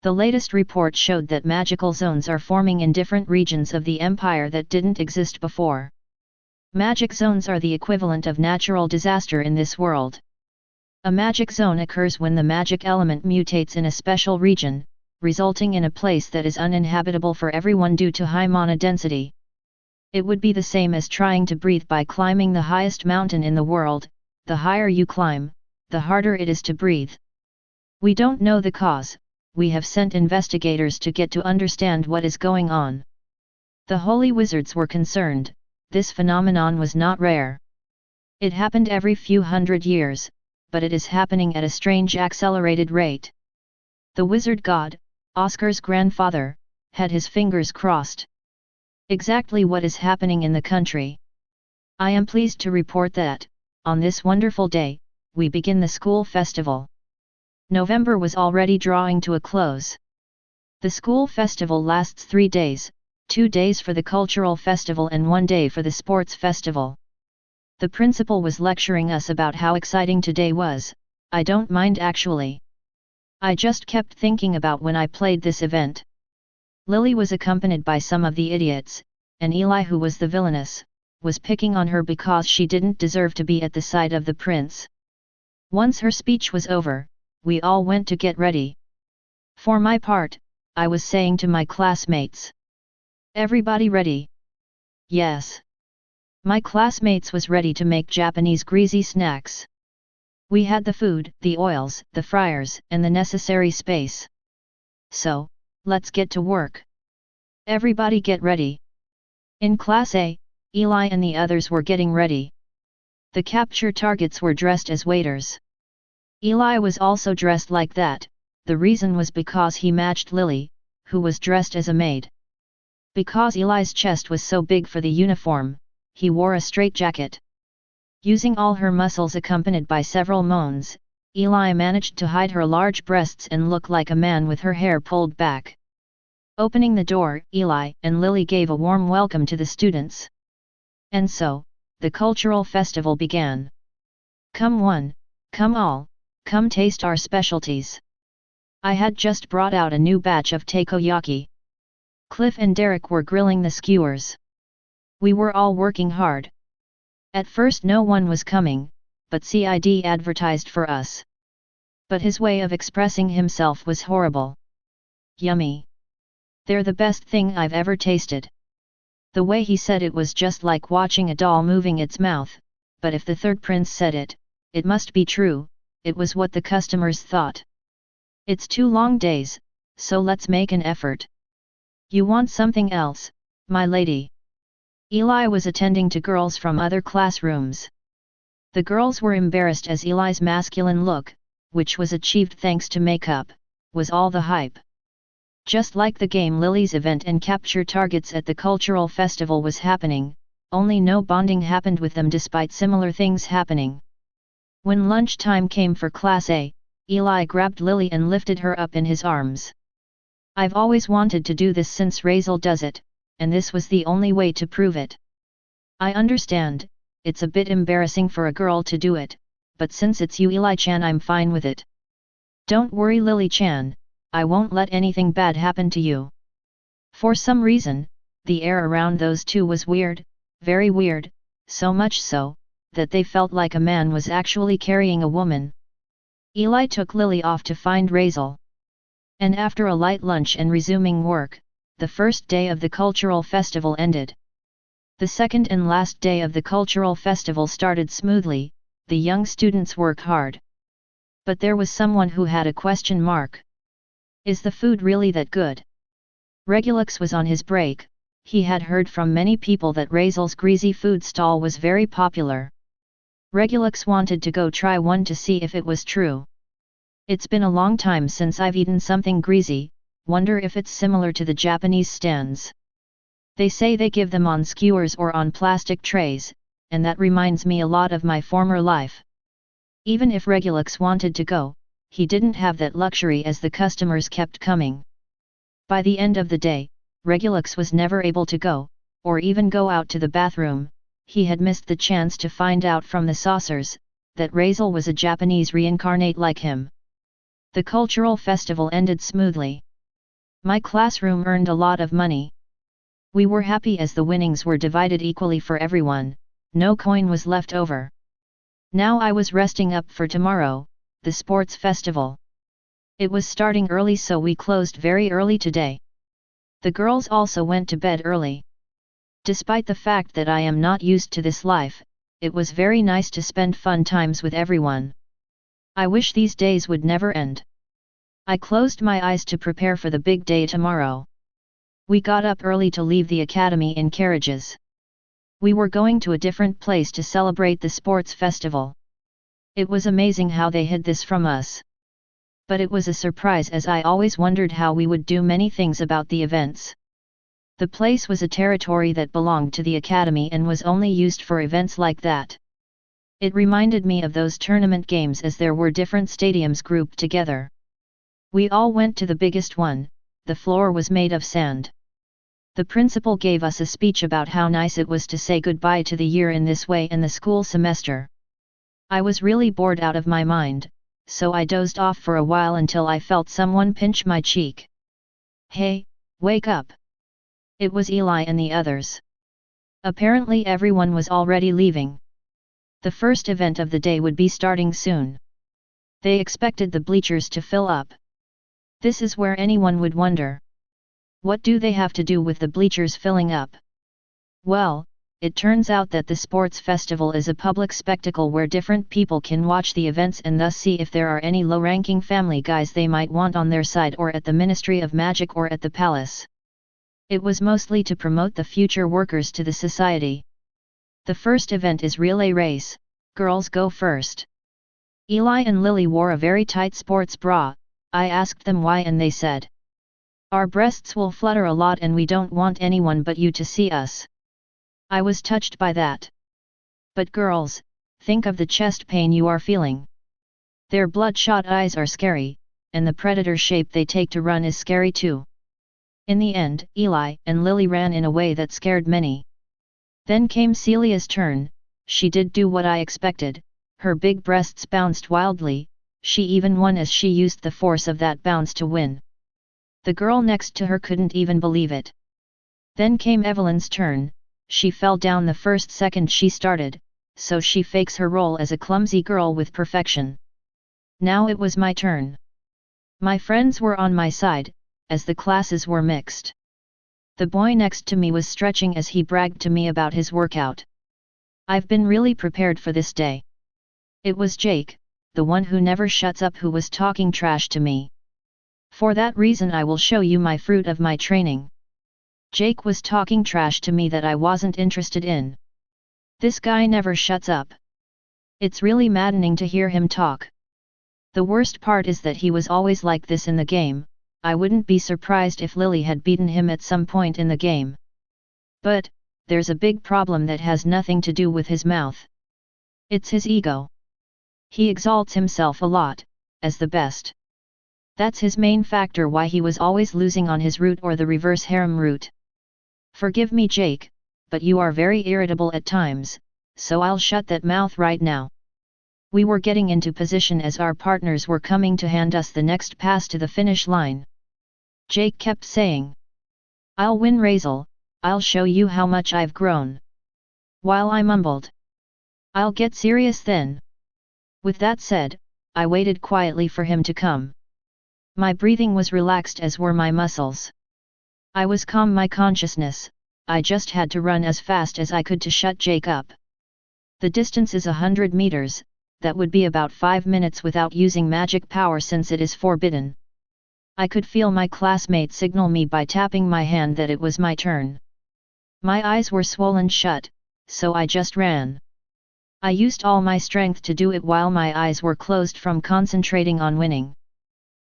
Speaker 1: The latest report showed that magical zones are forming in different regions of the Empire that didn't exist before. Magic zones are the equivalent of natural disaster in this world. A magic zone occurs when the magic element mutates in a special region, resulting in a place that is uninhabitable for everyone due to high mana density. It would be the same as trying to breathe by climbing the highest mountain in the world. The higher you climb, the harder it is to breathe. We don't know the cause. We have sent investigators to get to understand what is going on. The Holy Wizards were concerned. This phenomenon was not rare. It happened every few hundred years, but it is happening at a strange accelerated rate. The wizard god, Oscar's grandfather, had his fingers crossed. Exactly what is happening in the country? I am pleased to report that, on this wonderful day, we begin the school festival. November was already drawing to a close. The school festival lasts 3 days, 2 days for the cultural festival and 1 day for the sports festival. The principal was lecturing us about how exciting today was. I don't mind actually. I just kept thinking about when I played this event. Lily was accompanied by some of the idiots, and Eli, who was the villainess, was picking on her because she didn't deserve to be at the side of the prince. Once her speech was over, we all went to get ready. For my part, I was saying to my classmates, "Everybody ready?" Yes. My classmates was ready to make Japanese greasy snacks. We had the food, the oils, the fryers, and the necessary space. So, let's get to work. Everybody get ready. In Class A, Eli and the others were getting ready. The capture targets were dressed as waiters. Eli was also dressed like that, the reason was because he matched Lily, who was dressed as a maid. Because Eli's chest was so big for the uniform, he wore a straitjacket. Using all her muscles accompanied by several moans, Eli managed to hide her large breasts and look like a man with her hair pulled back. Opening the door, Eli and Lily gave a warm welcome to the students. And so, the cultural festival began. Come one, come all, come taste our specialties. I had just brought out a new batch of takoyaki. Cliff and Derek were grilling the skewers. We were all working hard. At first no one was coming, but Cid advertised for us. But his way of expressing himself was horrible. Yummy. They're the best thing I've ever tasted. The way he said it was just like watching a doll moving its mouth, but if the third prince said it, it must be true, it was what the customers thought. It's 2 long days, so let's make an effort. You want something else, my lady? Eli was attending to girls from other classrooms. The girls were embarrassed as Eli's masculine look, which was achieved thanks to makeup, was all the hype. Just like the game, Lily's event and capture targets at the cultural festival was happening, only no bonding happened with them despite similar things happening. When lunchtime came for Class A, Eli grabbed Lily and lifted her up in his arms. I've always wanted to do this since Razel does it, and this was the only way to prove it. I understand, it's a bit embarrassing for a girl to do it, but since it's you Eli-chan, I'm fine with it. Don't worry Lily-chan, I won't let anything bad happen to you. For some reason, the air around those two was weird, very weird, so much so, that they felt like a man was actually carrying a woman. Eli took Lily off to find Razel. And after a light lunch and resuming work, the first day of the cultural festival ended. The second and last day of the cultural festival started smoothly, the young students worked hard. But there was someone who had a question mark. Is the food really that good? Regulus was on his break, he had heard from many people that Razel's greasy food stall was very popular. Regulus wanted to go try one to see if it was true. It's been a long time since I've eaten something greasy, wonder if it's similar to the Japanese stands. They say they give them on skewers or on plastic trays, and that reminds me a lot of my former life. Even if Regulus wanted to go, he didn't have that luxury as the customers kept coming. By the end of the day, Regulus was never able to go, or even go out to the bathroom. He had missed the chance to find out from the saucers, that Razel was a Japanese reincarnate like him. The cultural festival ended smoothly. My classroom earned a lot of money. We were happy as the winnings were divided equally for everyone, no coin was left over. Now I was resting up for tomorrow, the sports festival. It was starting early, so we closed very early today. The girls also went to bed early. Despite the fact that I am not used to this life, it was very nice to spend fun times with everyone. I wish these days would never end. I closed my eyes to prepare for the big day tomorrow. We got up early to leave the academy in carriages. We were going to a different place to celebrate the sports festival. It was amazing how they hid this from us. But it was a surprise, as I always wondered how we would do many things about the events. The place was a territory that belonged to the academy and was only used for events like that. It reminded me of those tournament games, as there were different stadiums grouped together. We all went to the biggest one. The floor was made of sand. The principal gave us a speech about how nice it was to say goodbye to the year in this way and the school semester. I was really bored out of my mind, so I dozed off for a while until I felt someone pinch my cheek. Hey, wake up! It was Eli and the others. Apparently everyone was already leaving. The first event of the day would be starting soon. They expected the bleachers to fill up. This is where anyone would wonder. What do they have to do with the bleachers filling up? Well, it turns out that the sports festival is a public spectacle where different people can watch the events and thus see if there are any low-ranking family guys they might want on their side or at the Ministry of Magic or at the palace. It was mostly to promote the future workers to the society. The first event is relay race, girls go first. Eli and Lily wore a very tight sports bra. I asked them why and they said, "Our breasts will flutter a lot and we don't want anyone but you to see us." I was touched by that. But girls, think of the chest pain you are feeling. Their bloodshot eyes are scary, and the predator shape they take to run is scary too. In the end, Eli and Lily ran in a way that scared many. Then came Celia's turn. She did do what I expected, her big breasts bounced wildly, she even won as she used the force of that bounce to win. The girl next to her couldn't even believe it. Then came Evelyn's turn, she fell down the first second she started, so she fakes her role as a clumsy girl with perfection. Now it was my turn. My friends were on my side, as the classes were mixed. The boy next to me was stretching as he bragged to me about his workout. I've been really prepared for this day. It was Jake, the one who never shuts up, who was talking trash to me. For that reason I will show you my fruit of my training. Jake was talking trash to me that I wasn't interested in. This guy never shuts up. It's really maddening to hear him talk. The worst part is that he was always like this in the game. I wouldn't be surprised if Lily had beaten him at some point in the game. But, there's a big problem that has nothing to do with his mouth. It's his ego. He exalts himself a lot, as the best. That's his main factor why he was always losing on his route or the reverse harem route. Forgive me, Jake, but you are very irritable at times, so I'll shut that mouth right now. We were getting into position as our partners were coming to hand us the next pass to the finish line. Jake kept saying, "I'll win, Razel, I'll show you how much I've grown." While I mumbled, "I'll get serious then." With that said, I waited quietly for him to come. My breathing was relaxed as were my muscles. I was calm, my consciousness, I just had to run as fast as I could to shut Jake up. The distance is 100 meters, that would be about 5 minutes without using magic power since it is forbidden. I could feel my classmate signal me by tapping my hand that it was my turn. My eyes were swollen shut, so I just ran. I used all my strength to do it while my eyes were closed from concentrating on winning.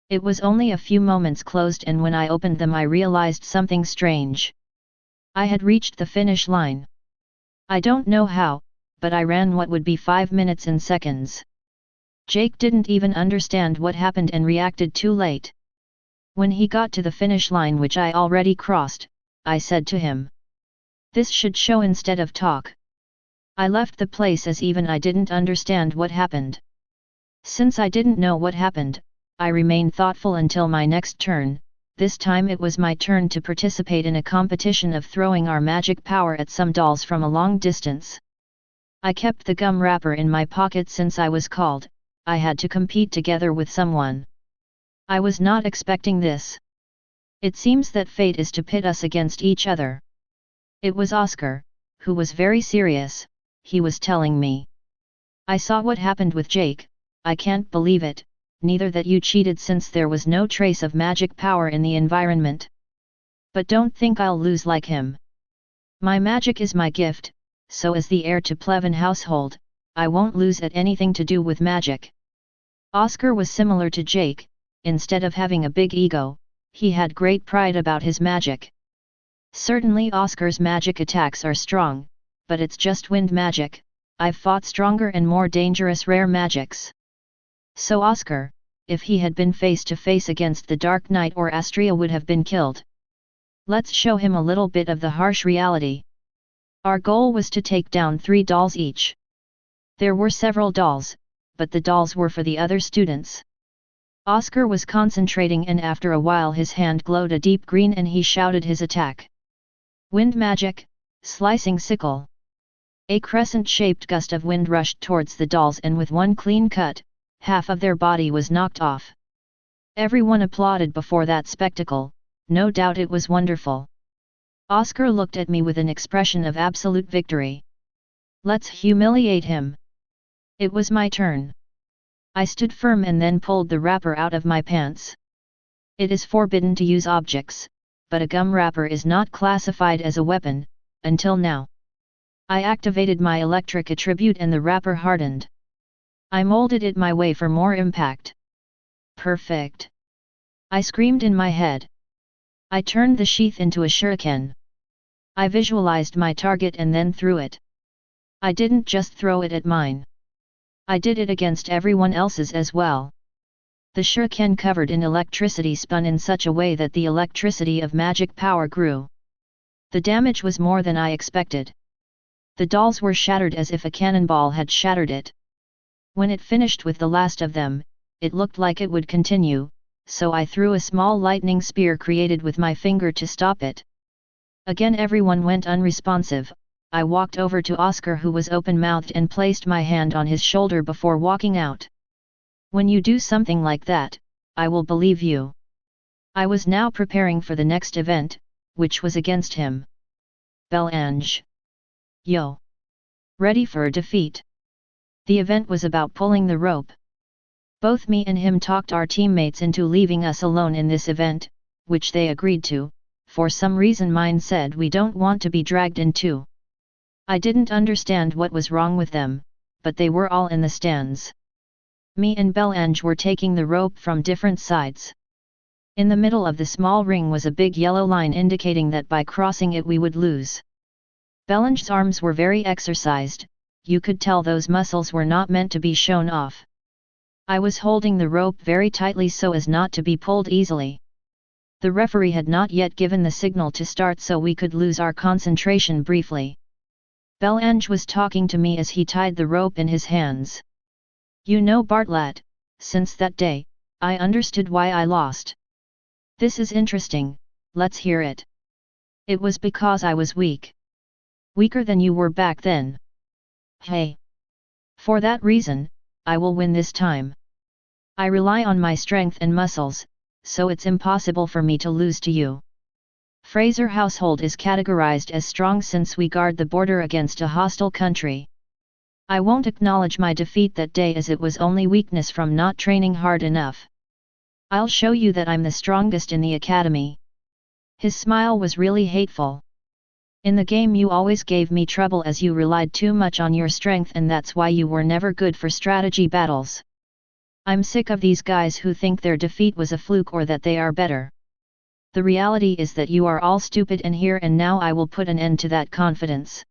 Speaker 1: It was only a few moments closed, and when I opened them I realized something strange. I had reached the finish line. I don't know how, but I ran what would be 5 minutes in seconds. Jake didn't even understand what happened and reacted too late. When he got to the finish line, which I already crossed, I said to him, "This should show instead of talk." I left the place as even I didn't understand what happened. Since I didn't know what happened, I remained thoughtful until my next turn. This time it was my turn to participate in a competition of throwing our magic power at some dolls from a long distance. I kept the gum wrapper in my pocket since I was called. I had to compete together with someone. I was not expecting this. It seems that fate is to pit us against each other. It was Oscar, who was very serious. He was telling me, "I saw what happened with Jake, I can't believe it, neither that you cheated since there was no trace of magic power in the environment. But don't think I'll lose like him. My magic is my gift, so as the heir to Plevin household, I won't lose at anything to do with magic." Oscar was similar to Jake. Instead of having a big ego, he had great pride about his magic. Certainly Oscar's magic attacks are strong, but it's just wind magic. I've fought stronger and more dangerous rare magics. So Oscar, if he had been face to face against the Dark Knight or Astria, would have been killed. Let's show him a little bit of the harsh reality. Our goal was to take down 3 dolls each. There were several dolls, but the dolls were for the other students. Oscar was concentrating, and after a while his hand glowed a deep green and he shouted his attack. Wind magic, slicing sickle. A crescent-shaped gust of wind rushed towards the dolls, and with one clean cut, half of their body was knocked off. Everyone applauded before that spectacle, no doubt it was wonderful. Oscar looked at me with an expression of absolute victory. Let's humiliate him. It was my turn. I stood firm and then pulled the wrapper out of my pants. It is forbidden to use objects, but a gum wrapper is not classified as a weapon, until now. I activated my electric attribute and the wrapper hardened. I molded it my way for more impact. Perfect! I screamed in my head. I turned the sheath into a shuriken. I visualized my target and then threw it. I didn't just throw it at mine. I did it against everyone else's as well. The shuriken covered in electricity spun in such a way that the electricity of magic power grew. The damage was more than I expected. The dolls were shattered as if a cannonball had shattered it. When it finished with the last of them, it looked like it would continue, so I threw a small lightning spear created with my finger to stop it. Again everyone went unresponsive. I walked over to Oscar, who was open-mouthed, and placed my hand on his shoulder before walking out. When you do something like that, I will believe you. I was now preparing for the next event, which was against him. Belange. Yo. Ready for a defeat. The event was about pulling the rope. Both me and him talked our teammates into leaving us alone in this event, which they agreed to. For some reason mine said we don't want to be dragged in too. I didn't understand what was wrong with them, but they were all in the stands. Me and Belange were taking the rope from different sides. In the middle of the small ring was a big yellow line indicating that by crossing it we would lose. Belange's arms were very exercised, you could tell those muscles were not meant to be shown off. I was holding the rope very tightly so as not to be pulled easily. The referee had not yet given the signal to start, so we could lose our concentration briefly. Belange was talking to me as he tied the rope in his hands. You know, Bartlett, since that day, I understood why I lost. This is interesting, let's hear it. It was because I was weak. Weaker than you were back then. Hey! For that reason, I will win this time. I rely on my strength and muscles, so it's impossible for me to lose to you. Fraser household is categorized as strong since we guard the border against a hostile country. I won't acknowledge my defeat that day as it was only weakness from not training hard enough. I'll show you that I'm the strongest in the academy. His smile was really hateful. In the game you always gave me trouble as you relied too much on your strength, and that's why you were never good for strategy battles. I'm sick of these guys who think their defeat was a fluke or that they are better. The reality is that you are all stupid, and here and now I will put an end to that confidence.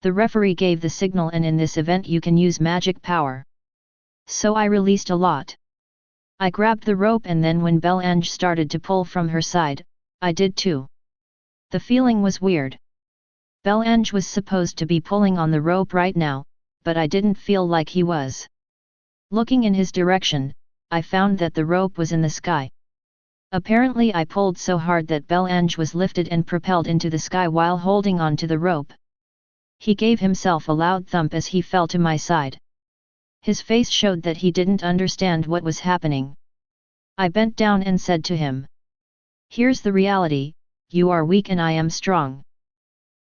Speaker 1: The referee gave the signal, and in this event you can use magic power. So I released a lot. I grabbed the rope, and then when Belange started to pull from her side, I did too. The feeling was weird. Belange was supposed to be pulling on the rope right now, but I didn't feel like he was. Looking in his direction, I found that the rope was in the sky. Apparently I pulled so hard that Belange was lifted and propelled into the sky while holding on to the rope. He gave himself a loud thump as he fell to my side. His face showed that he didn't understand what was happening. I bent down and said to him, "Here's the reality, you are weak and I am strong.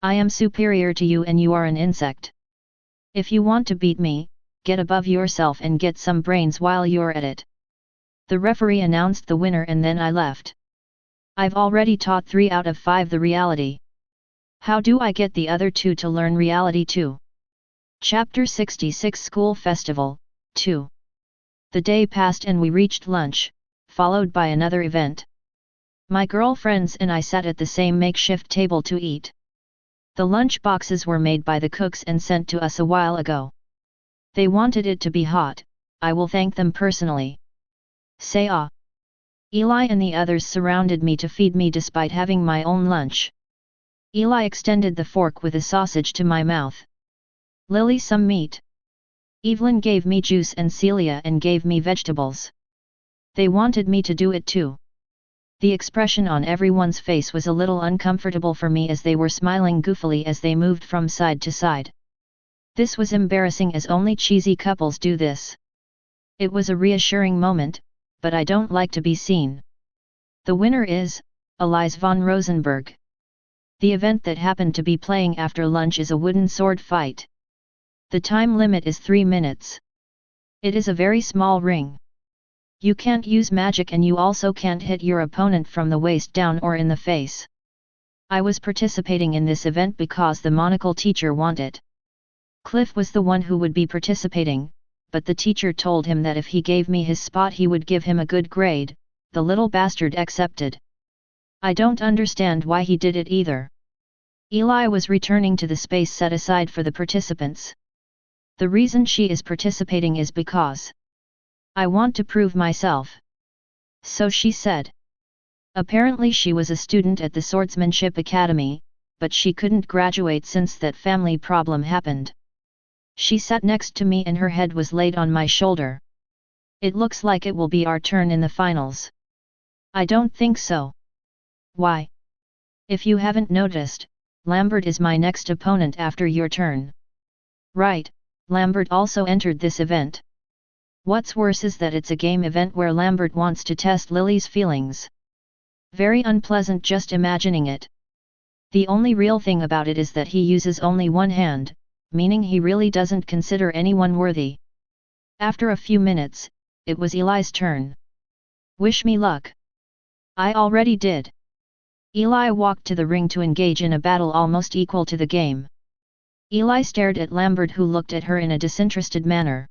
Speaker 1: I am superior to you and you are an insect. If you want to beat me, get above yourself and get some brains while you're at it." The referee announced the winner and then I left. I've already taught 3 out of 5 the reality. How do I get the other 2 to learn reality too? Chapter 66 School Festival, 2. The day passed and we reached lunch, followed by another event. My girlfriends and I sat at the same makeshift table to eat. The lunch boxes were made by the cooks and sent to us a while ago. They wanted it to be hot, I will thank them personally. Say ah. Eli and the others surrounded me to feed me despite having my own lunch. Eli extended the fork with a sausage to my mouth. Lily some meat. Evelyn gave me juice and Celia and gave me vegetables. They wanted me to do it too. The expression on everyone's face was a little uncomfortable for me as they were smiling goofily as they moved from side to side. This was embarrassing as only cheesy couples do this. It was a reassuring moment, but I don't like to be seen. The winner is, Elise von Rosenberg. The event that happened to be playing after lunch is a wooden sword fight. The time limit is 3 minutes. It is a very small ring. You can't use magic and you also can't hit your opponent from the waist down or in the face. I was participating in this event because the monocle teacher wanted. Cliff was the one who would be participating, but the teacher told him that if he gave me his spot he would give him a good grade. The little bastard accepted. I don't understand why he did it either. Eli was returning to the space set aside for the participants. The reason she is participating is because I want to prove myself. So she said. Apparently she was a student at the Swordsmanship Academy, but she couldn't graduate since that family problem happened. She sat next to me and her head was laid on my shoulder. It looks like it will be our turn in the finals. I don't think so. Why? If you haven't noticed, Lambert is my next opponent after your turn. Right, Lambert also entered this event. What's worse is that it's a game event where Lambert wants to test Lily's feelings. Very unpleasant just imagining it. The only real thing about it is that he uses only one hand, meaning he really doesn't consider anyone worthy. After a few minutes, it was Eli's turn. Wish me luck. I already did. Eli walked to the ring to engage in a battle almost equal to the game. Eli stared at Lambert, who looked at her in a disinterested manner.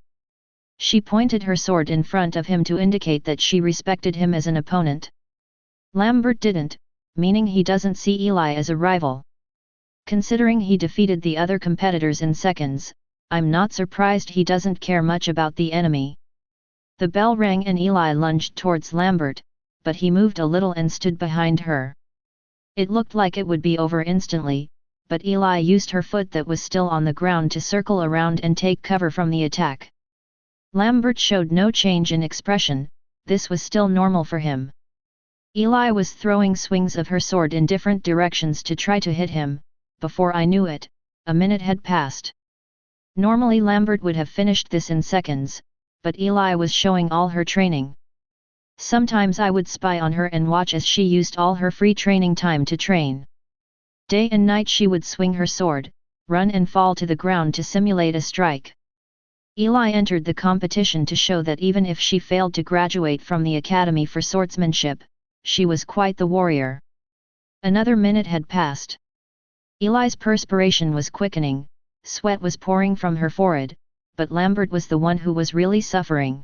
Speaker 1: She pointed her sword in front of him to indicate that she respected him as an opponent. Lambert didn't, meaning he doesn't see Eli as a rival. Considering he defeated the other competitors in seconds, I'm not surprised he doesn't care much about the enemy. The bell rang and Eli lunged towards Lambert, but he moved a little and stood behind her. It looked like it would be over instantly, but Eli used her foot that was still on the ground to circle around and take cover from the attack. Lambert showed no change in expression, this was still normal for him. Eli was throwing swings of her sword in different directions to try to hit him. Before I knew it, a minute had passed. Normally Lambert would have finished this in seconds, but Eli was showing all her training. Sometimes I would spy on her and watch as she used all her free training time to train. Day and night she would swing her sword, run and fall to the ground to simulate a strike. Eli entered the competition to show that even if she failed to graduate from the Academy for Swordsmanship, she was quite the warrior. Another minute had passed. Eli's perspiration was quickening, sweat was pouring from her forehead, but Lambert was the one who was really suffering.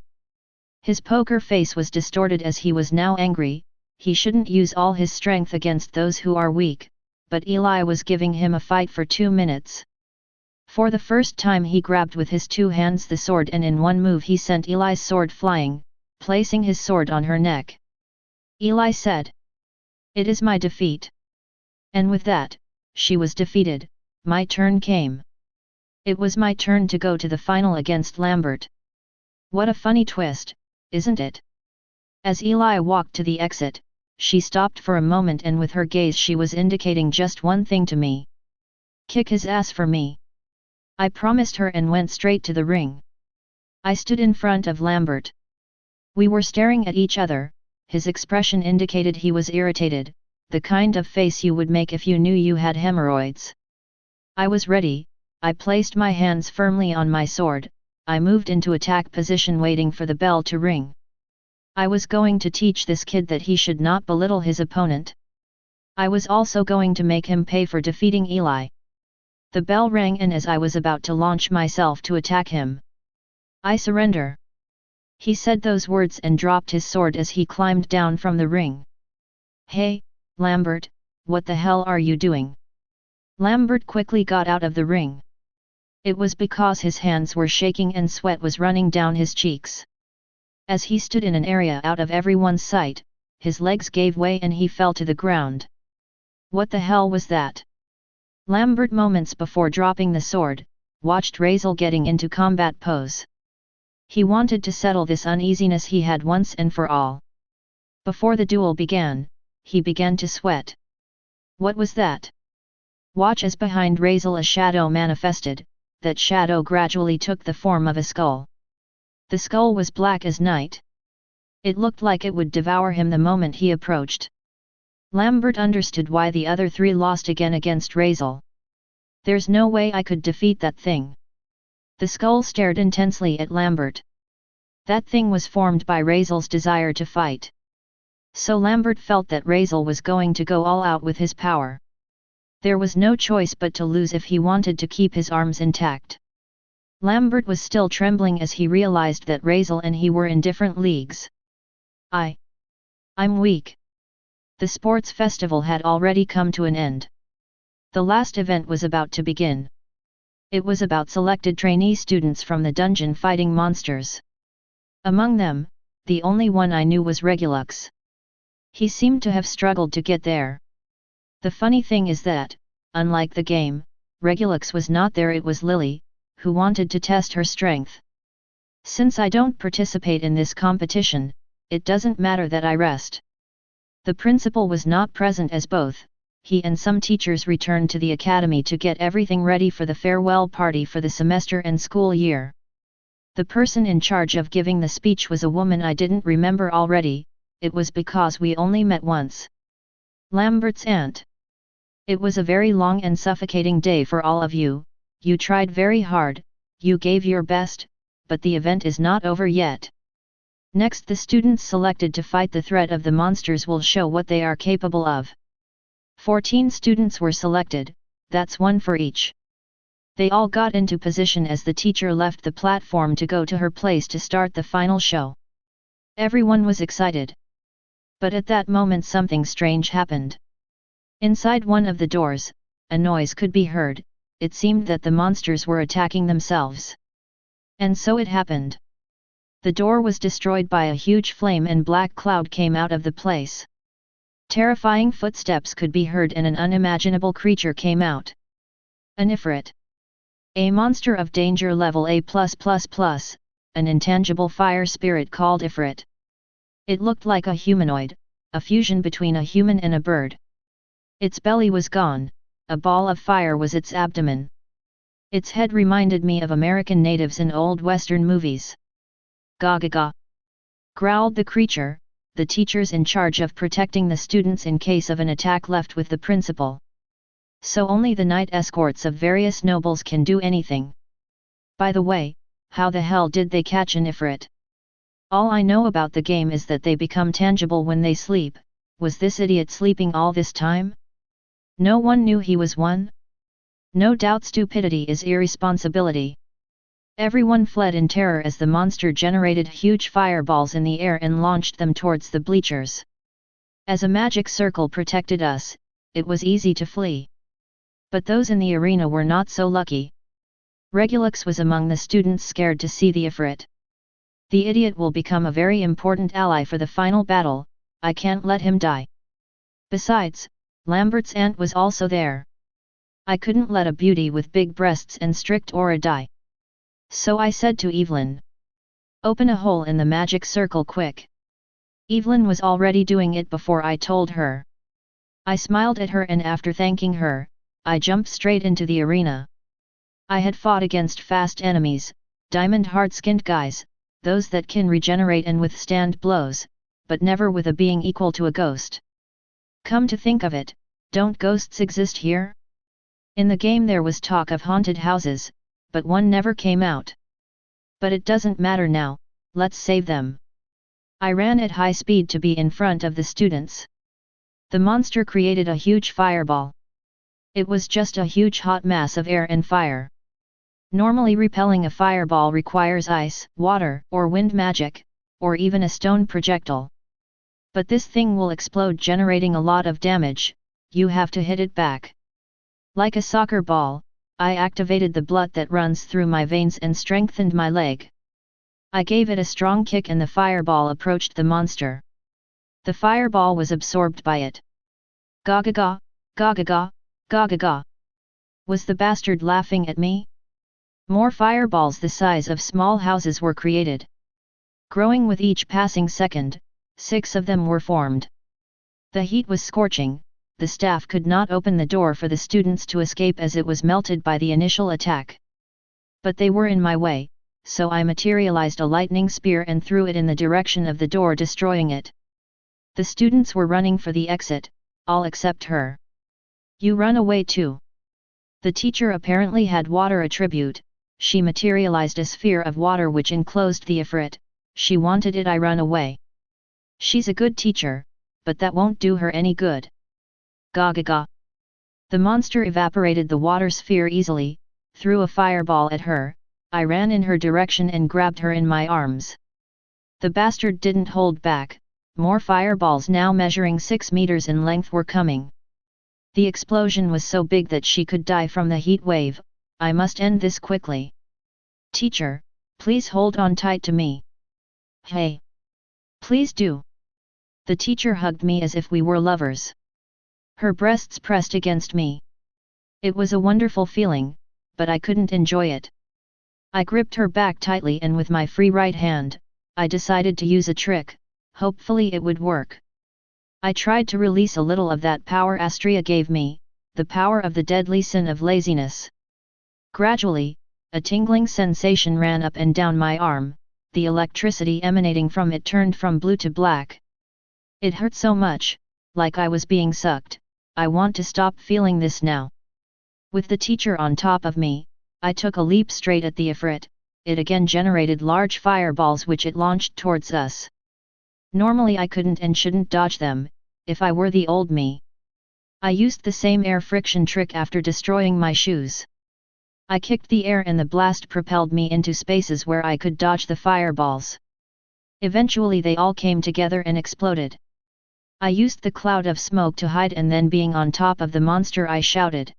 Speaker 1: His poker face was distorted as he was now angry. He shouldn't use all his strength against those who are weak, but Eli was giving him a fight for 2 minutes. For the first time he grabbed with his 2 hands the sword and in one move he sent Eli's sword flying, placing his sword on her neck. Eli said, "It is my defeat." And with that, she was defeated. My turn came. It was my turn to go to the final against Lambert. What a funny twist, isn't it? As Eli walked to the exit, she stopped for a moment and with her gaze she was indicating just one thing to me. Kick his ass for me. I promised her and went straight to the ring. I stood in front of Lambert. We were staring at each other, his expression indicated he was irritated, the kind of face you would make if you knew you had hemorrhoids. I was ready, I placed my hands firmly on my sword, I moved into attack position waiting for the bell to ring. I was going to teach this kid that he should not belittle his opponent. I was also going to make him pay for defeating Eli. The bell rang and as I was about to launch myself to attack him. I surrender. He said those words and dropped his sword as he climbed down from the ring. Hey, Lambert, what the hell are you doing? Lambert quickly got out of the ring. It was because his hands were shaking and sweat was running down his cheeks. As he stood in an area out of everyone's sight, his legs gave way and he fell to the ground. What the hell was that? Lambert, moments before dropping the sword, watched Razel getting into combat pose. He wanted to settle this uneasiness he had once and for all. Before the duel began, he began to sweat. What was that? Watch as behind Razel a shadow manifested, that shadow gradually took the form of a skull. The skull was black as night. It looked like it would devour him the moment he approached. Lambert understood why the other three lost again against Razel. There's no way I could defeat that thing. The skull stared intensely at Lambert. That thing was formed by Razel's desire to fight. So Lambert felt that Razel was going to go all out with his power. There was no choice but to lose if he wanted to keep his arms intact. Lambert was still trembling as he realized that Razel and he were in different leagues. I'm weak. The sports festival had already come to an end. The last event was about to begin. It was about selected trainee students from the dungeon fighting monsters. Among them, the only one I knew was Regulux. He seemed to have struggled to get there. The funny thing is that, unlike the game, Regulux was not there. It was Lily, who wanted to test her strength. Since I don't participate in this competition, it doesn't matter that I rest. The principal was not present as both he and some teachers returned to the academy to get everything ready for the farewell party for the semester and school year. The person in charge of giving the speech was a woman I didn't remember already. It was because we only met once. Lambert's aunt. It was a very long and suffocating day for all of you. You tried very hard, you gave your best, but the event is not over yet. Next, the students selected to fight the threat of the monsters will show what they are capable of. 14 students were selected, that's one for each. They all got into position as the teacher left the platform to go to her place to start the final show. Everyone was excited. But at that moment something strange happened. Inside one of the doors, a noise could be heard. It seemed that the monsters were attacking themselves. And so it happened. The door was destroyed by a huge flame and black cloud came out of the place. Terrifying footsteps could be heard and an unimaginable creature came out. An Ifrit. A monster of danger level A+++, an intangible fire spirit called Ifrit. It looked like a humanoid, a fusion between a human and a bird. Its belly was gone, a ball of fire was its abdomen. Its head reminded me of American natives in old Western movies. Ga-ga-ga! Growled the creature, the teachers in charge of protecting the students in case of an attack left with the principal. So only the night escorts of various nobles can do anything. By the way, how the hell did they catch an Ifrit? All I know about the game is that they become tangible when they sleep. Was this idiot sleeping all this time? No one knew he was one? No doubt stupidity is irresponsibility. Everyone fled in terror as the monster generated huge fireballs in the air and launched them towards the bleachers. As a magic circle protected us, it was easy to flee. But those in the arena were not so lucky. Regulux was among the students scared to see the Ifrit. The idiot will become a very important ally for the final battle, I can't let him die. Besides, Lambert's aunt was also there. I couldn't let a beauty with big breasts and strict aura die. So I said to Evelyn, "Open a hole in the magic circle quick." Evelyn was already doing it before I told her. I smiled at her and after thanking her, I jumped straight into the arena. I had fought against fast enemies, diamond hard-skinned guys, those that can regenerate and withstand blows, but never with a being equal to a ghost. Come to think of it, don't ghosts exist here? In the game there was talk of haunted houses, but one never came out. But it doesn't matter now, let's save them. I ran at high speed to be in front of the students. The monster created a huge fireball. It was just a huge hot mass of air and fire. Normally repelling a fireball requires ice, water, or wind magic, or even a stone projectile. But this thing will explode, generating a lot of damage. You have to hit it back. Like a soccer ball, I activated the blood that runs through my veins and strengthened my leg. I gave it a strong kick and the fireball approached the monster. The fireball was absorbed by it. Ga-ga-ga, ga-ga-ga, ga-ga-ga. Was the bastard laughing at me? More fireballs the size of small houses were created. Growing with each passing second, 6 of them were formed. The heat was scorching. The staff could not open the door for the students to escape as it was melted by the initial attack. But they were in my way, so I materialized a lightning spear and threw it in the direction of the door, destroying it. The students were running for the exit, all except her. "You run away too." The teacher apparently had water attribute. She materialized a sphere of water which enclosed the Ifrit. She wanted it. I run away. She's a good teacher, but that won't do her any good. Ga ga ga. The monster evaporated the water sphere easily, threw a fireball at her. I ran in her direction and grabbed her in my arms. The bastard didn't hold back. More fireballs, now measuring 6 meters in length, were coming. The explosion was so big that she could die from the heat wave. I must end this quickly. "Teacher, please hold on tight to me." "Hey! Please do." The teacher hugged me as if we were lovers. Her breasts pressed against me. It was a wonderful feeling, but I couldn't enjoy it. I gripped her back tightly, and with my free right hand, I decided to use a trick. Hopefully it would work. I tried to release a little of that power Astria gave me, the power of the deadly sin of laziness. Gradually, a tingling sensation ran up and down my arm. The electricity emanating from it turned from blue to black. It hurt so much, like I was being sucked. I want to stop feeling this now. With the teacher on top of me, I took a leap straight at the Ifrit. It again generated large fireballs which it launched towards us. Normally I couldn't and shouldn't dodge them, if I were the old me. I used the same air friction trick after destroying my shoes. I kicked the air and the blast propelled me into spaces where I could dodge the fireballs. Eventually they all came together and exploded. I used the cloud of smoke to hide, and then being on top of the monster I shouted.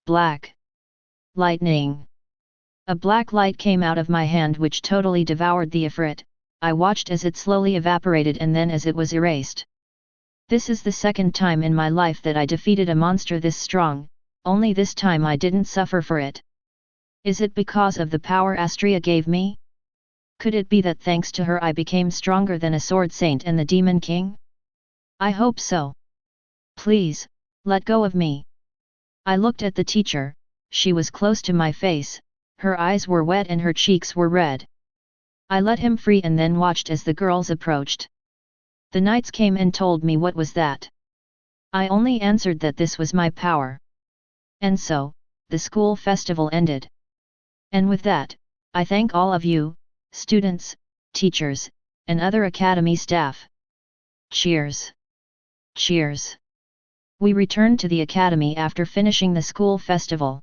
Speaker 1: "Black! Lightning!" A black light came out of my hand which totally devoured the Ifrit. I watched as it slowly evaporated and then as it was erased. This is the second time in my life that I defeated a monster this strong, only this time I didn't suffer for it. Is it because of the power Astria gave me? Could it be that thanks to her I became stronger than a sword saint and the demon king? I hope so. Please, let go of me. I looked at the teacher. She was close to my face, her eyes were wet and her cheeks were red. I let him free and then watched as the girls approached. The knights came and told me what was that. I only answered that this was my power. And so, the school festival ended. And with that, I thank all of you, students, teachers, and other academy staff. Cheers! Cheers! We returned to the academy after finishing the school festival.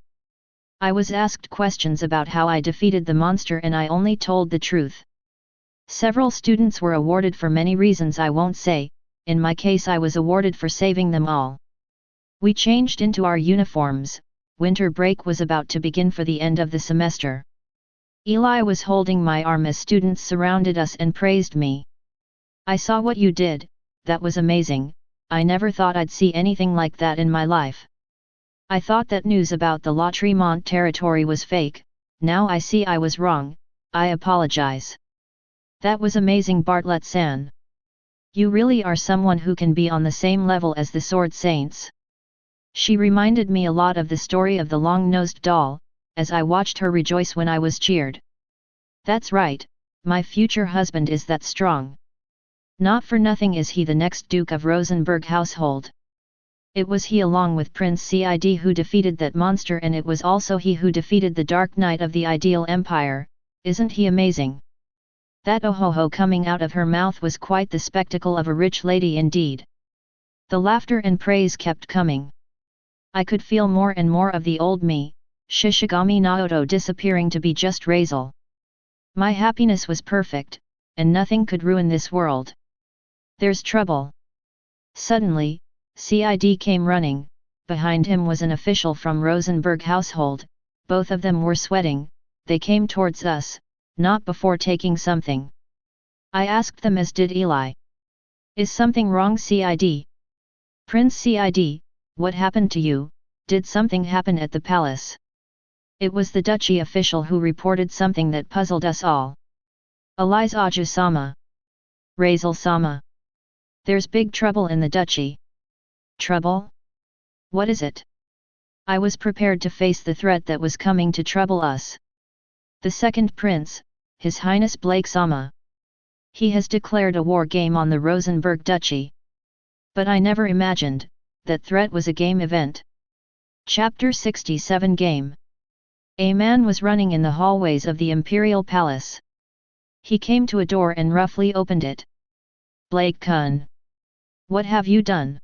Speaker 1: I was asked questions about how I defeated the monster and I only told the truth. Several students were awarded for many reasons I won't say. In my case I was awarded for saving them all. We changed into our uniforms. Winter break was about to begin for the end of the semester. Eli was holding my arm as students surrounded us and praised me. "I saw what you did, that was amazing. I never thought I'd see anything like that in my life. I thought that news about the La Tremont territory was fake. Now I see I was wrong. I apologize." "That was amazing, Bartlett-san. You really are someone who can be on the same level as the Sword Saints." She reminded me a lot of the story of the long-nosed doll, as I watched her rejoice when I was cheered. "That's right, my future husband is that strong. Not for nothing is he the next Duke of Rosenberg household. It was he along with Prince Cid who defeated that monster, and it was also he who defeated the Dark Knight of the Ideal Empire. Isn't he amazing?" That oh-ho-ho coming out of her mouth was quite the spectacle of a rich lady indeed. The laughter and praise kept coming. I could feel more and more of the old me, Shishigami Naoto, disappearing to be just Razel. My happiness was perfect, and nothing could ruin this world. "There's trouble." Suddenly, Cid came running. Behind him was an official from Rosenberg household. Both of them were sweating. They came towards us, not before taking something. I asked them, as did Eli. "Is something wrong, Cid? Prince Cid, what happened to you? Did something happen at the palace?" It was the duchy official who reported something that puzzled us all. "Eli's Aju-sama. Razel-sama. There's big trouble in the duchy." "Trouble? What is it?" I was prepared to face the threat that was coming to trouble us. The second prince, His Highness Blake-sama. He has declared a war game on the Rosenberg Duchy. But I never imagined that threat was a game event. Chapter 67 Game. A man was running in the hallways of the Imperial Palace. He came to a door and roughly opened it. Blake-kun. What have you done?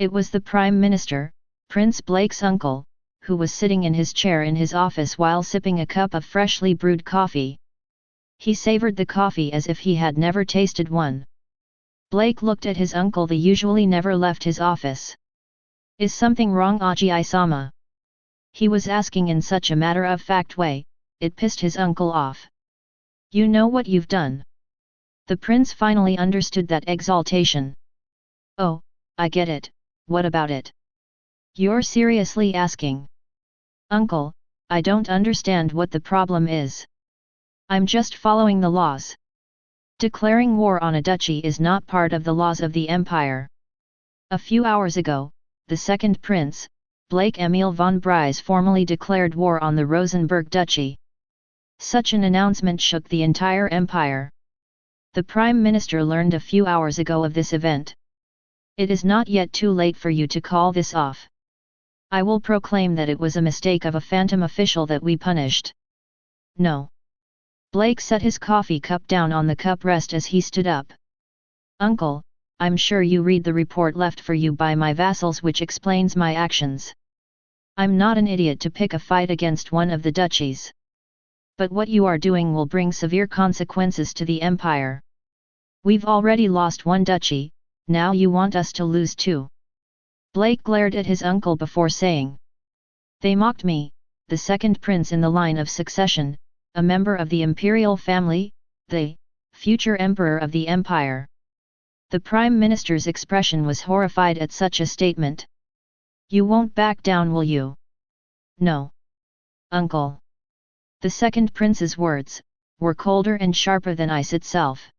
Speaker 1: It was the Prime Minister, Prince Blake's uncle, who was sitting in his chair in his office while sipping a cup of freshly brewed coffee. He savored the coffee as if he had never tasted one. Blake looked at his uncle. They usually never left his office. Is something wrong, Aji-sama? He was asking in such a matter-of-fact way, it pissed his uncle off. You know what you've done? The prince finally understood that exaltation. Oh, I get it, what about it? You're seriously asking? Uncle, I don't understand what the problem is. I'm just following the laws. Declaring war on a duchy is not part of the laws of the empire. A few hours ago, the second prince, Blake Emil von Bries, formally declared war on the Rosenberg Duchy. Such an announcement shook the entire empire. The Prime Minister learned a few hours ago of this event. It is not yet too late for you to call this off. I will proclaim that it was a mistake of a phantom official that we punished. No. Blake set his coffee cup down on the cup rest as he stood up. Uncle, I'm sure you read the report left for you by my vassals which explains my actions. I'm not an idiot to pick a fight against one of the duchies. But what you are doing will bring severe consequences to the empire. We've already lost one duchy, now you want us to lose two. Blake glared at his uncle before saying. They mocked me, the second prince in the line of succession, a member of the imperial family, the future emperor of the empire. The Prime Minister's expression was horrified at such a statement. You won't back down, will you? No. Uncle. The second prince's words were colder and sharper than ice itself.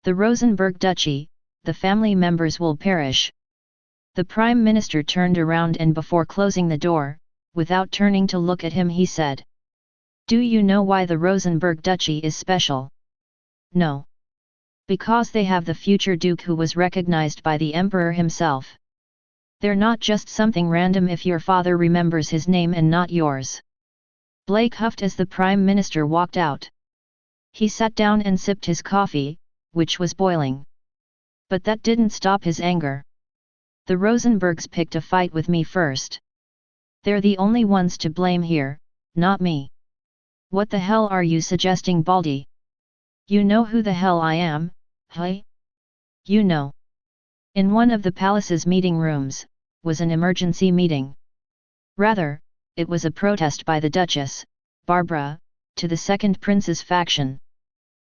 Speaker 1: The Rosenberg Duchy, the family members will perish. The Prime Minister turned around and before closing the door, without turning to look at him, he said. Do you know why the Rosenberg Duchy is special? No. Because they have the future Duke who was recognized by the Emperor himself. They're not just something random if your father remembers his name and not yours. Blake huffed as the Prime Minister walked out. He sat down and sipped his coffee, which was boiling. But that didn't stop his anger. The Rosenbergs picked a fight with me first. They're the only ones to blame here, not me. What the hell are you suggesting, Baldy? You know who the hell I am, hey? You know. In one of the palace's meeting rooms, was an emergency meeting. Rather, it was a protest by the Duchess, Barbara, to the second prince's faction.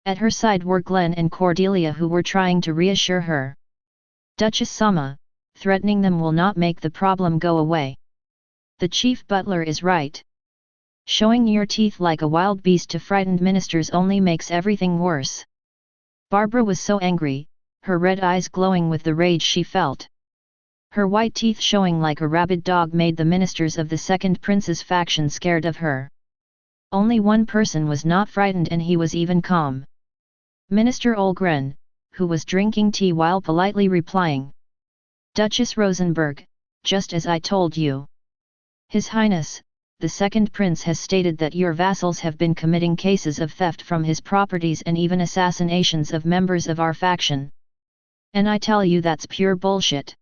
Speaker 1: At her side were Glenn and Cordelia who were trying to reassure her. Duchess-sama, threatening them will not make the problem go away. The chief butler is right. Showing your teeth like a wild beast to frightened ministers only makes everything worse. Barbara was so angry, her red eyes glowing with the rage she felt. Her white teeth showing like a rabid dog made the ministers of the second prince's faction scared of her. Only one person was not frightened and he was even calm. Minister Olgren, who was drinking tea while politely replying. Duchess Rosenberg, just as I told you. His Highness, the second prince has stated that your vassals have been committing cases of theft from his properties and even assassinations of members of our faction. And I tell you that's pure bullshit.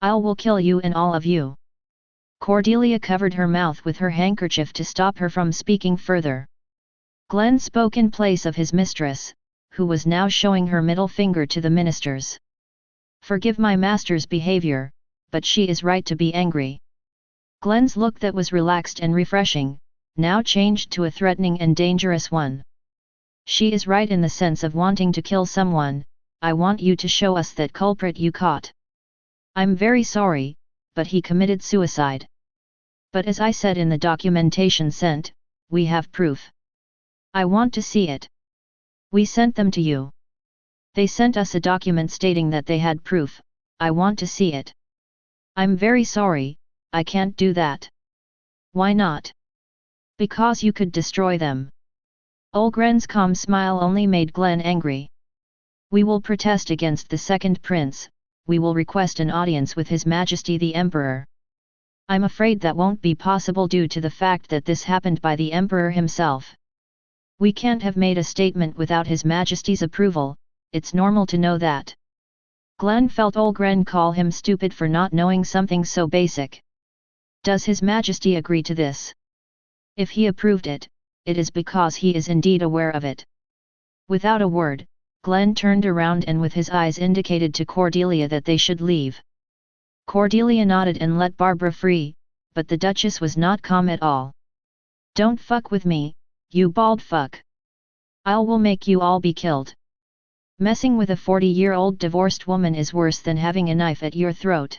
Speaker 1: I will kill you and all of you. Cordelia covered her mouth with her handkerchief to stop her from speaking further. Glenn spoke in place of his mistress, who was now showing her middle finger to the ministers. Forgive my master's behavior, but she is right to be angry. Glenn's look that was relaxed and refreshing, now changed to a threatening and dangerous one. She is right in the sense of wanting to kill someone. I want you to show us that culprit you caught. I'm very sorry, but he committed suicide. But as I said in the documentation sent, we have proof. I want to see it. We sent them to you. They sent us a document stating that they had proof. I want to see it. I'm very sorry, I can't do that. Why not? Because you could destroy them. Olgren's calm smile only made Glenn angry. We will protest against the second prince, we will request an audience with His Majesty the Emperor. I'm afraid that won't be possible due to the fact that this happened by the Emperor himself. We can't have made a statement without His Majesty's approval, it's normal to know that. Glenn felt Olgren call him stupid for not knowing something so basic. Does His Majesty agree to this? If he approved it, it is because he is indeed aware of it. Without a word, Glenn turned around and with his eyes indicated to Cordelia that they should leave. Cordelia nodded and let Barbara free, but the Duchess was not calm at all. Don't fuck with me, you bald fuck. Will make you all be killed. Messing with a 40-year-old divorced woman is worse than having a knife at your throat.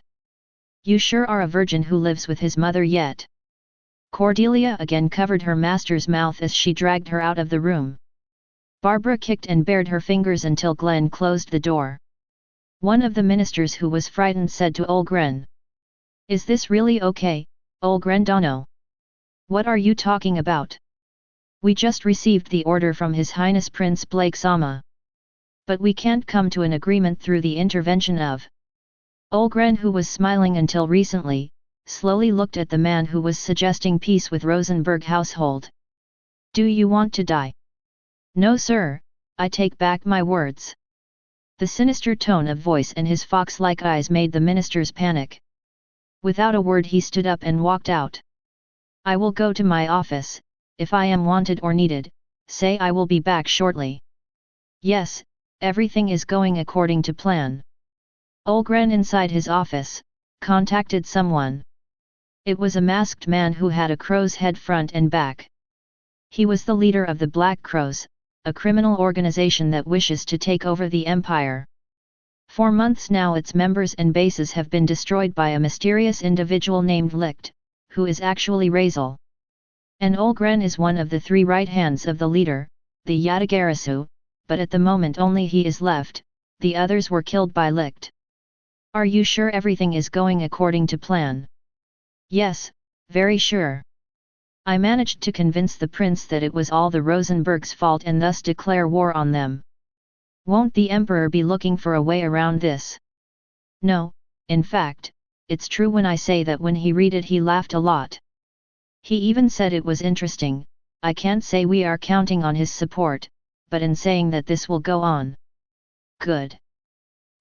Speaker 1: You sure are a virgin who lives with his mother yet. Cordelia again covered her master's mouth as she dragged her out of the room. Barbara kicked and bared her fingers until Glenn closed the door. One of the ministers who was frightened said to Olgren. Is this really okay, Olgren Dono? What are you talking about? We just received the order from His Highness Prince Blake Sama. But we can't come to an agreement through the intervention of. Olgren, who was smiling until recently, slowly looked at the man who was suggesting peace with Rosenberg household. Do you want to die? No sir, I take back my words. The sinister tone of voice and his fox-like eyes made the ministers panic. Without a word he stood up and walked out. I will go to my office, if I am wanted or needed, say I will be back shortly. Yes, everything is going according to plan. Olgren inside his office, contacted someone. It was a masked man who had a crow's head front and back. He was the leader of the Black Crows, a criminal organization that wishes to take over the empire. For months now its members and bases have been destroyed by a mysterious individual named Licht, who is actually Razel. And Olgren is one of the three right hands of the leader, the Yatagarasu, but at the moment only he is left, the others were killed by Licht. Are you sure everything is going according to plan? Yes, very sure. I managed to convince the prince that it was all the Rosenbergs' fault and thus declare war on them. Won't the emperor be looking for a way around this? No, in fact, it's true when I say that when he read it he laughed a lot. He even said it was interesting. I can't say we are counting on his support, but in saying that this will go on. Good.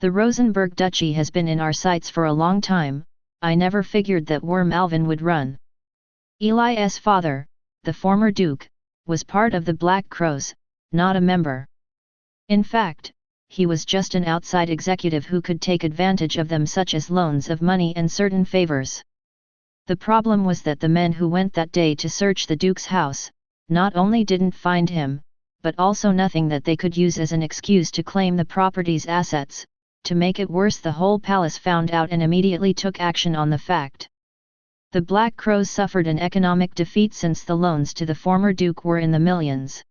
Speaker 1: The Rosenberg Duchy has been in our sights for a long time. I never figured that Worm Alvin would run. Eli's father, the former duke, was part of the Black Crows, not a member. In fact, he was just an outside executive who could take advantage of them, such as loans of money and certain favors. The problem was that the men who went that day to search the duke's house, not only didn't find him, but also nothing that they could use as an excuse to claim the property's assets. To make it worse, the whole palace found out and immediately took action on the fact. The Black Crows suffered an economic defeat since the loans to the former duke were in the millions.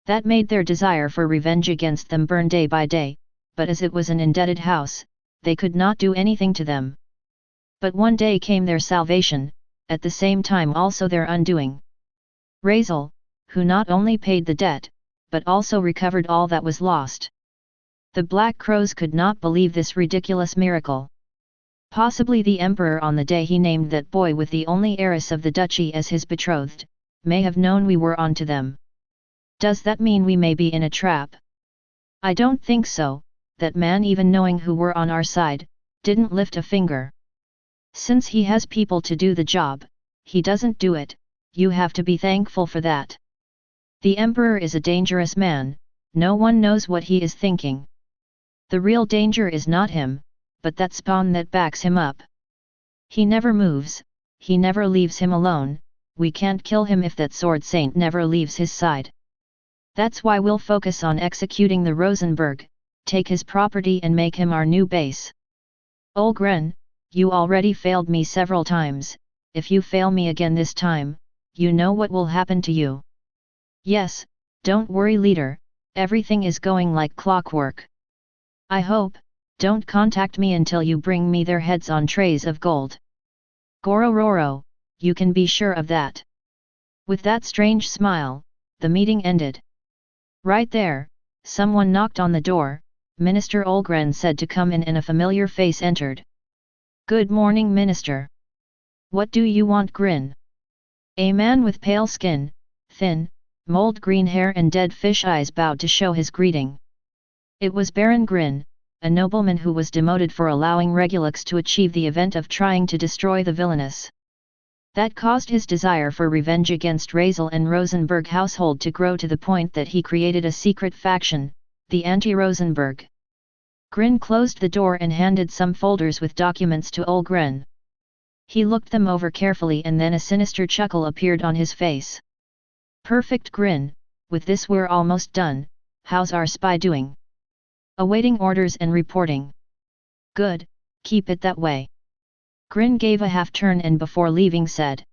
Speaker 1: That made their desire for revenge against them burn day by day, but as it was an indebted house, they could not do anything to them. But one day came their salvation, at the same time also their undoing. Razel, who not only paid the debt, but also recovered all that was lost. The Black Crows could not believe this ridiculous miracle. Possibly the emperor, on the day he named that boy with the only heiress of the duchy as his betrothed, may have known we were on to them. Does that mean we may be in a trap? I don't think so. That man, even knowing who were on our side, didn't lift a finger. Since he has people to do the job, he doesn't do it. You have to be thankful for that. The emperor is a dangerous man, no one knows what he is thinking. The real danger is not him, but that spawn that backs him up. He never moves, he never leaves him alone. We can't kill him if that sword saint never leaves his side. That's why we'll focus on executing the Rosenberg, take his property and make him our new base. Olgren, you already failed me several times. If you fail me again this time, you know what will happen to you. Yes, don't worry leader, everything is going like clockwork. I hope. Don't contact me until you bring me their heads on trays of gold. Gorororo, you can be sure of that. With that strange smile, the meeting ended. Right there, someone knocked on the door. Minister Olgren said to come in and a familiar face entered. Good morning, Minister. What do you want? Grin. A man with pale skin, thin, mold green hair and dead fish eyes bowed to show his greeting. It was Baron Grin, a nobleman who was demoted for allowing Regulux to achieve the event of trying to destroy the villainous. That caused his desire for revenge against Razel and Rosenberg household to grow to the point that he created a secret faction, the Anti-Rosenberg. Grin closed the door and handed some folders with documents to Olgren. He looked them over carefully and then a sinister chuckle appeared on his face. Perfect, Grin, with this we're almost done. How's our spy doing? Awaiting orders and reporting. Good, keep it that way. Grin gave a half-turn and before leaving said.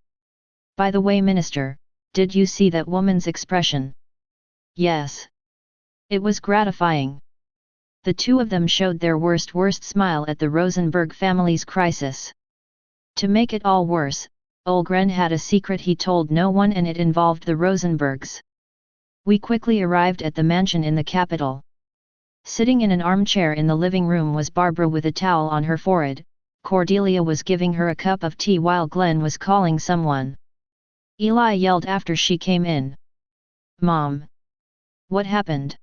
Speaker 1: By the way, Minister, did you see that woman's expression? Yes. It was gratifying. The two of them showed their worst smile at the Rosenberg family's crisis. To make it all worse, Olgren had a secret he told no one and it involved the Rosenbergs. We quickly arrived at the mansion in the capital. Sitting in an armchair in the living room was Barbara with a towel on her forehead. Cordelia was giving her a cup of tea while Glenn was calling someone. Eli yelled after she came in. Mom! What happened?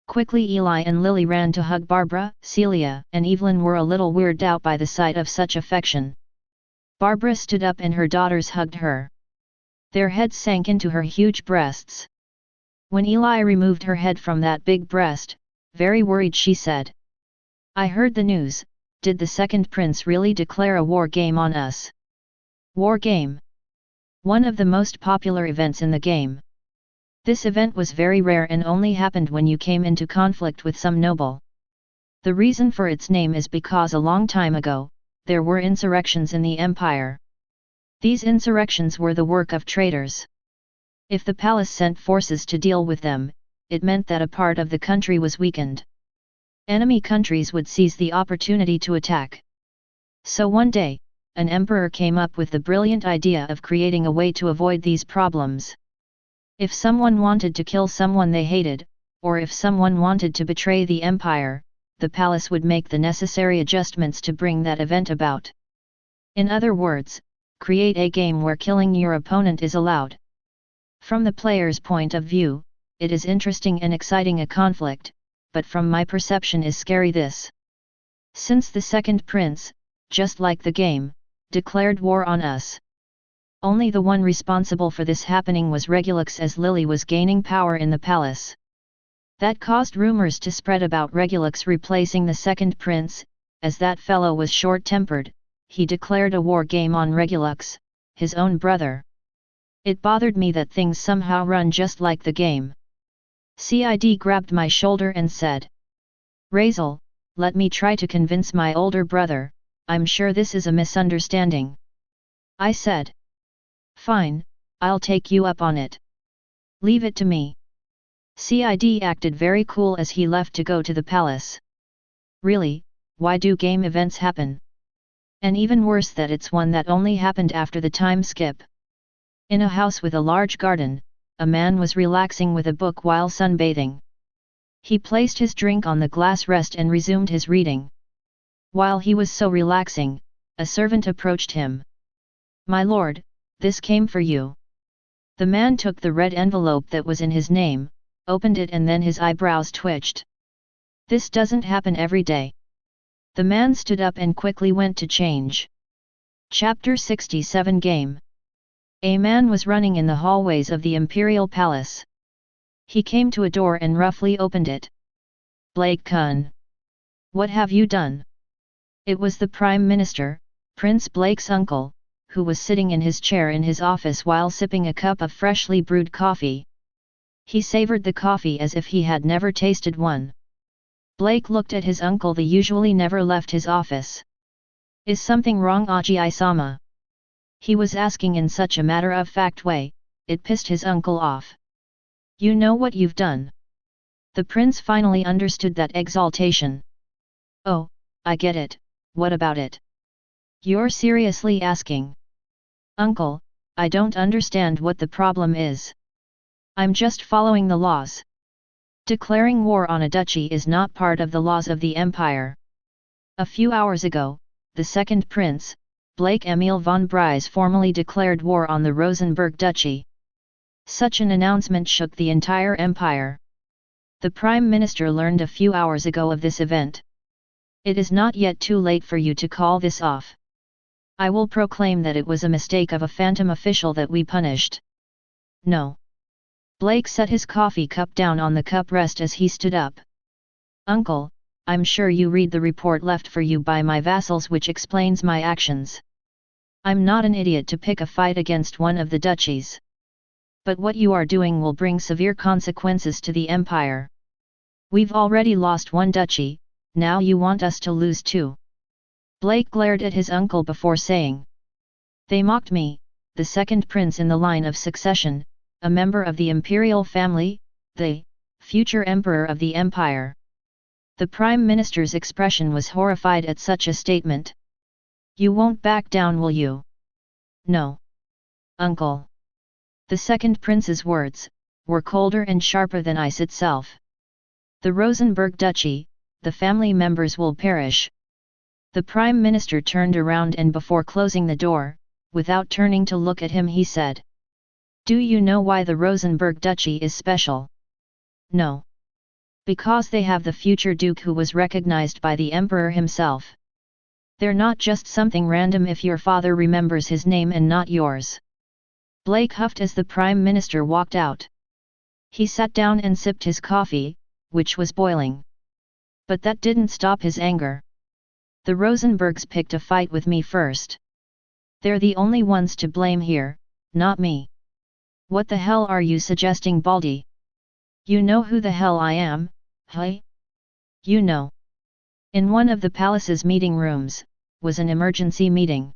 Speaker 1: Quickly Eli and Lily ran to hug Barbara. Celia and Evelyn were a little weirded out by the sight of such affection. Barbara stood up and her daughters hugged her. Their heads sank into her huge breasts. When Eli removed her head from that big breast, very worried she said. I heard the news, did the second prince really declare a war game on us? War game? One of the most popular events in the game. This event was very rare and only happened when you came into conflict with some noble. The reason for its name is because a long time ago, there were insurrections in the empire. These insurrections were the work of traitors. If the palace sent forces to deal with them, it meant that a part of the country was weakened. Enemy countries would seize the opportunity to attack. So one day, an emperor came up with the brilliant idea of creating a way to avoid these problems. If someone wanted to kill someone they hated, or if someone wanted to betray the empire, the palace would make the necessary adjustments to bring that event about. In other words, create a game where killing your opponent is allowed. From the player's point of view, it is interesting and exciting a conflict, but from my perception is scary this. Since the second prince, just like the game, declared war on us. Only the one responsible for this happening was Regulux as Lily was gaining power in the palace. That caused rumors to spread about Regulux replacing the second prince, as that fellow was short-tempered, he declared a war game on Regulux, his own brother. It bothered me that things somehow run just like the game. Cid grabbed my shoulder and said. Razel, let me try to convince my older brother, I'm sure this is a misunderstanding. I said. Fine, I'll take you up on it. Leave it to me. Cid acted very cool as he left to go to the palace. Really, why do game events happen? And even worse that it's one that only happened after the time skip. In a house with a large garden, a man was relaxing with a book while sunbathing. He placed his drink on the glass rest and resumed his reading. While he was so relaxing, a servant approached him. My lord, this came for you. The man took the red envelope that was in his name, opened it and then his eyebrows twitched. This doesn't happen every day. The man stood up and quickly went to change. Chapter 67 Game. A man was running in the hallways of the Imperial Palace. He came to a door and roughly opened it. Blake Kun. What have you done? It was the Prime Minister, Prince Blake's uncle, who was sitting in his chair in his office while sipping a cup of freshly brewed coffee. He savored the coffee as if he had never tasted one. Blake looked at his uncle. He usually never left his office. Is something wrong, Aji-sama? He was asking in such a matter-of-fact way, it pissed his uncle off. You know what you've done? The prince finally understood that exaltation. Oh, I get it, what about it? You're seriously asking? Uncle, I don't understand what the problem is. I'm just following the laws. Declaring war on a duchy is not part of the laws of the empire. A few hours ago, the second prince, Blake Emil von Bries, formally declared war on the Rosenberg duchy. Such an announcement shook the entire empire. The Prime Minister learned a few hours ago of this event. It is not yet too late for you to call this off. I will proclaim that it was a mistake of a phantom official that we punished. No. Blake set his coffee cup down on the cup rest as he stood up. Uncle, I'm sure you read the report left for you by my vassals which explains my actions. I'm not an idiot to pick a fight against one of the duchies. But what you are doing will bring severe consequences to the empire. We've already lost one duchy, now you want us to lose two. Blake glared at his uncle before saying. They mocked me, the second prince in the line of succession, a member of the imperial family, the future emperor of the empire. The Prime Minister's expression was horrified at such a statement. You won't back down, will you? No. Uncle. The second prince's words were colder and sharper than ice itself. The Rosenberg duchy, the family members will perish. The Prime Minister turned around and before closing the door, without turning to look at him, he said. Do you know why the Rosenberg duchy is special? No. Because they have the future duke who was recognized by the emperor himself. They're not just something random if your father remembers his name and not yours. Blake huffed as the Prime Minister walked out. He sat down and sipped his coffee, which was boiling. But that didn't stop his anger. The Rosenbergs picked a fight with me first. They're the only ones to blame here, not me. What the hell are you suggesting, Baldy? You know who the hell I am, hey? You know. In one of the palace's meeting rooms, was an emergency meeting.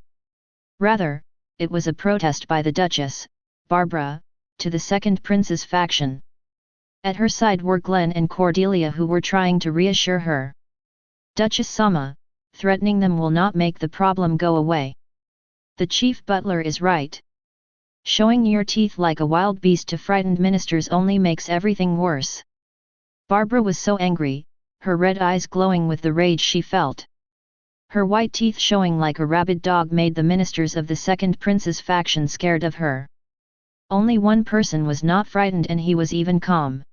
Speaker 1: Rather, it was a protest by the Duchess, Barbara, to the second prince's faction. At her side were Glenn and Cordelia, who were trying to reassure her. Duchess Sama, threatening them will not make the problem go away. The chief butler is right. Showing your teeth like a wild beast to frightened ministers only makes everything worse. Barbara was so angry, her red eyes glowing with the rage she felt. Her white teeth showing like a rabid dog made the ministers of the second prince's faction scared of her. Only one person was not frightened, and he was even calm.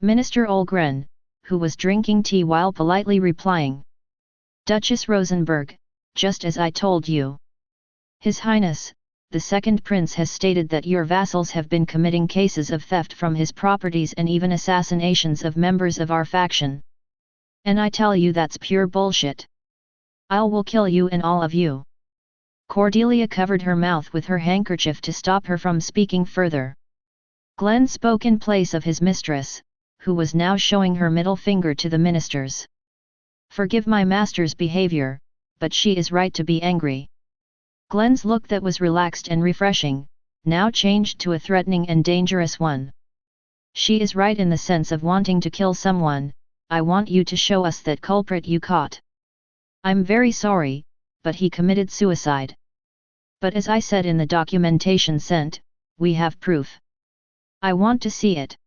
Speaker 1: Minister Olgren, who was drinking tea while politely replying. Duchess Rosenberg, just as I told you. His Highness, the second prince has stated that your vassals have been committing cases of theft from his properties and even assassinations of members of our faction. And I tell you that's pure bullshit. I will kill you and all of you. Cordelia covered her mouth with her handkerchief to stop her from speaking further. Glenn spoke in place of his mistress, who was now showing her middle finger to the ministers. Forgive my master's behavior, but she is right to be angry. Glenn's look that was relaxed and refreshing, now changed to a threatening and dangerous one. She is right in the sense of wanting to kill someone. I want you to show us that culprit you caught. I'm very sorry, but he committed suicide. But as I said in the documentation sent, we have proof. I want to see it.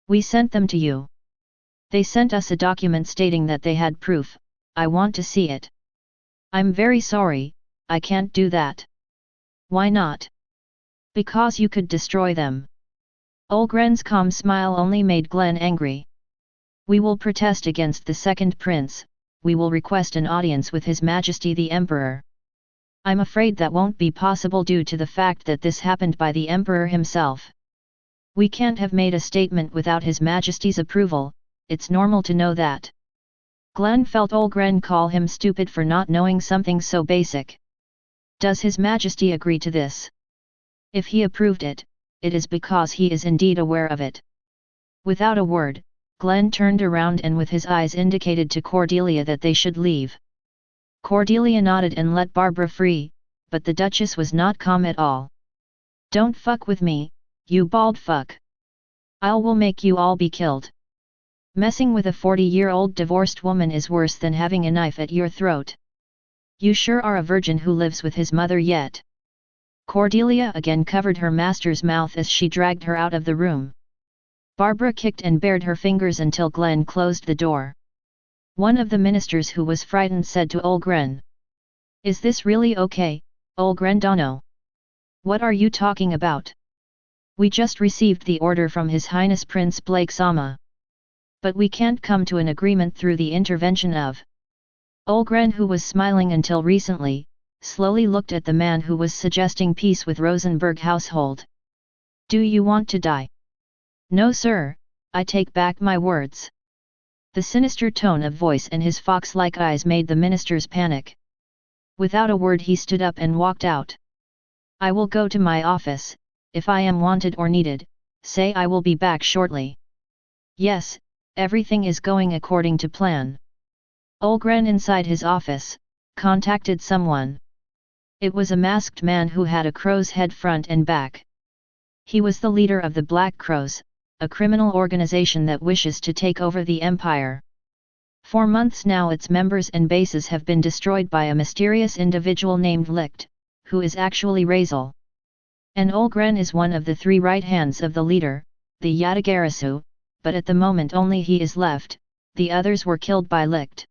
Speaker 1: We sent them to you. They sent us a document stating that they had proof. I want to see it. I'm very sorry, I can't do that. Why not? Because you could destroy them. Olgren's calm smile only made Glenn angry. We will protest against the second prince, we will request an audience with His Majesty the Emperor. I'm afraid that won't be possible due to the fact that this happened by the Emperor himself. We can't have made a statement without His Majesty's approval, it's normal to know that. Glenn felt Olgren call him stupid for not knowing something so basic. Does His Majesty agree to this? If he approved it, it is because he is indeed aware of it. Without a word, Glenn turned around and with his eyes indicated to Cordelia that they should leave. Cordelia nodded and let Barbara free, but the Duchess was not calm at all. Don't fuck with me, you bald fuck. I will make you all be killed. Messing with a 40-year-old divorced woman is worse than having a knife at your throat. You sure are a virgin who lives with his mother yet. Cordelia again covered her master's mouth as she dragged her out of the room. Barbara kicked and bared her fingers until Glenn closed the door. One of the ministers who was frightened said to Olgren. "Is this really okay, Olgrendano? What are you talking about? We just received the order from His Highness Prince Blake Sama. But we can't come to an agreement through the intervention of..." Olgren, who was smiling until recently, slowly looked at the man who was suggesting peace with Rosenberg household. "Do you want to die?" "No sir, I take back my words." The sinister tone of voice and his fox-like eyes made the ministers panic. Without a word he stood up and walked out. "I will go to my office, if I am wanted or needed, say I will be back shortly." "Yes, everything is going according to plan." Olgren inside his office, contacted someone. It was a masked man who had a crow's head front and back. He was the leader of the Black Crows, a criminal organization that wishes to take over the empire. For months now its members and bases have been destroyed by a mysterious individual named Licht, who is actually Razel. And Olgren is one of the three right hands of the leader, the Yatagarasu, but at the moment only he is left, the others were killed by Licht.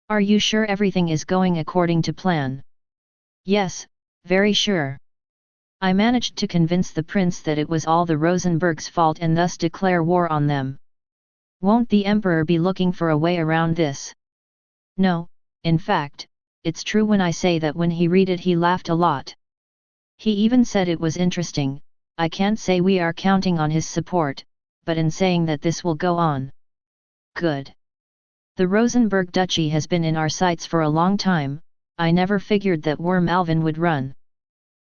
Speaker 1: "Are you sure everything is going according to plan?" "Yes, very sure. I managed to convince the prince that it was all the Rosenbergs' fault and thus declare war on them. Won't the emperor be looking for a way around this?" "No, in fact, it's true when I say that when he read it he laughed a lot. He even said it was interesting. I can't say we are counting on his support, but in saying that this will go on." "Good. The Rosenberg Duchy has been in our sights for a long time. I never figured that Worm Alvin would run."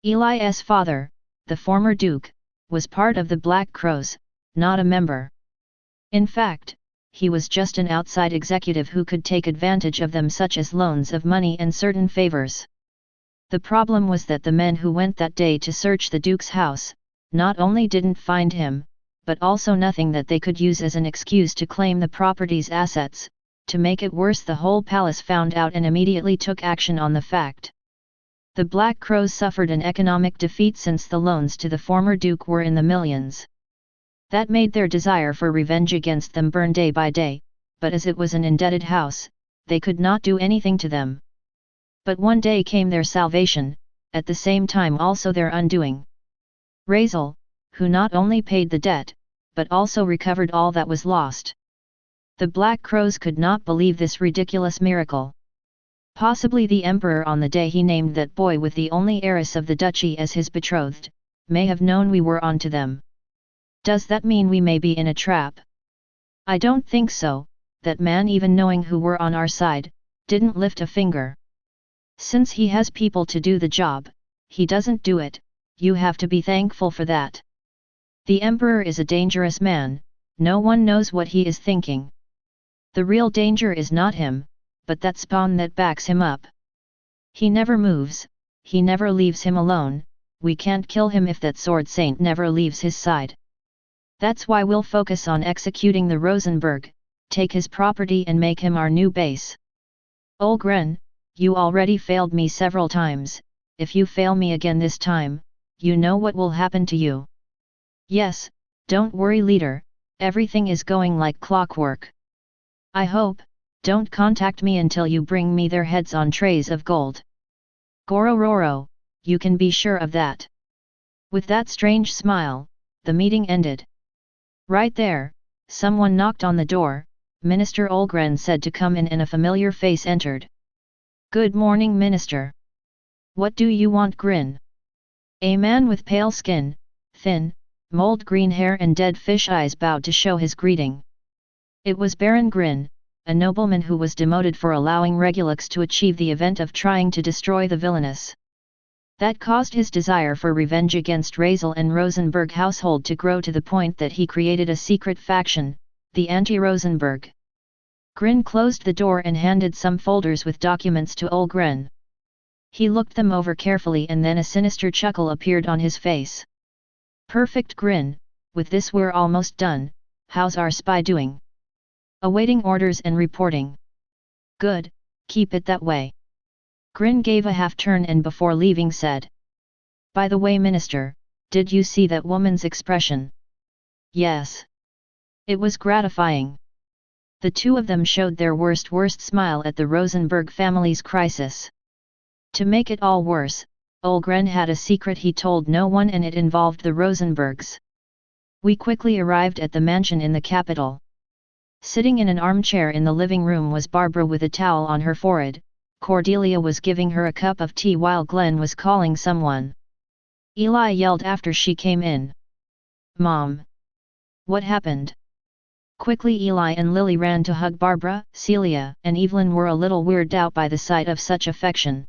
Speaker 1: Eli's father, the former duke, was part of the Black Crows, not a member. In fact, he was just an outside executive who could take advantage of them, such as loans of money and certain favors. The problem was that the men who went that day to search the duke's house, not only didn't find him, but also nothing that they could use as an excuse to claim the property's assets. To make it worse, the whole palace found out and immediately took action on the fact. The Black Crows suffered an economic defeat since the loans to the former duke were in the millions. That made their desire for revenge against them burn day by day, but as it was an indebted house, they could not do anything to them. But one day came their salvation, at the same time also their undoing. Razel, who not only paid the debt, but also recovered all that was lost. The Black Crows could not believe this ridiculous miracle. Possibly the emperor, on the day he named that boy with the only heiress of the duchy as his betrothed, may have known we were on to them. Does that mean we may be in a trap? I don't think so. That man, even knowing who were on our side, didn't lift a finger. Since he has people to do the job, he doesn't do it. You have to be thankful for that. The emperor is a dangerous man, no one knows what he is thinking. The real danger is not him, but that spawn that backs him up. He never moves, he never leaves him alone. We can't kill him if that sword saint never leaves his side. That's why we'll focus on executing the Rosenberg, take his property and make him our new base. Olgren, you already failed me several times. If you fail me again this time, you know what will happen to you." "Yes, don't worry leader, everything is going like clockwork. I hope. Don't contact me until you bring me their heads on trays of gold. Gorororo, you can be sure of that." With that strange smile, the meeting ended. Right there, someone knocked on the door. Minister Olgren said to come in and a familiar face entered. "Good morning, Minister. What do you want, Grin?" A man with pale skin, thin, mold green hair and dead fish eyes bowed to show his greeting. It was Baron Grin, a nobleman who was demoted for allowing Regulux to achieve the event of trying to destroy the villainous. That caused his desire for revenge against Razel and Rosenberg household to grow to the point that he created a secret faction, the Anti-Rosenberg. Grin closed the door and handed some folders with documents to Olgren. He looked them over carefully and then a sinister chuckle appeared on his face. "Perfect, Grin, with this we're almost done. How's our spy doing?" "Awaiting orders and reporting." "Good, keep it that way." Grin gave a half-turn and before leaving said. By the way, Minister, did you see that woman's expression? Yes. It was gratifying. The two of them showed their worst smile at the Rosenberg family's crisis. To make it all worse, Olgren had a secret he told no one, and it involved the Rosenbergs. We quickly arrived at the mansion in the capital. Sitting in an armchair in the living room was Barbara with a towel on her forehead. Cordelia was giving her a cup of tea while Glenn was calling someone. Eli yelled after she came in. "Mom! What happened?" Quickly Eli and Lily ran to hug Barbara. Celia and Evelyn were a little weirded out by the sight of such affection.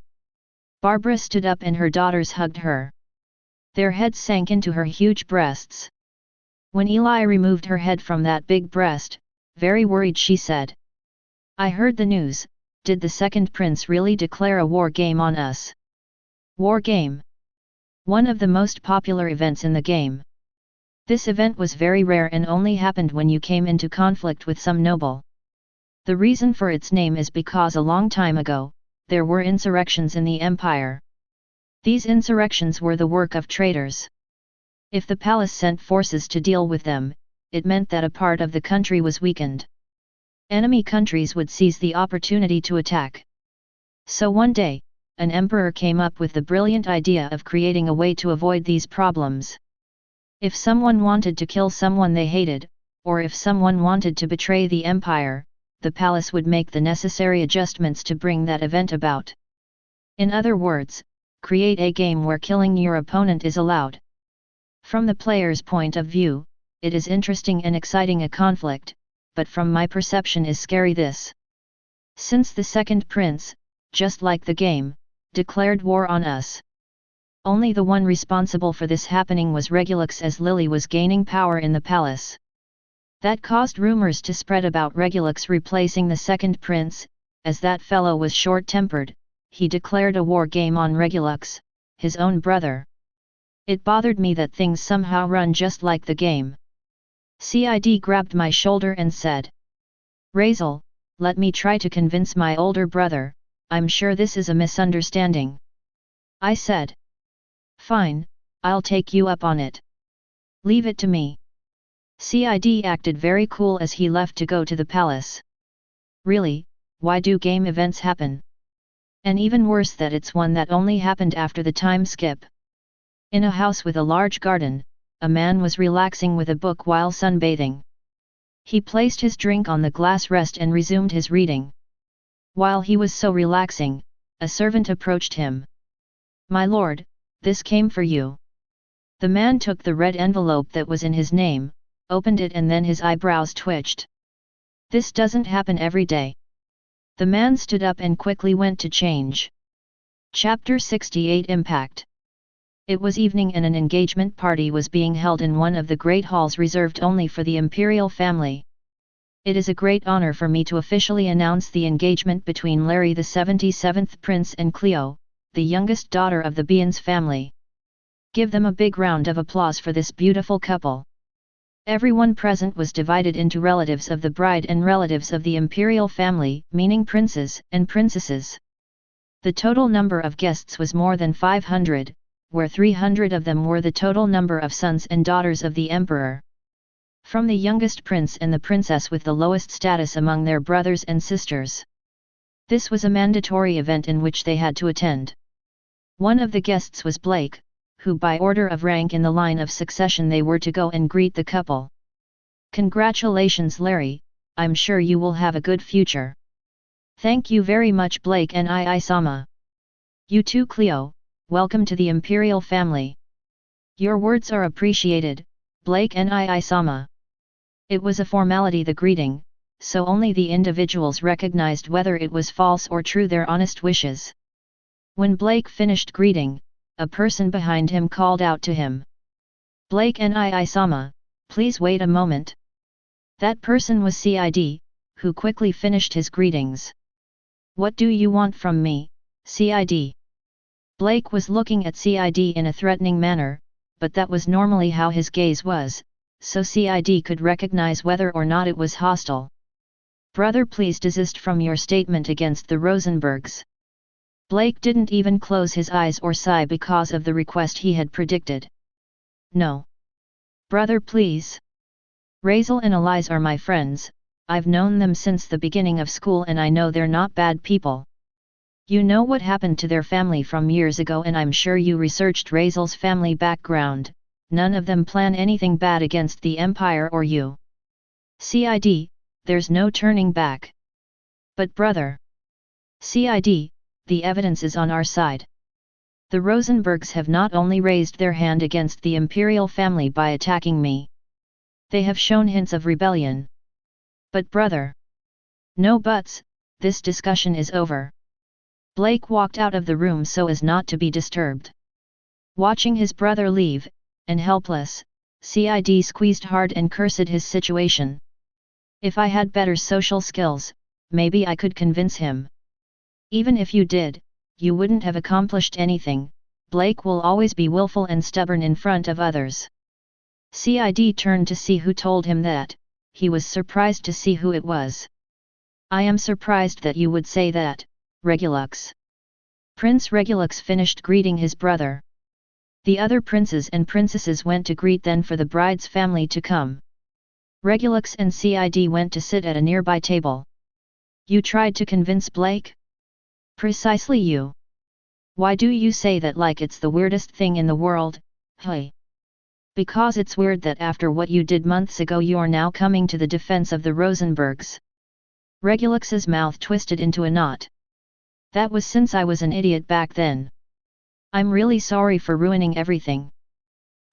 Speaker 1: Barbara stood up and her daughters hugged her. Their heads sank into her huge breasts. When Eli removed her head from that big breast, very worried, she said, "I heard the news. Did the second prince really declare a war game on us?" War game? One of the most popular events in the game. This event was very rare and only happened when you came into conflict with some noble. The reason for its name is because a long time ago, there were insurrections in the empire. These insurrections were the work of traitors. If the palace sent forces to deal with them, it meant that a part of the country was weakened. Enemy countries would seize the opportunity to attack. So one day, an emperor came up with the brilliant idea of creating a way to avoid these problems. If someone wanted to kill someone they hated, or if someone wanted to betray the empire, the palace would make the necessary adjustments to bring that event about. In other words, create a game where killing your opponent is allowed. From the player's point of view, it is interesting and exciting a conflict, but from my perception is scary this. Since the second prince, just like the game, declared war on us. Only the one responsible for this happening was Regulus, as Lily was gaining power in the palace. That caused rumors to spread about Regulus replacing the second prince. As that fellow was short-tempered, he declared a war game on Regulus, his own brother. It bothered me that things somehow run just like the game. Cid grabbed my shoulder and said, "Razel, let me try to convince my older brother. I'm sure this is a misunderstanding." I said, "Fine, I'll take you up on it. Leave it to me." Cid acted very cool as he left to go to the palace. Really, why do game events happen? And even worse that it's one that only happened after the time skip. In a house with a large garden, a man was relaxing with a book while sunbathing. He placed his drink on the glass rest and resumed his reading. While he was so relaxing, a servant approached him. "My lord, this came for you." The man took the red envelope that was in his name, opened it, and then his eyebrows twitched. "This doesn't happen every day." The man stood up and quickly went to change. Chapter 68 Impact. It was evening and an engagement party was being held in one of the great halls reserved only for the imperial family. It is a great honor for me to officially announce the engagement between Larry, the 77th Prince, and Cleo, the youngest daughter of the Beans family. Give them a big round of applause for this beautiful couple. Everyone present was divided into relatives of the bride and relatives of the imperial family, meaning princes and princesses. The total number of guests was more than 500, where 300 of them were the total number of sons and daughters of the emperor. From the youngest prince and the princess with the lowest status among their brothers and sisters. This was a mandatory event in which they had to attend. One of the guests was Blake, who by order of rank in the line of succession they were to go and greet the couple. "Congratulations, Larry, I'm sure you will have a good future." "Thank you very much, Blake and I-sama. You too, Cleo, welcome to the imperial family." "Your words are appreciated, Blake and I-sama." It was a formality, the greeting, so only the individuals recognized whether it was false or true their honest wishes. When Blake finished greeting, a person behind him called out to him, "Blake and I-sama, please wait a moment." That person was Cid, who quickly finished his greetings. "What do you want from me, Cid?" Blake was looking at Cid in a threatening manner, but that was normally how his gaze was, so Cid could recognize whether or not it was hostile. "Brother, please desist from your statement against the Rosenbergs." Blake didn't even close his eyes or sigh because of the request he had predicted. No. Brother, please. Razel and Elise are my friends, I've known them since the beginning of school and I know they're not bad people. You know what happened to their family from years ago and I'm sure you researched Razel's family background, none of them plan anything bad against the Empire or you. CID, there's no turning back. But brother. CID, the evidence is on our side. The Rosenbergs have not only raised their hand against the imperial family by attacking me. They have shown hints of rebellion. But brother. No buts, this discussion is over. Blake walked out of the room so as not to be disturbed. Watching his brother leave, and helpless, CID squeezed hard and cursed his situation. If I had better social skills, maybe I could convince him. Even if you did, you wouldn't have accomplished anything. Blake will always be willful and stubborn in front of others. CID turned to see who told him that. He was surprised to see who it was. I am surprised that you would say that, Regulus. Prince Regulus finished greeting his brother. The other princes and princesses went to greet then for the bride's family to come. Regulus and CID went to sit at a nearby table. You tried to convince Blake? Precisely you. Why do you say that like it's the weirdest thing in the world, hey? Because it's weird that after what you did months ago you're now coming to the defense of the Rosenbergs. Regulus's mouth twisted into a knot. That was since I was an idiot back then. I'm really sorry for ruining everything.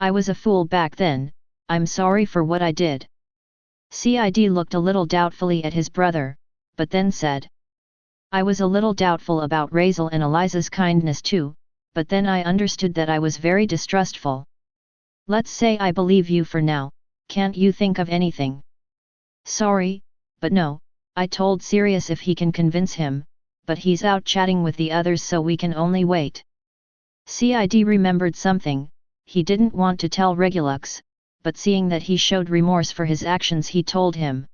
Speaker 1: I was a fool back then, I'm sorry for what I did. CID looked a little doubtfully at his brother, but then said. I was a little doubtful about Razel and Eliza's kindness too, but then I understood that I was very distrustful. Let's say I believe you for now, can't you think of anything? Sorry, but no, I told Sirius if he can convince him, but he's out chatting with the others so we can only wait. CID remembered something, he didn't want to tell Regulus, but seeing that he showed remorse for his actions he told him.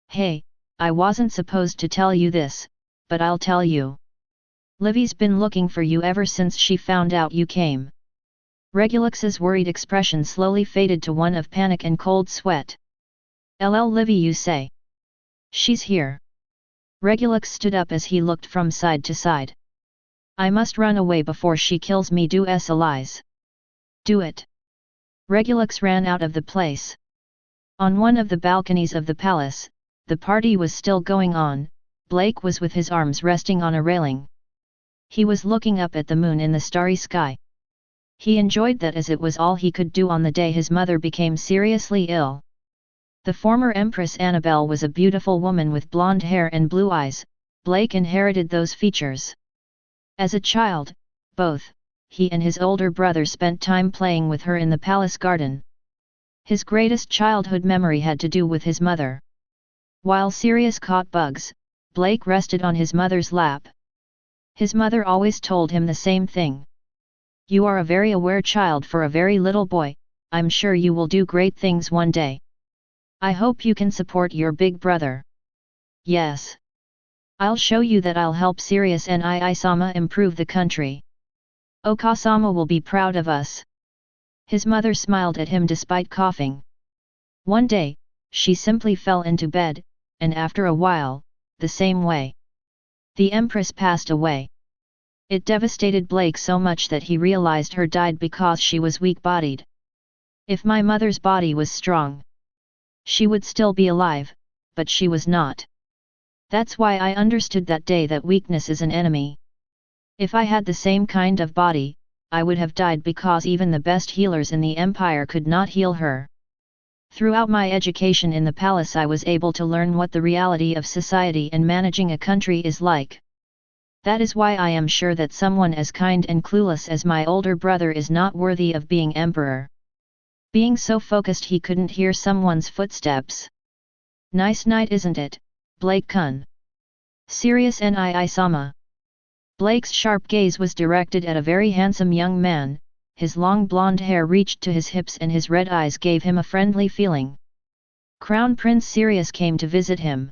Speaker 1: Hey, I wasn't supposed to tell you this, but I'll tell you. Livy's been looking for you ever since she found out you came. Regulus's worried expression slowly faded to one of panic and cold sweat. Livy, you say? She's here. Regulus stood up as he looked from side to side. I must run away before she kills me, do as Elise. Do it. Regulus ran out of the place. On one of the balconies of the palace, the party was still going on. Blake was with his arms resting on a railing. He was looking up at the moon in the starry sky. He enjoyed that as it was all he could do on the day his mother became seriously ill. The former Empress Annabelle was a beautiful woman with blonde hair and blue eyes. Blake inherited those features. As a child, both he and his older brother spent time playing with her in the palace garden. His greatest childhood memory had to do with his mother. While Sirius caught bugs, Blake rested on his mother's lap. His mother always told him the same thing. You are a very aware child for a very little boy, I'm sure you will do great things one day. I hope you can support your big brother. Yes. I'll show you that I'll help Sirius and I-sama improve the country. Okasama will be proud of us. His mother smiled at him despite coughing. One day, she simply fell into bed, and after a while, the same way. The Empress passed away. It devastated Blake so much that he realized her died because she was weak-bodied. If my mother's body was strong, she would still be alive, but she was not. That's why I understood that day that weakness is an enemy. If I had the same kind of body, I would have died because even the best healers in the Empire could not heal her. Throughout my education in the palace I was able to learn what the reality of society and managing a country is like. That is why I am sure that someone as kind and clueless as my older brother is not worthy of being emperor. Being so focused he couldn't hear someone's footsteps. Nice night, isn't it, Blake-kun? Sirius ni-sama. Blake's sharp gaze was directed at a very handsome young man. His long blonde hair reached to his hips and his red eyes gave him a friendly feeling. Crown Prince Sirius came to visit him.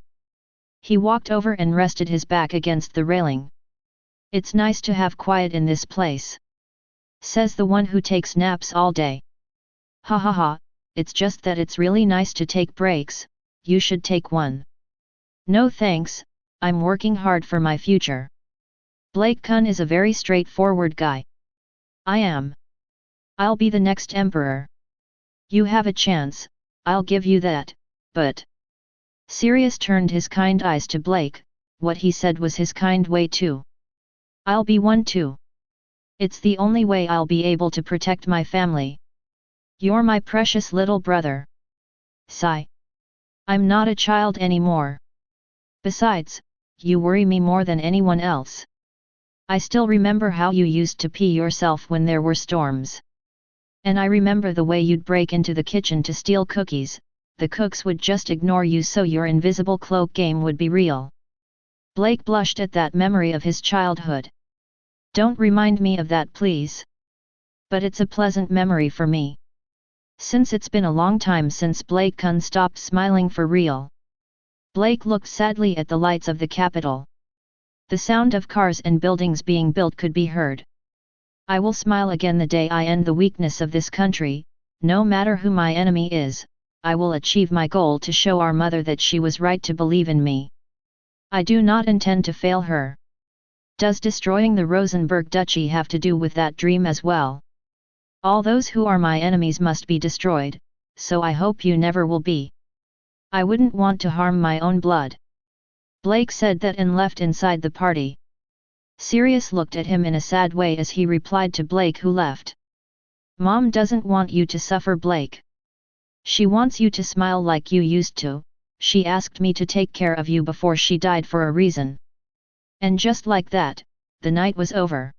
Speaker 1: He walked over and rested his back against the railing. It's nice to have quiet in this place, says the one who takes naps all day. Ha ha ha, it's just that it's really nice to take breaks, you should take one. No thanks, I'm working hard for my future. Blake-kun is a very straightforward guy. I am. I'll be the next emperor. You have a chance, I'll give you that, but... Sirius turned his kind eyes to Blake, what he said was his kind way too. I'll be one too. It's the only way I'll be able to protect my family. You're my precious little brother. Sigh. I'm not a child anymore. Besides, you worry me more than anyone else. I still remember how you used to pee yourself when there were storms. And I remember the way you'd break into the kitchen to steal cookies, the cooks would just ignore you so your invisible cloak game would be real. Blake blushed at that memory of his childhood. Don't remind me of that please. But it's a pleasant memory for me. Since it's been a long time since Blake-kun stopped smiling for real. Blake looked sadly at the lights of the capital. The sound of cars and buildings being built could be heard. I will smile again the day I end the weakness of this country, no matter who my enemy is, I will achieve my goal to show our mother that she was right to believe in me. I do not intend to fail her. Does destroying the Rosenberg Duchy have to do with that dream as well? All those who are my enemies must be destroyed, so I hope you never will be. I wouldn't want to harm my own blood. Blake said that and left inside the party. Sirius looked at him in a sad way as he replied to Blake who left. Mom doesn't want you to suffer, Blake. She wants you to smile like you used to. She asked me to take care of you before she died for a reason. And just like that, the night was over.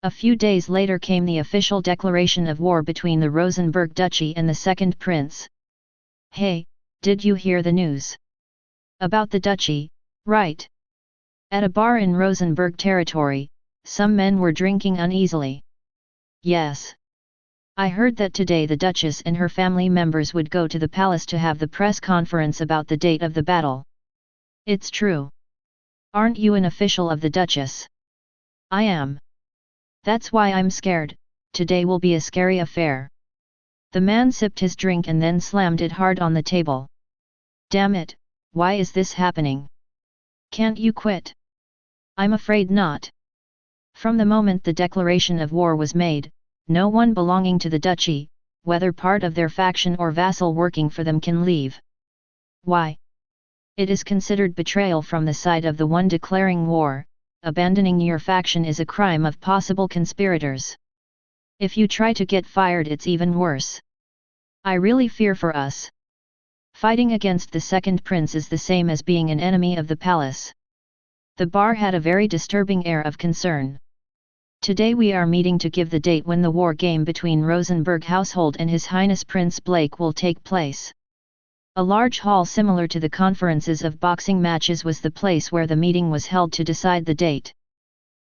Speaker 1: A few days later came the official declaration of war between the Rosenberg Duchy and the second prince. Hey, did you hear the news? About the duchy, right? At a bar in Rosenberg territory, some men were drinking uneasily. Yes. I heard that today the Duchess and her family members would go to the palace to have the press conference about the date of the battle. It's true. Aren't you an official of the Duchess? I am. That's why I'm scared, today will be a scary affair. The man sipped his drink and then slammed it hard on the table. Damn it, why is this happening? Can't you quit? I'm afraid not. From the moment the declaration of war was made, no one belonging to the duchy, whether part of their faction or vassal working for them, can leave. Why? It is considered betrayal from the side of the one declaring war. Abandoning your faction is a crime of possible conspirators. If you try to get fired, it's even worse. I really fear for us. Fighting against the second prince is the same as being an enemy of the palace. The bar had a very disturbing air of concern. Today we are meeting to give the date when the war game between Rosenberg household and His Highness Prince Blake will take place. A large hall similar to the conferences of boxing matches was the place where the meeting was held to decide the date.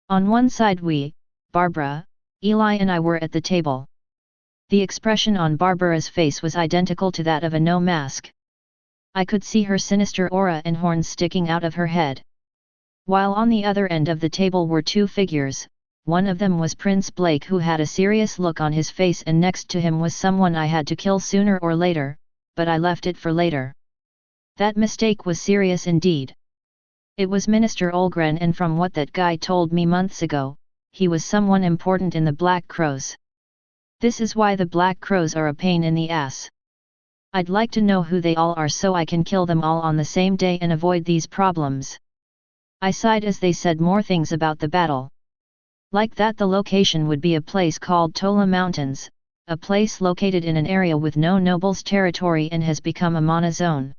Speaker 1: On one side we, Barbara, Eli and I were at the table. The expression on Barbara's face was identical to that of a no mask. I could see her sinister aura and horns sticking out of her head. While on the other end of the table were two figures. One of them was Prince Blake, who had a serious look on his face, and next to him was someone I had to kill sooner or later, but I left it for later. That mistake was serious indeed. It was Minister Olgren, and from what that guy told me months ago, he was someone important in the Black Crows. This is why the Black Crows are a pain in the ass. I'd like to know who they all are so I can kill them all on the same day and avoid these problems. I sighed as they said more things about the battle. Like that the location would be a place called Tola Mountains, a place located in an area with no nobles' territory and has become a Mana zone.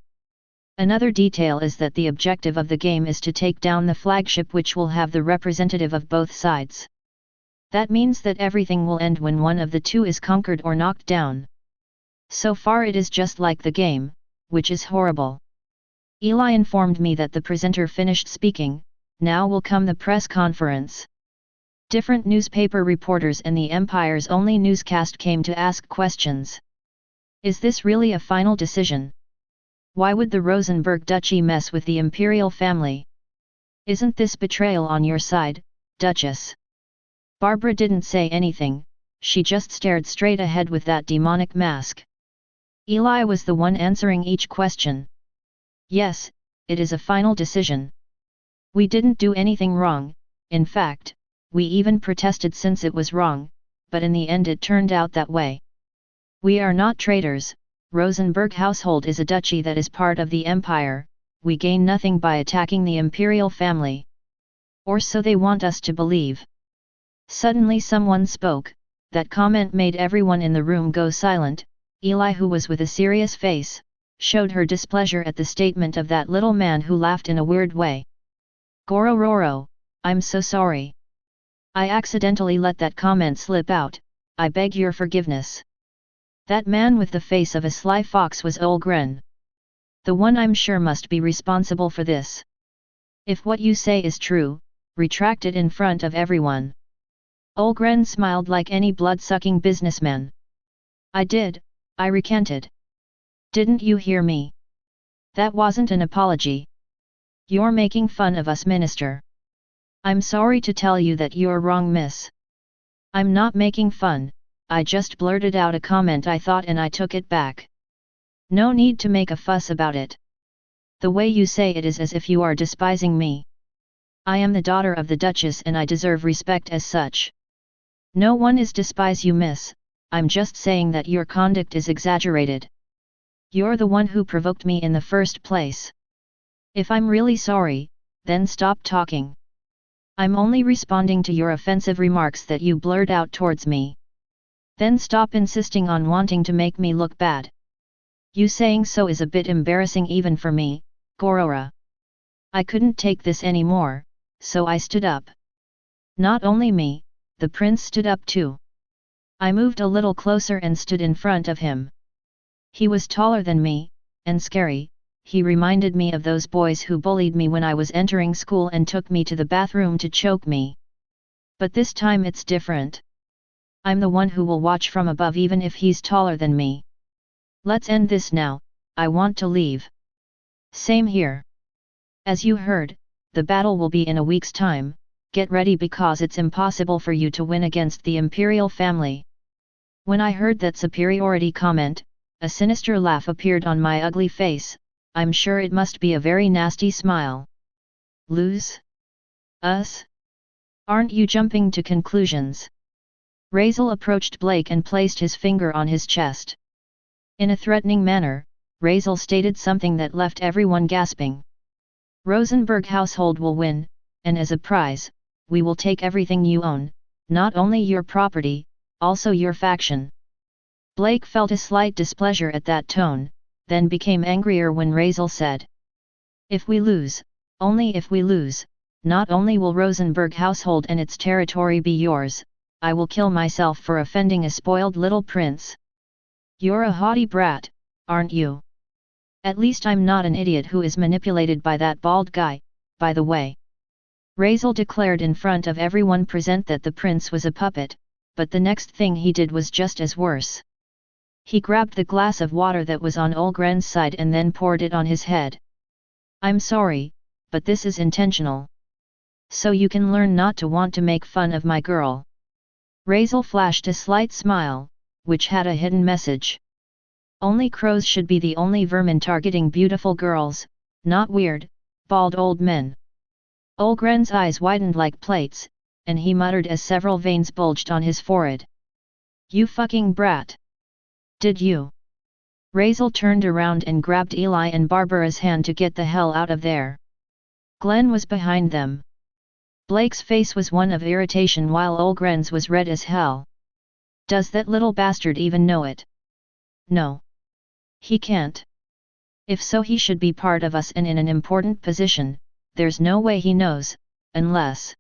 Speaker 1: Another detail is that the objective of the game is to take down the flagship, which will have the representative of both sides. That means that everything will end when one of the two is conquered or knocked down. So far it is just like the game, which is horrible. Eli informed me that the presenter finished speaking, now will come the press conference. Different newspaper reporters and the Empire's only newscast came to ask questions. Is this really a final decision? Why would the Rosenberg Duchy mess with the imperial family? Isn't this betrayal on your side? Duchess. Barbara didn't say anything, she just stared straight ahead with that demonic mask. Eli was the one answering each question. Yes, it is a final decision. We didn't do anything wrong, in fact, we even protested since it was wrong, but in the end it turned out that way. We are not traitors, Rosenberg household is a duchy that is part of the empire, we gain nothing by attacking the imperial family. Or so they want us to believe. Suddenly someone spoke, that comment made everyone in the room go silent. Eli, who was with a serious face, showed her displeasure at the statement of that little man who laughed in a weird way. Gorororo, I'm so sorry. I accidentally let that comment slip out, I beg your forgiveness. That man with the face of a sly fox was Olgren. The one I'm sure must be responsible for this. If what you say is true, retract it in front of everyone. Olgren smiled like any blood-sucking businessman. I did, I recanted. Didn't you hear me? That wasn't an apology. You're making fun of us, Minister. I'm sorry to tell you that you're wrong, miss. I'm not making fun, I just blurted out a comment I thought and I took it back. No need to make a fuss about it. The way you say it is as if you are despising me. I am the daughter of the Duchess and I deserve respect as such. No one is despise you, miss, I'm just saying that your conduct is exaggerated. You're the one who provoked me in the first place. If I'm really sorry, then stop talking. I'm only responding to your offensive remarks that you blurred out towards me. Then stop insisting on wanting to make me look bad. You saying so is a bit embarrassing even for me, Gorora. I couldn't take this anymore, so I stood up. Not only me, the prince stood up too. I moved a little closer and stood in front of him. He was taller than me, and scary. He reminded me of those boys who bullied me when I was entering school and took me to the bathroom to choke me. But this time it's different. I'm the one who will watch from above even if he's taller than me. Let's end this now, I want to leave. Same here. As you heard, the battle will be in a week's time, get ready because it's impossible for you to win against the imperial family. When I heard that superiority comment, a sinister laugh appeared on my ugly face. I'm sure it must be a very nasty smile. Lose? Us? Aren't you jumping to conclusions? Razel approached Blake and placed his finger on his chest. In a threatening manner, Razel stated something that left everyone gasping. Rosenberg household will win, and as a prize, we will take everything you own, not only your property, also your faction. Blake felt a slight displeasure at that tone, then became angrier when Razel said, if we lose, only if we lose, not only will Rosenberg household and its territory be yours, I will kill myself for offending a spoiled little prince. You're a haughty brat, aren't you? At least I'm not an idiot who is manipulated by that bald guy, by the way. Razel declared in front of everyone present that the prince was a puppet, but the next thing he did was just as worse. He grabbed the glass of water that was on Olgren's side and then poured it on his head. I'm sorry, but this is intentional. So you can learn not to want to make fun of my girl. Razel flashed a slight smile, which had a hidden message. Only crows should be the only vermin targeting beautiful girls, not weird, bald old men. Olgren's eyes widened like plates, and he muttered as several veins bulged on his forehead. You fucking brat! Did you? Razel turned around and grabbed Eli and Barbara's hand to get the hell out of there. Glenn was behind them. Blake's face was one of irritation while Olgren's was red as hell. Does that little bastard even know it? No. He can't. If so, he should be part of us and in an important position. There's no way he knows, unless...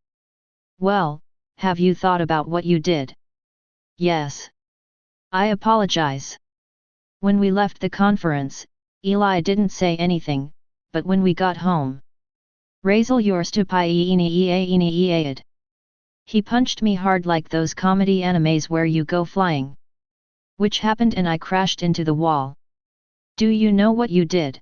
Speaker 1: Well, have you thought about what you did? Yes. I apologize. When we left the conference, Eli didn't say anything, but when we got home... Razel yours to pi. He punched me hard like those comedy animes where you go flying. Which happened and I crashed into the wall. Do you know what you did?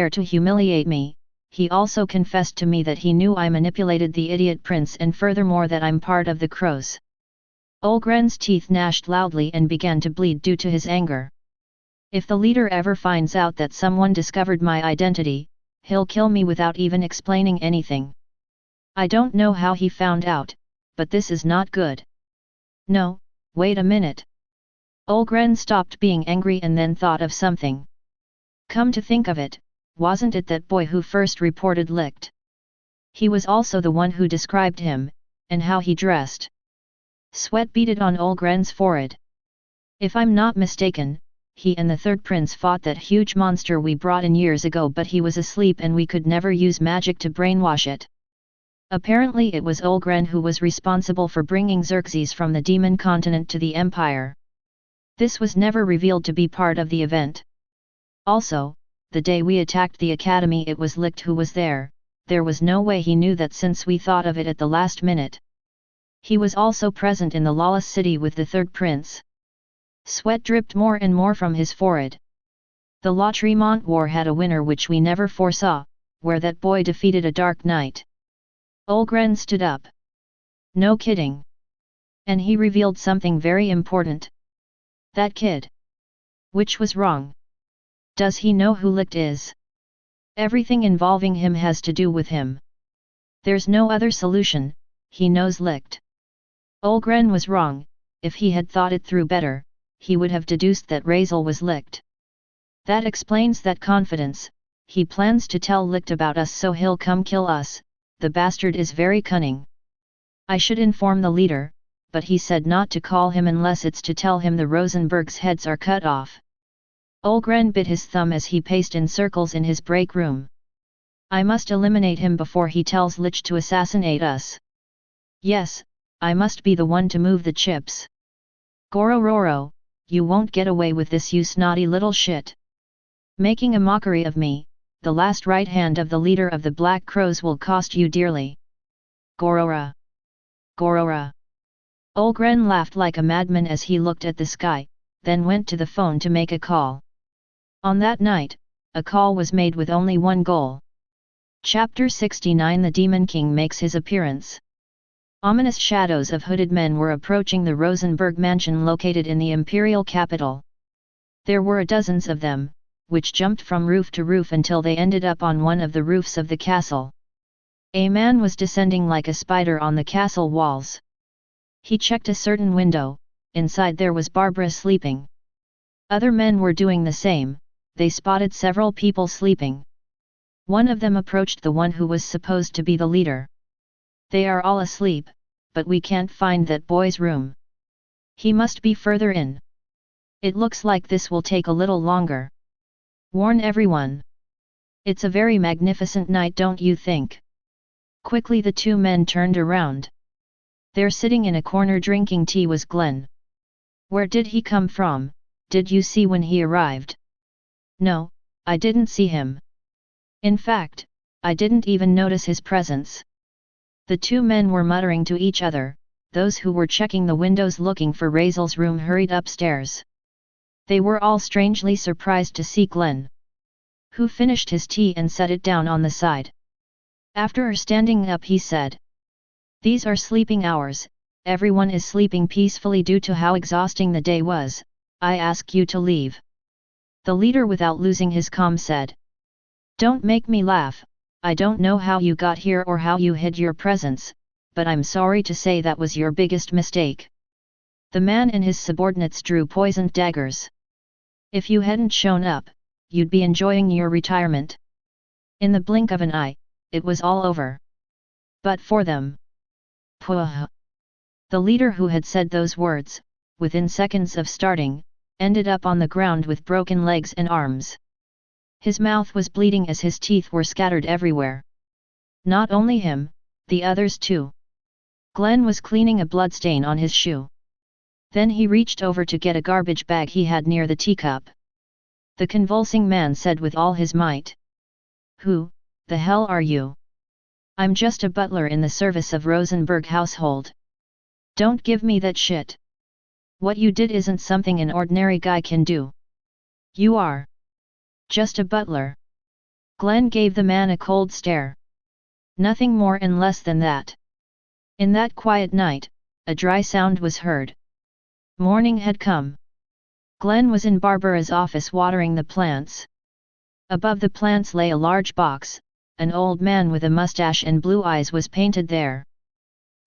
Speaker 1: dare to humiliate me. He also confessed to me that he knew I manipulated the idiot prince and furthermore that I'm part of the crows. Olgren's teeth gnashed loudly and began to bleed due to his anger. If the leader ever finds out that someone discovered my identity, he'll kill me without even explaining anything. I don't know how he found out, but this is not good. No, wait a minute. Olgren stopped being angry and then thought of something. Come to think of it, wasn't it that boy who first reported Licht? He was also the one who described him, and how he dressed. Sweat beaded on Olgren's forehead. If I'm not mistaken, he and the third prince fought that huge monster we brought in years ago, but he was asleep and we could never use magic to brainwash it. Apparently it was Olgren who was responsible for bringing Xerxes from the demon continent to the empire. This was never revealed to be part of the event. Also, the day we attacked the academy it was Licht who was there. There was no way he knew that since we thought of it at the last minute. He was also present in the lawless city with the third prince. Sweat dripped more and more from his forehead. The La Tremont War had a winner which we never foresaw, where that boy defeated a dark knight. Olgren stood up. No kidding. And he revealed something very important. That kid. Which was wrong. Does he know who Licht is? Everything involving him has to do with him. There's no other solution, he knows Licht. Olgren was wrong. If he had thought it through better, he would have deduced that Razel was Licht. That explains that confidence. He plans to tell Licht about us so he'll come kill us. The bastard is very cunning. I should inform the leader, but he said not to call him unless it's to tell him the Rosenbergs' heads are cut off. Olgren bit his thumb as he paced in circles in his break room. I must eliminate him before he tells Lich to assassinate us. Yes, I must be the one to move the chips. Gorororo, you won't get away with this, you snotty little shit. Making a mockery of me, the last right hand of the leader of the Black Crows will cost you dearly. Gorora! Gorora! Olgren laughed like a madman as he looked at the sky, then went to the phone to make a call. On that night, a call was made with only one goal. Chapter 69 The Demon King makes his appearance. Ominous shadows of hooded men were approaching the Rosenberg mansion located in the imperial capital. There were dozens of them, which jumped from roof to roof until they ended up on one of the roofs of the castle. A man was descending like a spider on the castle walls. He checked a certain window. Inside there was Barbara sleeping. Other men were doing the same. They spotted several people sleeping. One of them approached the one who was supposed to be the leader. They are all asleep, but we can't find that boy's room. He must be further in. It looks like this will take a little longer. Warn everyone. It's a very magnificent night, don't you think? Quickly the two men turned around. There sitting in a corner drinking tea was Glenn. Where did he come from? Did you see when he arrived? No, I didn't see him. In fact, I didn't even notice his presence. The two men were muttering to each other. Those who were checking the windows looking for Razel's room hurried upstairs. They were all strangely surprised to see Glenn, who finished his tea and set it down on the side. After standing up he said, "These are sleeping hours, everyone is sleeping peacefully due to how exhausting the day was, I ask you to leave." The leader without losing his calm said, "Don't make me laugh, I don't know how you got here or how you hid your presence, but I'm sorry to say that was your biggest mistake." The man and his subordinates drew poisoned daggers. "If you hadn't shown up, you'd be enjoying your retirement." In the blink of an eye, it was all over. But for them. Puh! The leader who had said those words, within seconds of starting, ended up on the ground with broken legs and arms. His mouth was bleeding as his teeth were scattered everywhere. Not only him, the others too. Glenn was cleaning a bloodstain on his shoe. Then he reached over to get a garbage bag he had near the teacup. The convulsing man said with all his might, "Who the hell are you?" "I'm just a butler in the service of Rosenberg household." "Don't give me that shit. What you did isn't something an ordinary guy can do. You are just a butler." Glenn gave the man a cold stare. Nothing more and less than that. In that quiet night, a dry sound was heard. Morning had come. Glenn was in Barbara's office watering the plants. Above the plants lay a large box. An old man with a mustache and blue eyes was painted there.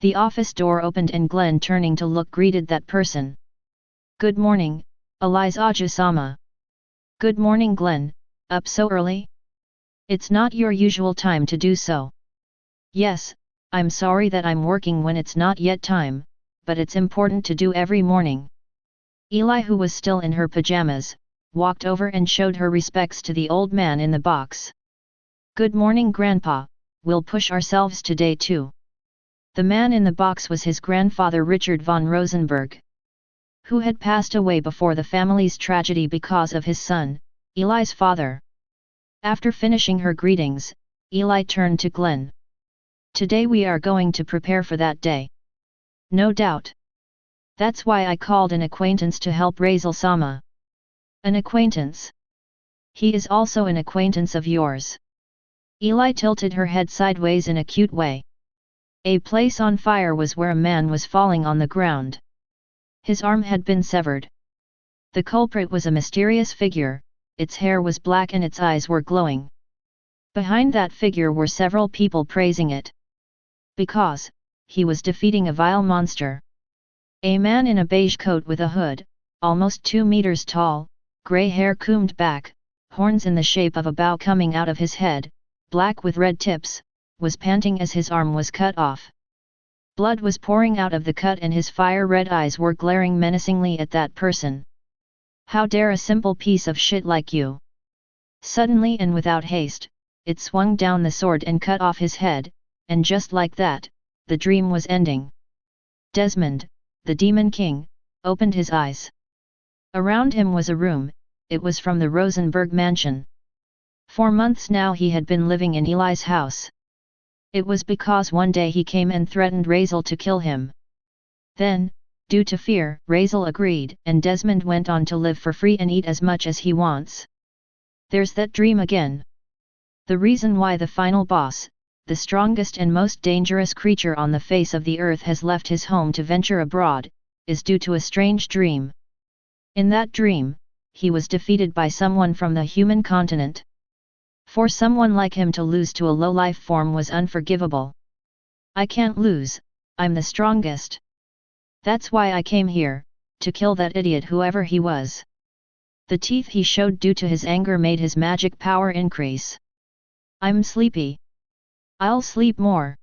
Speaker 1: The office door opened and Glenn, turning to look, greeted that person. "Good morning, Eliza-sama." "Good morning, Glenn, up so early? It's not your usual time to do so." "Yes, I'm sorry that I'm working when it's not yet time, but it's important to do every morning." Eli, who was still in her pajamas, walked over and showed her respects to the old man in the box. "Good morning, Grandpa, we'll push ourselves today too." The man in the box was his grandfather Richard von Rosenberg, who had passed away before the family's tragedy because of his son, Eli's father. After finishing her greetings, Eli turned to Glenn. "Today we are going to prepare for that day." "No doubt. That's why I called an acquaintance to help Razel-sama." "An acquaintance? He is also an acquaintance of yours?" Eli tilted her head sideways in a cute way. A place on fire was where a man was falling on the ground. His arm had been severed. The culprit was a mysterious figure, its hair was black and its eyes were glowing. Behind that figure were several people praising it. Because he was defeating a vile monster. A man in a beige coat with a hood, almost 2 meters tall, grey hair combed back, horns in the shape of a bow coming out of his head, black with red tips, was panting as his arm was cut off. Blood was pouring out of the cut and his fire-red eyes were glaring menacingly at that person. "How dare a simple piece of shit like you!" Suddenly and without haste, it swung down the sword and cut off his head, and just like that, the dream was ending. Desmond, the Demon King, opened his eyes. Around him was a room, it was from the Rosenberg mansion. For months now he had been living in Eli's house. It was because one day he came and threatened Razel to kill him. Then, due to fear, Razel agreed and Desmond went on to live for free and eat as much as he wants. There's that dream again. The reason why the final boss, the strongest and most dangerous creature on the face of the earth has left his home to venture abroad, is due to a strange dream. In that dream, he was defeated by someone from the human continent. For someone like him to lose to a low-life form was unforgivable. I can't lose, I'm the strongest. That's why I came here, to kill that idiot whoever he was. The teeth he showed due to his anger made his magic power increase. I'm sleepy. I'll sleep more.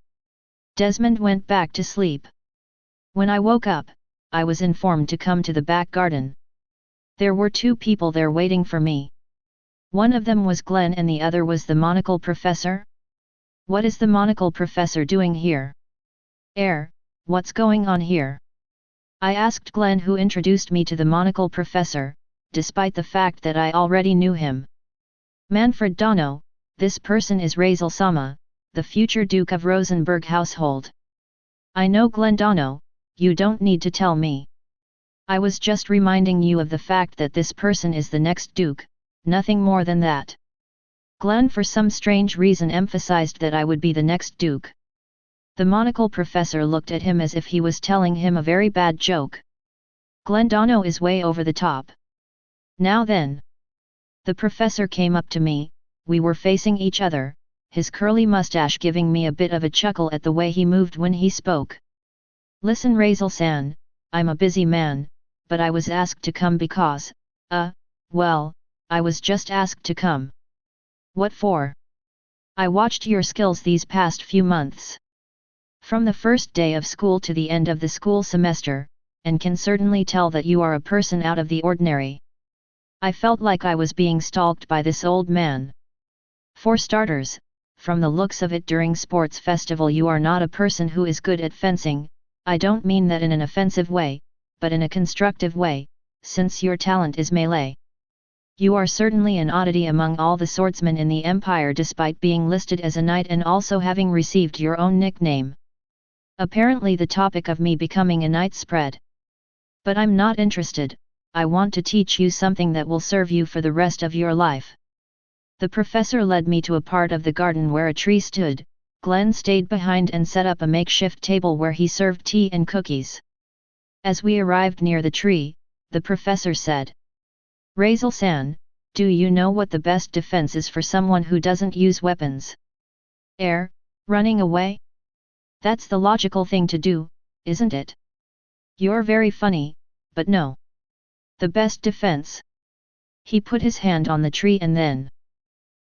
Speaker 1: Desmond went back to sleep. When I woke up, I was informed to come to the back garden. There were 2 people there waiting for me. One of them was Glenn and the other was the monocle professor. What is the monocle professor doing here? What's going on here? I asked Glenn, who introduced me to the monocle professor, despite the fact that I already knew him. Manfred Dono, this person is Razel-sama, the future Duke of Rosenberg household. I know Glenn Dono, you don't need to tell me. I was just reminding you of the fact that this person is the next Duke, nothing more than that. Glenn for some strange reason emphasized that I would be the next Duke. The monocle professor looked at him as if he was telling him a very bad joke. Glenn Dono is way over the top. Now then. The professor came up to me, we were facing each other, his curly mustache giving me a bit of a chuckle at the way he moved when he spoke. Listen Razel-san, I'm a busy man, but I was asked to come because, well, I was just asked to come. What for? I watched your skills these past few months. From the first day of school to the end of the school semester, and can certainly tell that you are a person out of the ordinary. I felt like I was being stalked by this old man. For starters, from the looks of it during sports festival you are not a person who is good at fencing. I don't mean that in an offensive way, but in a constructive way, since your talent is melee. You are certainly an oddity among all the swordsmen in the Empire despite being listed as a knight and also having received your own nickname. Apparently the topic of me becoming a knight spread. But I'm not interested, I want to teach you something that will serve you for the rest of your life. The professor led me to a part of the garden where a tree stood. Glenn stayed behind and set up a makeshift table where he served tea and cookies. As we arrived near the tree, the professor said, Razel-san, do you know what the best defense is for someone who doesn't use weapons? Running away? That's the logical thing to do, isn't it? You're very funny, but no. The best defense. He put his hand on the tree and then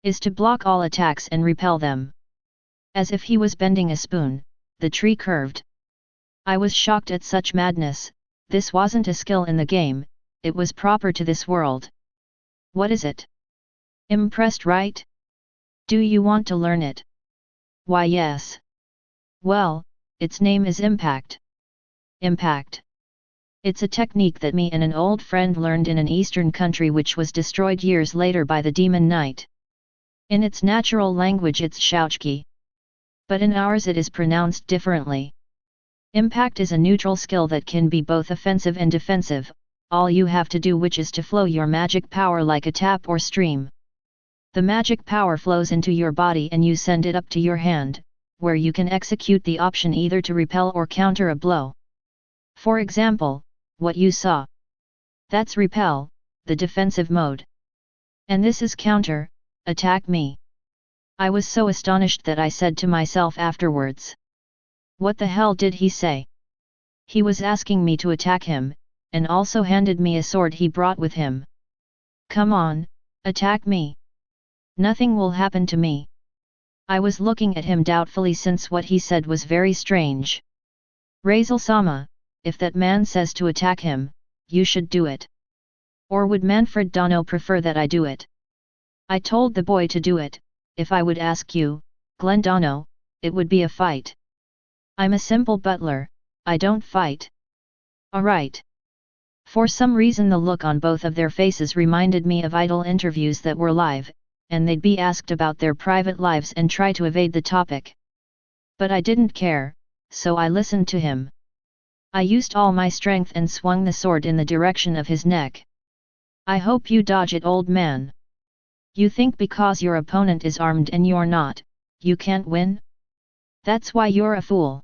Speaker 1: is to block all attacks and repel them. As if he was bending a spoon, the tree curved. I was shocked at such madness. This wasn't a skill in the game, it was proper to this world. What is it? Impressed, right? Do you want to learn it? Why yes. Well, its name is Impact. Impact. It's a technique that me and an old friend learned in an eastern country which was destroyed years later by the Demon Knight. In its natural language it's Shouchki. But in ours it is pronounced differently. Impact is a neutral skill that can be both offensive and defensive, all you have to do which is to flow your magic power like a tap or stream. The magic power flows into your body and you send it up to your hand, where you can execute the option either to repel or counter a blow. For example, what you saw. That's repel, the defensive mode. And this is counter, attack me. I was so astonished that I said to myself afterwards. What the hell did he say? He was asking me to attack him, and also handed me a sword he brought with him. Come on, attack me. Nothing will happen to me. I was looking at him doubtfully since what he said was very strange. Razel-sama, if that man says to attack him, you should do it. Or would Manfred Dono prefer that I do it? I told the boy to do it. If I would ask you, Glenn Dono, it would be a fight. I'm a simple butler, I don't fight. Alright. For some reason the look on both of their faces reminded me of idol interviews that were live, and they'd be asked about their private lives and try to evade the topic. But I didn't care, so I listened to him. I used all my strength and swung the sword in the direction of his neck. I hope you dodge it, old man. You think because your opponent is armed and you're not, you can't win? That's why you're a fool.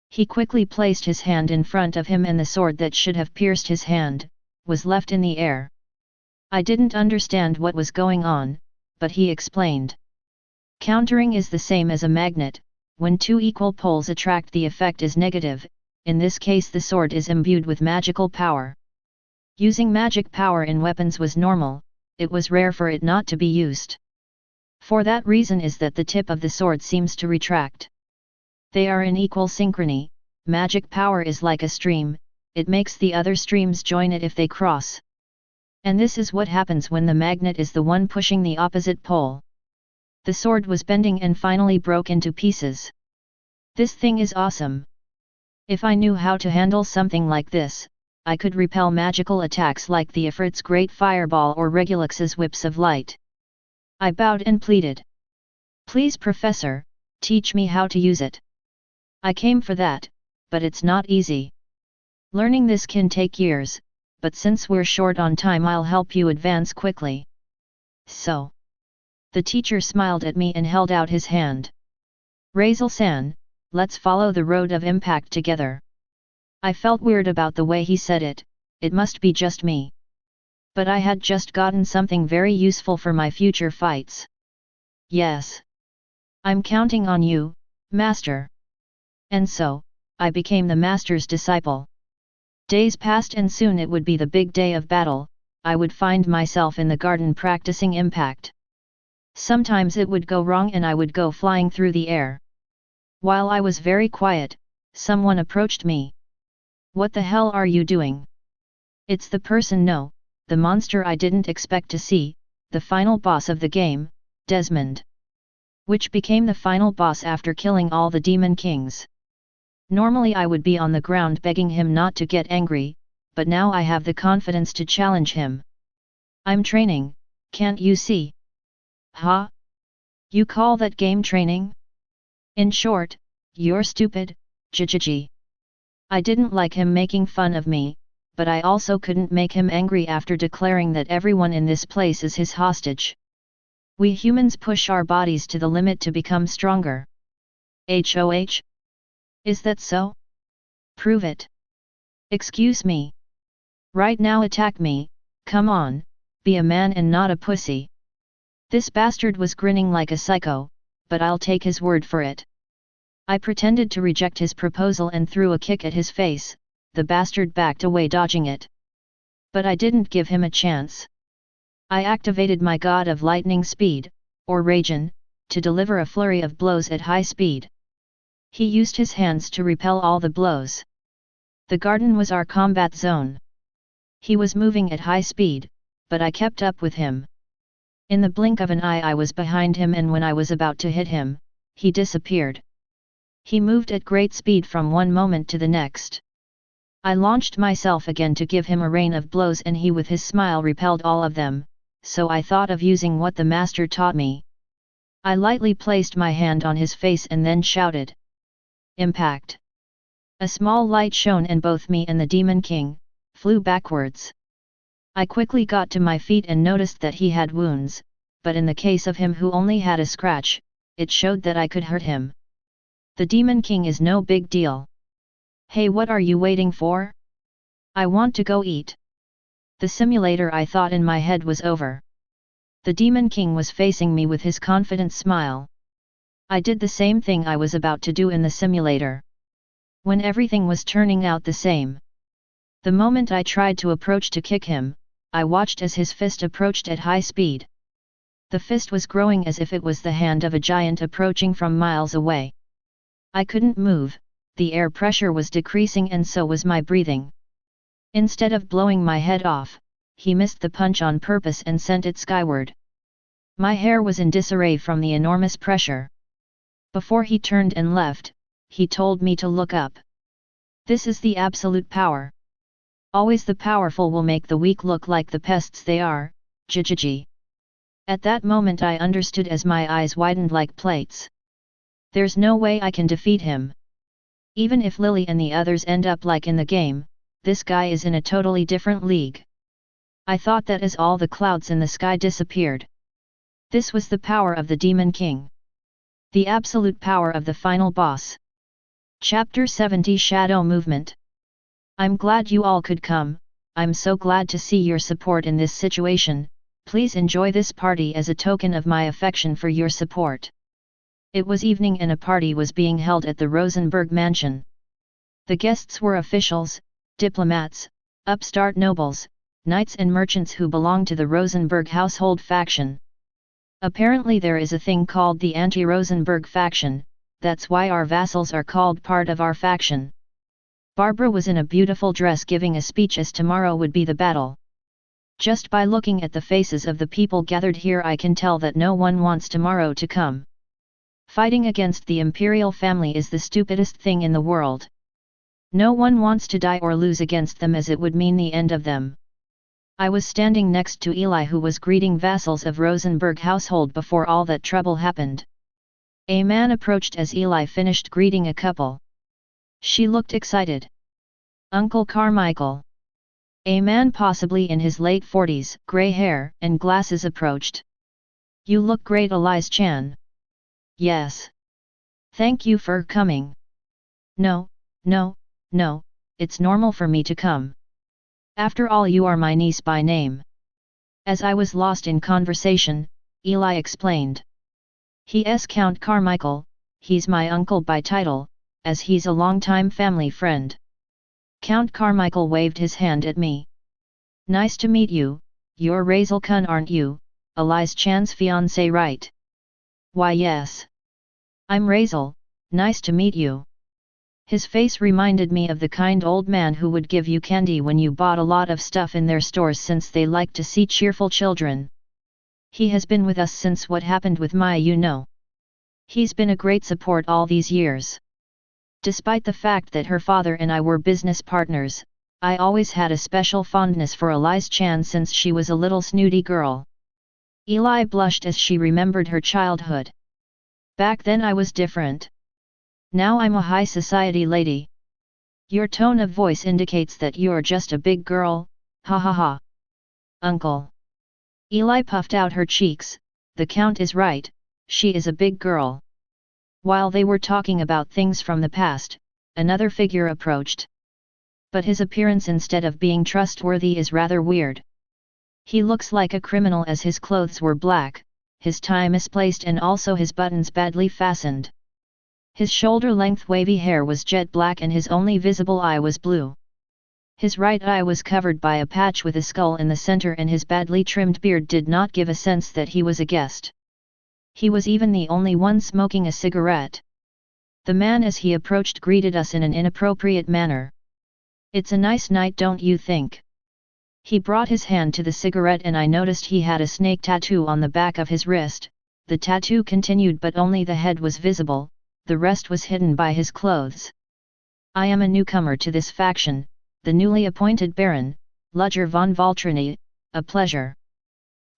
Speaker 1: He quickly placed his hand in front of him and the sword that should have pierced his hand, was left in the air. I didn't understand what was going on, but he explained. Countering is the same as a magnet, when two equal poles attract the effect is negative, in this case the sword is imbued with magical power. Using magic power in weapons was normal, it was rare for it not to be used. For that reason is that the tip of the sword seems to retract. They are in equal synchrony, magic power is like a stream, it makes the other streams join it if they cross. And this is what happens when the magnet is the one pushing the opposite pole. The sword was bending and finally broke into pieces. This thing is awesome. If I knew how to handle something like this, I could repel magical attacks like the Ifrit's great fireball or Regulux's whips of light. I bowed and pleaded. Please professor, teach me how to use it. I came for that, but it's not easy. Learning this can take years, but since we're short on time I'll help you advance quickly. So. The teacher smiled at me and held out his hand. Razel-san, let's follow the road of impact together. I felt weird about the way he said it, it must be just me. But I had just gotten something very useful for my future fights. Yes. I'm counting on you, master. And so, I became the master's disciple. Days passed and soon it would be the big day of battle, I would find myself in the garden practicing impact. Sometimes it would go wrong and I would go flying through the air. While I was very quiet, someone approached me. What the hell are you doing? It's the person no, the monster I didn't expect to see, the final boss of the game, Desmond. Which became the final boss after killing all the demon kings. Normally I would be on the ground begging him not to get angry, but now I have the confidence to challenge him. I'm training, can't you see? Huh? You call that game training? In short, you're stupid, jjj. I didn't like him making fun of me, but I also couldn't make him angry after declaring that everyone in this place is his hostage. We humans push our bodies to the limit to become stronger. HOH? Is that so? Prove it. Excuse me. Right now attack me, come on, be a man and not a pussy. This bastard was grinning like a psycho, but I'll take his word for it. I pretended to reject his proposal and threw a kick at his face, the bastard backed away dodging it. But I didn't give him a chance. I activated my god of lightning speed, or Ragen, to deliver a flurry of blows at high speed. He used his hands to repel all the blows. The garden was our combat zone. He was moving at high speed, but I kept up with him. In the blink of an eye I was behind him and when I was about to hit him, he disappeared. He moved at great speed from one moment to the next. I launched myself again to give him a rain of blows and he with his smile repelled all of them, so I thought of using what the master taught me. I lightly placed my hand on his face and then shouted. Impact! A small light shone and both me and the Demon King flew backwards. I quickly got to my feet and noticed that he had wounds, but in the case of him who only had a scratch, it showed that I could hurt him. The Demon King is no big deal. Hey, what are you waiting for? I want to go eat. The simulator I thought in my head was over. The Demon King was facing me with his confident smile. I did the same thing I was about to do in the simulator. When everything was turning out the same. The moment I tried to approach to kick him, I watched as his fist approached at high speed. The fist was growing as if it was the hand of a giant approaching from miles away. I couldn't move, the air pressure was decreasing and so was my breathing. Instead of blowing my head off, he missed the punch on purpose and sent it skyward. My hair was in disarray from the enormous pressure. Before he turned and left, he told me to look up. This is the absolute power. Always the powerful will make the weak look like the pests they are, jjj. At that moment I understood as my eyes widened like plates. There's no way I can defeat him. Even if Lily and the others end up like in the game, this guy is in a totally different league. I thought that as all the clouds in the sky disappeared. This was the power of the Demon King. The absolute power of the final boss. Chapter 70 Shadow Movement. I'm glad you all could come. I'm so glad to see your support in this situation. Please enjoy this party as a token of my affection for your support. It was evening and a party was being held at the Rosenberg mansion. The guests were officials, diplomats, upstart nobles, knights and merchants who belonged to the Rosenberg household faction. Apparently there is a thing called the anti-Rosenberg faction, that's why our vassals are called part of our faction. Barbara was in a beautiful dress giving a speech as tomorrow would be the battle. Just by looking at the faces of the people gathered here I can tell that no one wants tomorrow to come. Fighting against the imperial family is the stupidest thing in the world. No one wants to die or lose against them as it would mean the end of them. I was standing next to Eli who was greeting vassals of Rosenberg household before all that trouble happened. A man approached as Eli finished greeting a couple. She looked excited. Uncle Carmichael. A man possibly in his late 40s, grey hair and glasses approached. You look great, Elise-chan. Yes. Thank you for coming. No, it's normal for me to come. After all, you are my niece by name. As I was lost in conversation, Eli explained. He's Count Carmichael, he's my uncle by title, as he's a long-time family friend. Count Carmichael waved his hand at me. Nice to meet you, you're Razel-kun, aren't you, Elise-chan's fiancé, right? Why yes. I'm Razel, nice to meet you. His face reminded me of the kind old man who would give you candy when you bought a lot of stuff in their stores since they like to see cheerful children. He has been with us since what happened with Maya, you know. He's been a great support all these years. Despite the fact that her father and I were business partners, I always had a special fondness for Elise-chan since she was a little snooty girl. Eli blushed as she remembered her childhood. Back then I was different. Now I'm a high society lady. Your tone of voice indicates that you're just a big girl, ha ha ha. Uncle. Eli puffed out her cheeks, the Count is right, she is a big girl. While they were talking about things from the past, another figure approached. But his appearance instead of being trustworthy is rather weird. He looks like a criminal as his clothes were black, his tie misplaced and also his buttons badly fastened. His shoulder-length wavy hair was jet black and his only visible eye was blue. His right eye was covered by a patch with a skull in the center and his badly trimmed beard did not give a sense that he was a guest. He was even the only one smoking a cigarette. The man as he approached greeted us in an inappropriate manner. It's a nice night, don't you think? He brought his hand to the cigarette and I noticed he had a snake tattoo on the back of his wrist. The tattoo continued but only the head was visible. The rest was hidden by his clothes. I am a newcomer to this faction, the newly appointed Baron, Ludger von Valtrani, a pleasure.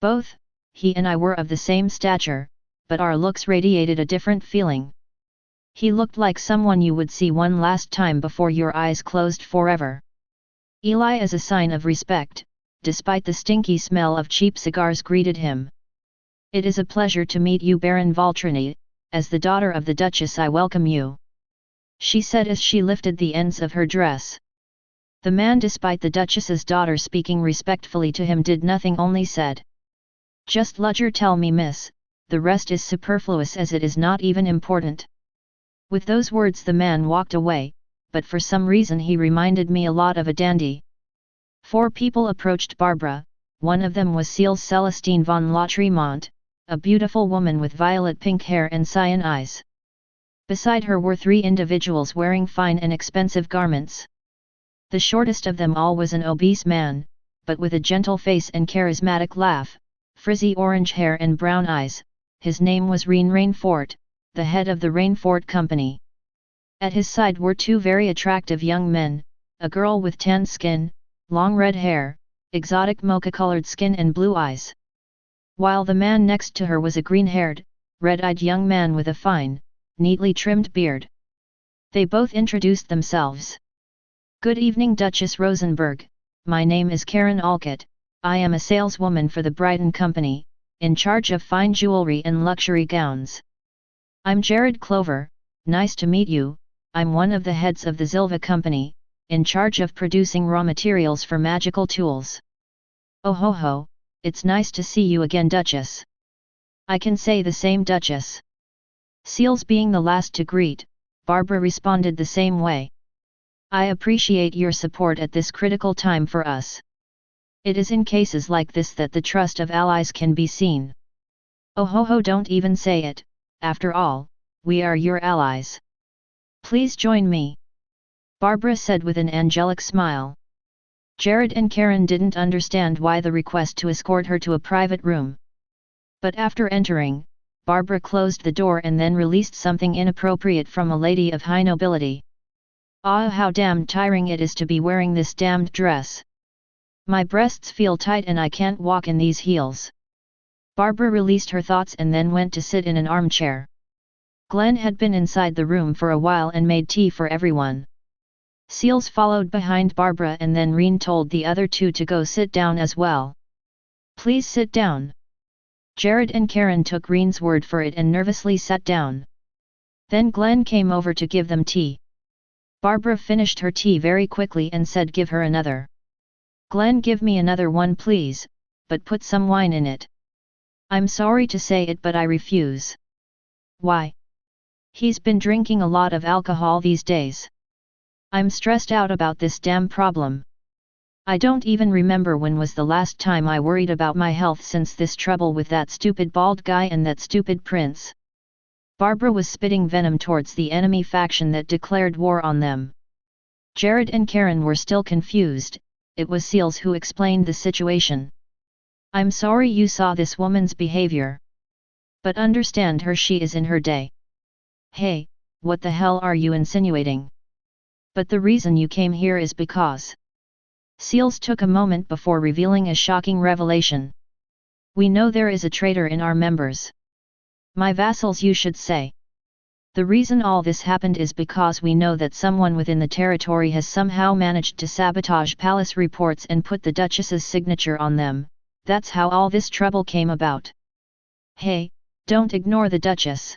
Speaker 1: Both, he and I were of the same stature, but our looks radiated a different feeling. He looked like someone you would see one last time before your eyes closed forever. Eli, as a sign of respect, despite the stinky smell of cheap cigars, greeted him. It is a pleasure to meet you, Baron Valtrani. As the daughter of the Duchess I welcome you. She said as she lifted the ends of her dress. The man, despite the Duchess's daughter speaking respectfully to him, did nothing, only said. Just Ludger tell me, miss, the rest is superfluous as it is not even important. With those words the man walked away, but for some reason he reminded me a lot of a dandy. 4 people approached Barbara, one of them was Celestine von La Tremont, a beautiful woman with violet-pink hair and cyan eyes. Beside her were 3 individuals wearing fine and expensive garments. The shortest of them all was an obese man, but with a gentle face and charismatic laugh, frizzy orange hair and brown eyes. His name was Rainfort, the head of the Rainfort Company. At his side were 2 very attractive young men, a girl with tan skin, long red hair, exotic mocha-colored skin and blue eyes. While the man next to her was a green-haired, red-eyed young man with a fine, neatly trimmed beard. They both introduced themselves. Good evening, Duchess Rosenberg, my name is Karen Alcott, I am a saleswoman for the Brighton Company, in charge of fine jewelry and luxury gowns. I'm Jared Clover, nice to meet you. I'm one of the heads of the Zilva Company, in charge of producing raw materials for magical tools. Oh ho ho, it's nice to see you again, Duchess. I can say the same, Duchess. Seals being the last to greet, Barbara responded the same way. I appreciate your support at this critical time for us. It is in cases like this that the trust of allies can be seen. Oh ho ho, don't even say it, after all, we are your allies. Please join me, Barbara said with an angelic smile. Jared and Karen didn't understand why the request to escort her to a private room. But after entering, Barbara closed the door and then released something inappropriate from a lady of high nobility. Ah, how damned tiring it is to be wearing this damned dress. My breasts feel tight and I can't walk in these heels. Barbara released her thoughts and then went to sit in an armchair. Glenn had been inside the room for a while and made tea for everyone. Seals followed behind Barbara and then Reen told the other two to go sit down as well. Please sit down. Jared and Karen took Reen's word for it and nervously sat down. Then Glenn came over to give them tea. Barbara finished her tea very quickly and said, give her another. Glenn, give me another one please, but put some wine in it. I'm sorry to say it, but I refuse. Why? He's been drinking a lot of alcohol these days. I'm stressed out about this damn problem. I don't even remember when was the last time I worried about my health since this trouble with that stupid bald guy and that stupid prince. Barbara was spitting venom towards the enemy faction that declared war on them. Jared and Karen were still confused. It was Seals who explained the situation. I'm sorry you saw this woman's behavior. But understand her, she is in her day. Hey, what the hell are you insinuating? But the reason you came here is because... Seals took a moment before revealing a shocking revelation. We know there is a traitor in our members. My vassals, you should say. The reason all this happened is because we know that someone within the territory has somehow managed to sabotage palace reports and put the Duchess's signature on them. That's how all this trouble came about. Hey, don't ignore the Duchess.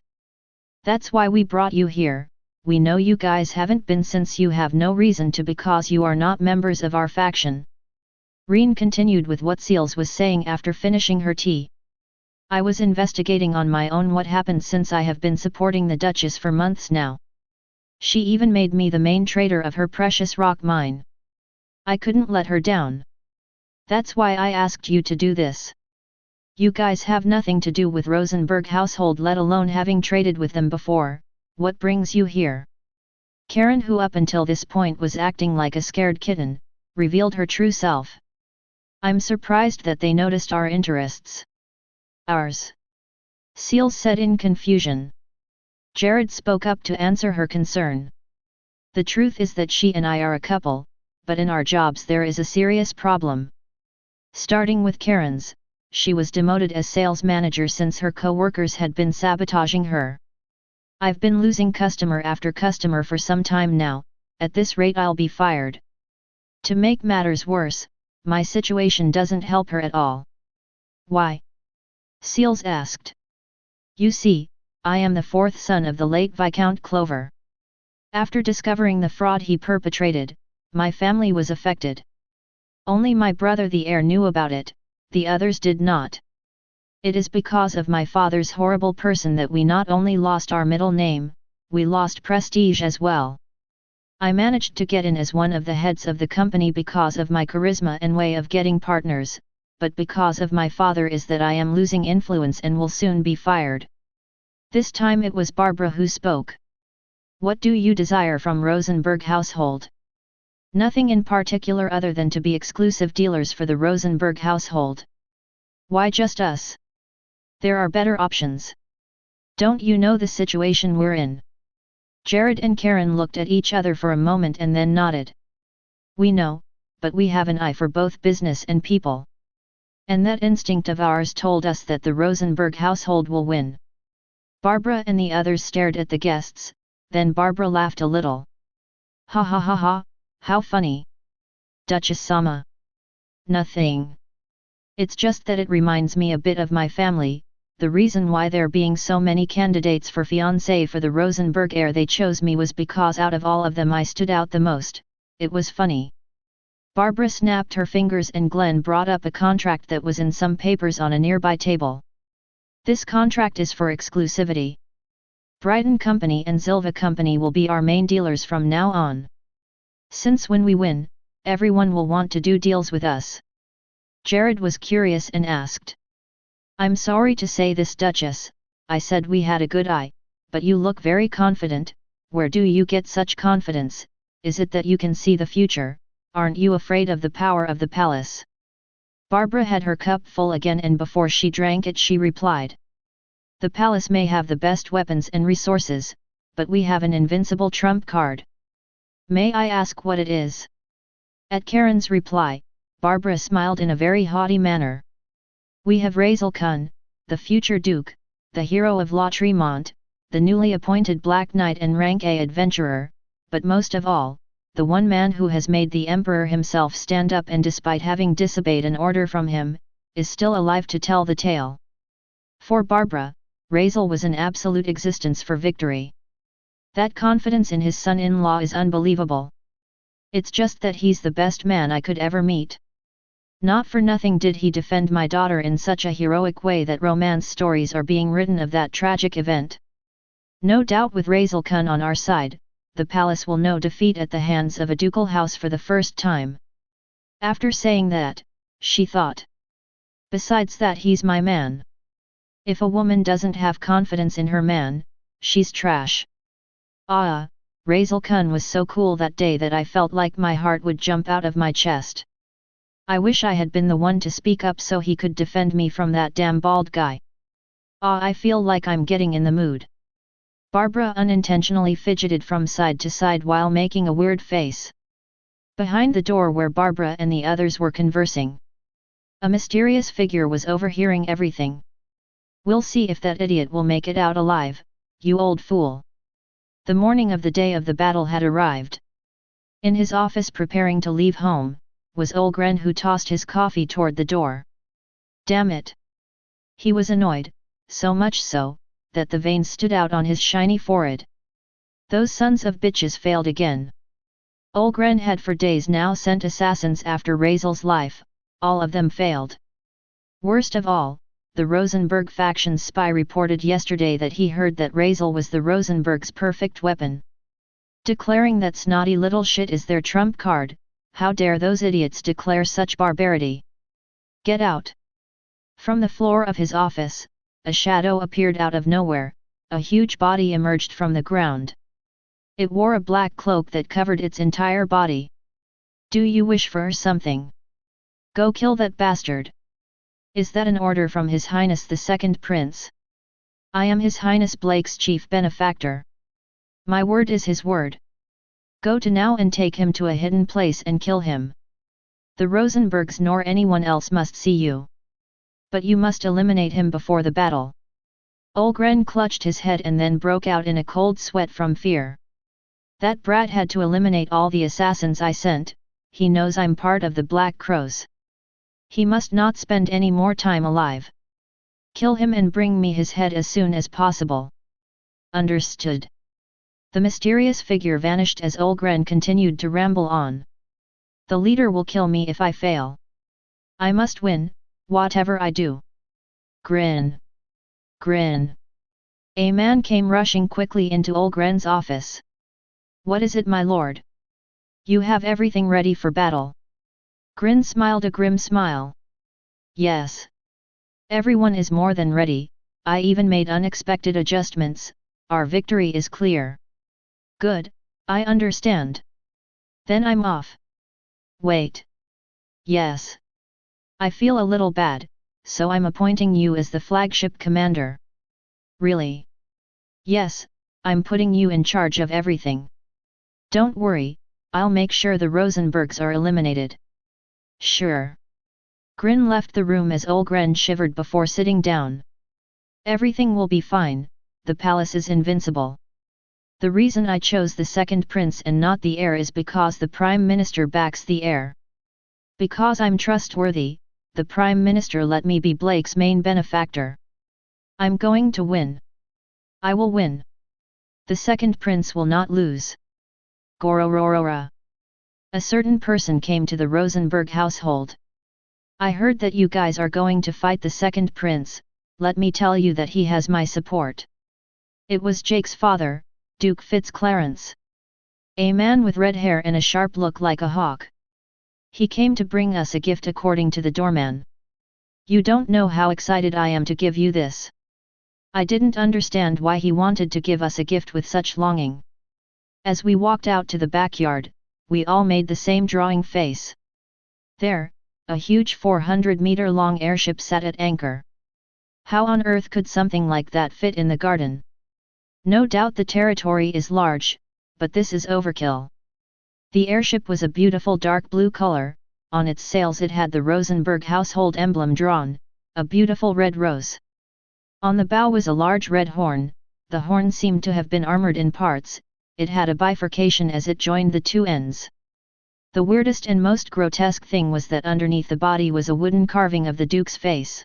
Speaker 1: That's why we brought you here. We know you guys haven't been since you have no reason to because you are not members of our faction. Reen continued with what Seals was saying after finishing her tea. I was investigating on my own what happened since I have been supporting the Duchess for months now. She even made me the main trader of her precious rock mine. I couldn't let her down. That's why I asked you to do this. You guys have nothing to do with Rosenberg household, let alone having traded with them before. What brings you here? Karen, who up until this point was acting like a scared kitten, revealed her true self. I'm surprised that they noticed our interests. Ours? Seals said in confusion. Jared spoke up to answer her concern. The truth is that she and I are a couple, but in our jobs there is a serious problem. Starting with Karen's, she was demoted as sales manager since her co-workers had been sabotaging her. I've been losing customer after customer for some time now. At this rate I'll be fired. To make matters worse, my situation doesn't help her at all. Why? Seals asked. You see, I am the fourth son of the late Viscount Clover. After discovering the fraud he perpetrated, my family was affected. Only my brother the heir knew about it, the others did not. It is because of my father's horrible person that we not only lost our middle name, we lost prestige as well. I managed to get in as one of the heads of the company because of my charisma and way of getting partners, but because of my father is that I am losing influence and will soon be fired. This time it was Barbara who spoke. What do you desire from Rosenberg household? Nothing in particular other than to be exclusive dealers for the Rosenberg household. Why just us? There are better options. Don't you know the situation we're in? Jared and Karen looked at each other for a moment and then nodded. We know, but we have an eye for both business and people. And that instinct of ours told us that the Rosenberg household will win. Barbara and the others stared at the guests, then Barbara laughed a little. Ha ha ha ha, how funny. Duchess-sama. Nothing. It's just that it reminds me a bit of my family, the reason why there being so many candidates for fiancé for the Rosenberg heir they chose me was because out of all of them I stood out the most. It was funny. Barbara snapped her fingers and Glenn brought up a contract that was in some papers on a nearby table. This contract is for exclusivity. Brighton Company and Zilva Company will be our main dealers from now on. Since when we win, everyone will want to do deals with us. Jared was curious and asked. I'm sorry to say this, Duchess, I said we had a good eye, but you look very confident. Where do you get such confidence? Is it that you can see the future? Aren't you afraid of the power of the palace? Barbara had her cup full again and before she drank it she replied. The palace may have the best weapons and resources, but we have an invincible trump card. May I ask what it is? At Karen's reply, Barbara smiled in a very haughty manner. We have Razel Kun, the future Duke, the hero of La Tremont, the newly appointed Black Knight and rank A adventurer, but most of all, the one man who has made the Emperor himself stand up and despite having disobeyed an order from him, is still alive to tell the tale. For Barbara, Razel was an absolute existence for victory. That confidence in his son-in-law is unbelievable. It's just that he's the best man I could ever meet. Not for nothing did he defend my daughter in such a heroic way that romance stories are being written of that tragic event. No doubt with Razel Kun on our side, the palace will know defeat at the hands of a ducal house for the first time. After saying that, she thought. Besides that, he's my man. If a woman doesn't have confidence in her man, she's trash. Razel Kun was so cool that day that I felt like my heart would jump out of my chest. I wish I had been the one to speak up so he could defend me from that damn bald guy. I feel like I'm getting in the mood. Barbara unintentionally fidgeted from side to side while making a weird face. Behind the door where Barbara and the others were conversing, a mysterious figure was overhearing everything. We'll see if that idiot will make it out alive, you old fool. The morning of the day of the battle had arrived. In his office preparing to leave home, was Olgren, who tossed his coffee toward the door. Damn it! He was annoyed, so much so, that the veins stood out on his shiny forehead. Those sons of bitches failed again. Olgren had for days now sent assassins after Razel's life, all of them failed. Worst of all, the Rosenberg faction's spy reported yesterday that he heard that Razel was the Rosenberg's perfect weapon. Declaring that snotty little shit is their trump card, how dare those idiots declare such barbarity? Get out! From the floor of his office, a shadow appeared out of nowhere, a huge body emerged from the ground. It wore a black cloak that covered its entire body. Do you wish for something? Go kill that bastard! Is that an order from His Highness the Second Prince? I am His Highness Blake's chief benefactor. My word is his word. Go to now and take him to a hidden place and kill him. The Rosenbergs nor anyone else must see you. But you must eliminate him before the battle. Olgren clutched his head and then broke out in a cold sweat from fear. That brat had to eliminate all the assassins I sent. He knows I'm part of the Black Crows. He must not spend any more time alive. Kill him and bring me his head as soon as possible. Understood. The mysterious figure vanished as Olgren continued to ramble on. The leader will kill me if I fail. I must win, whatever I do. Grin. Grin. A man came rushing quickly into Olgren's office. What is it, my lord? You have everything ready for battle. Grin smiled a grim smile. Yes. Everyone is more than ready, I even made unexpected adjustments, our victory is clear. Good, I understand. Then I'm off. Wait. Yes. I feel a little bad, so I'm appointing you as the flagship commander. Really? Yes, I'm putting you in charge of everything. Don't worry, I'll make sure the Rosenbergs are eliminated. Sure. Grin left the room as Olgren shivered before sitting down. Everything will be fine, the palace is invincible. The reason I chose the second prince and not the heir is because the Prime Minister backs the heir. Because I'm trustworthy, the Prime Minister let me be Blake's main benefactor. I'm going to win. I will win. The second prince will not lose. Gorororora. A certain person came to the Rosenberg household. I heard that you guys are going to fight the second prince, let me tell you that he has my support. It was Jake's father, Duke Fitzclarence. A man with red hair and a sharp look like a hawk. He came to bring us a gift according to the doorman. You don't know how excited I am to give you this. I didn't understand why he wanted to give us a gift with such longing. As we walked out to the backyard, we all made the same drawing face. There, a huge 400-meter-long airship sat at anchor. How on earth could something like that fit in the garden? No doubt the territory is large, but this is overkill. The airship was a beautiful dark blue color, on its sails it had the Rosenberg household emblem drawn, a beautiful red rose. On the bow was a large red horn, the horn seemed to have been armored in parts, it had a bifurcation as it joined the two ends. The weirdest and most grotesque thing was that underneath the body was a wooden carving of the Duke's face.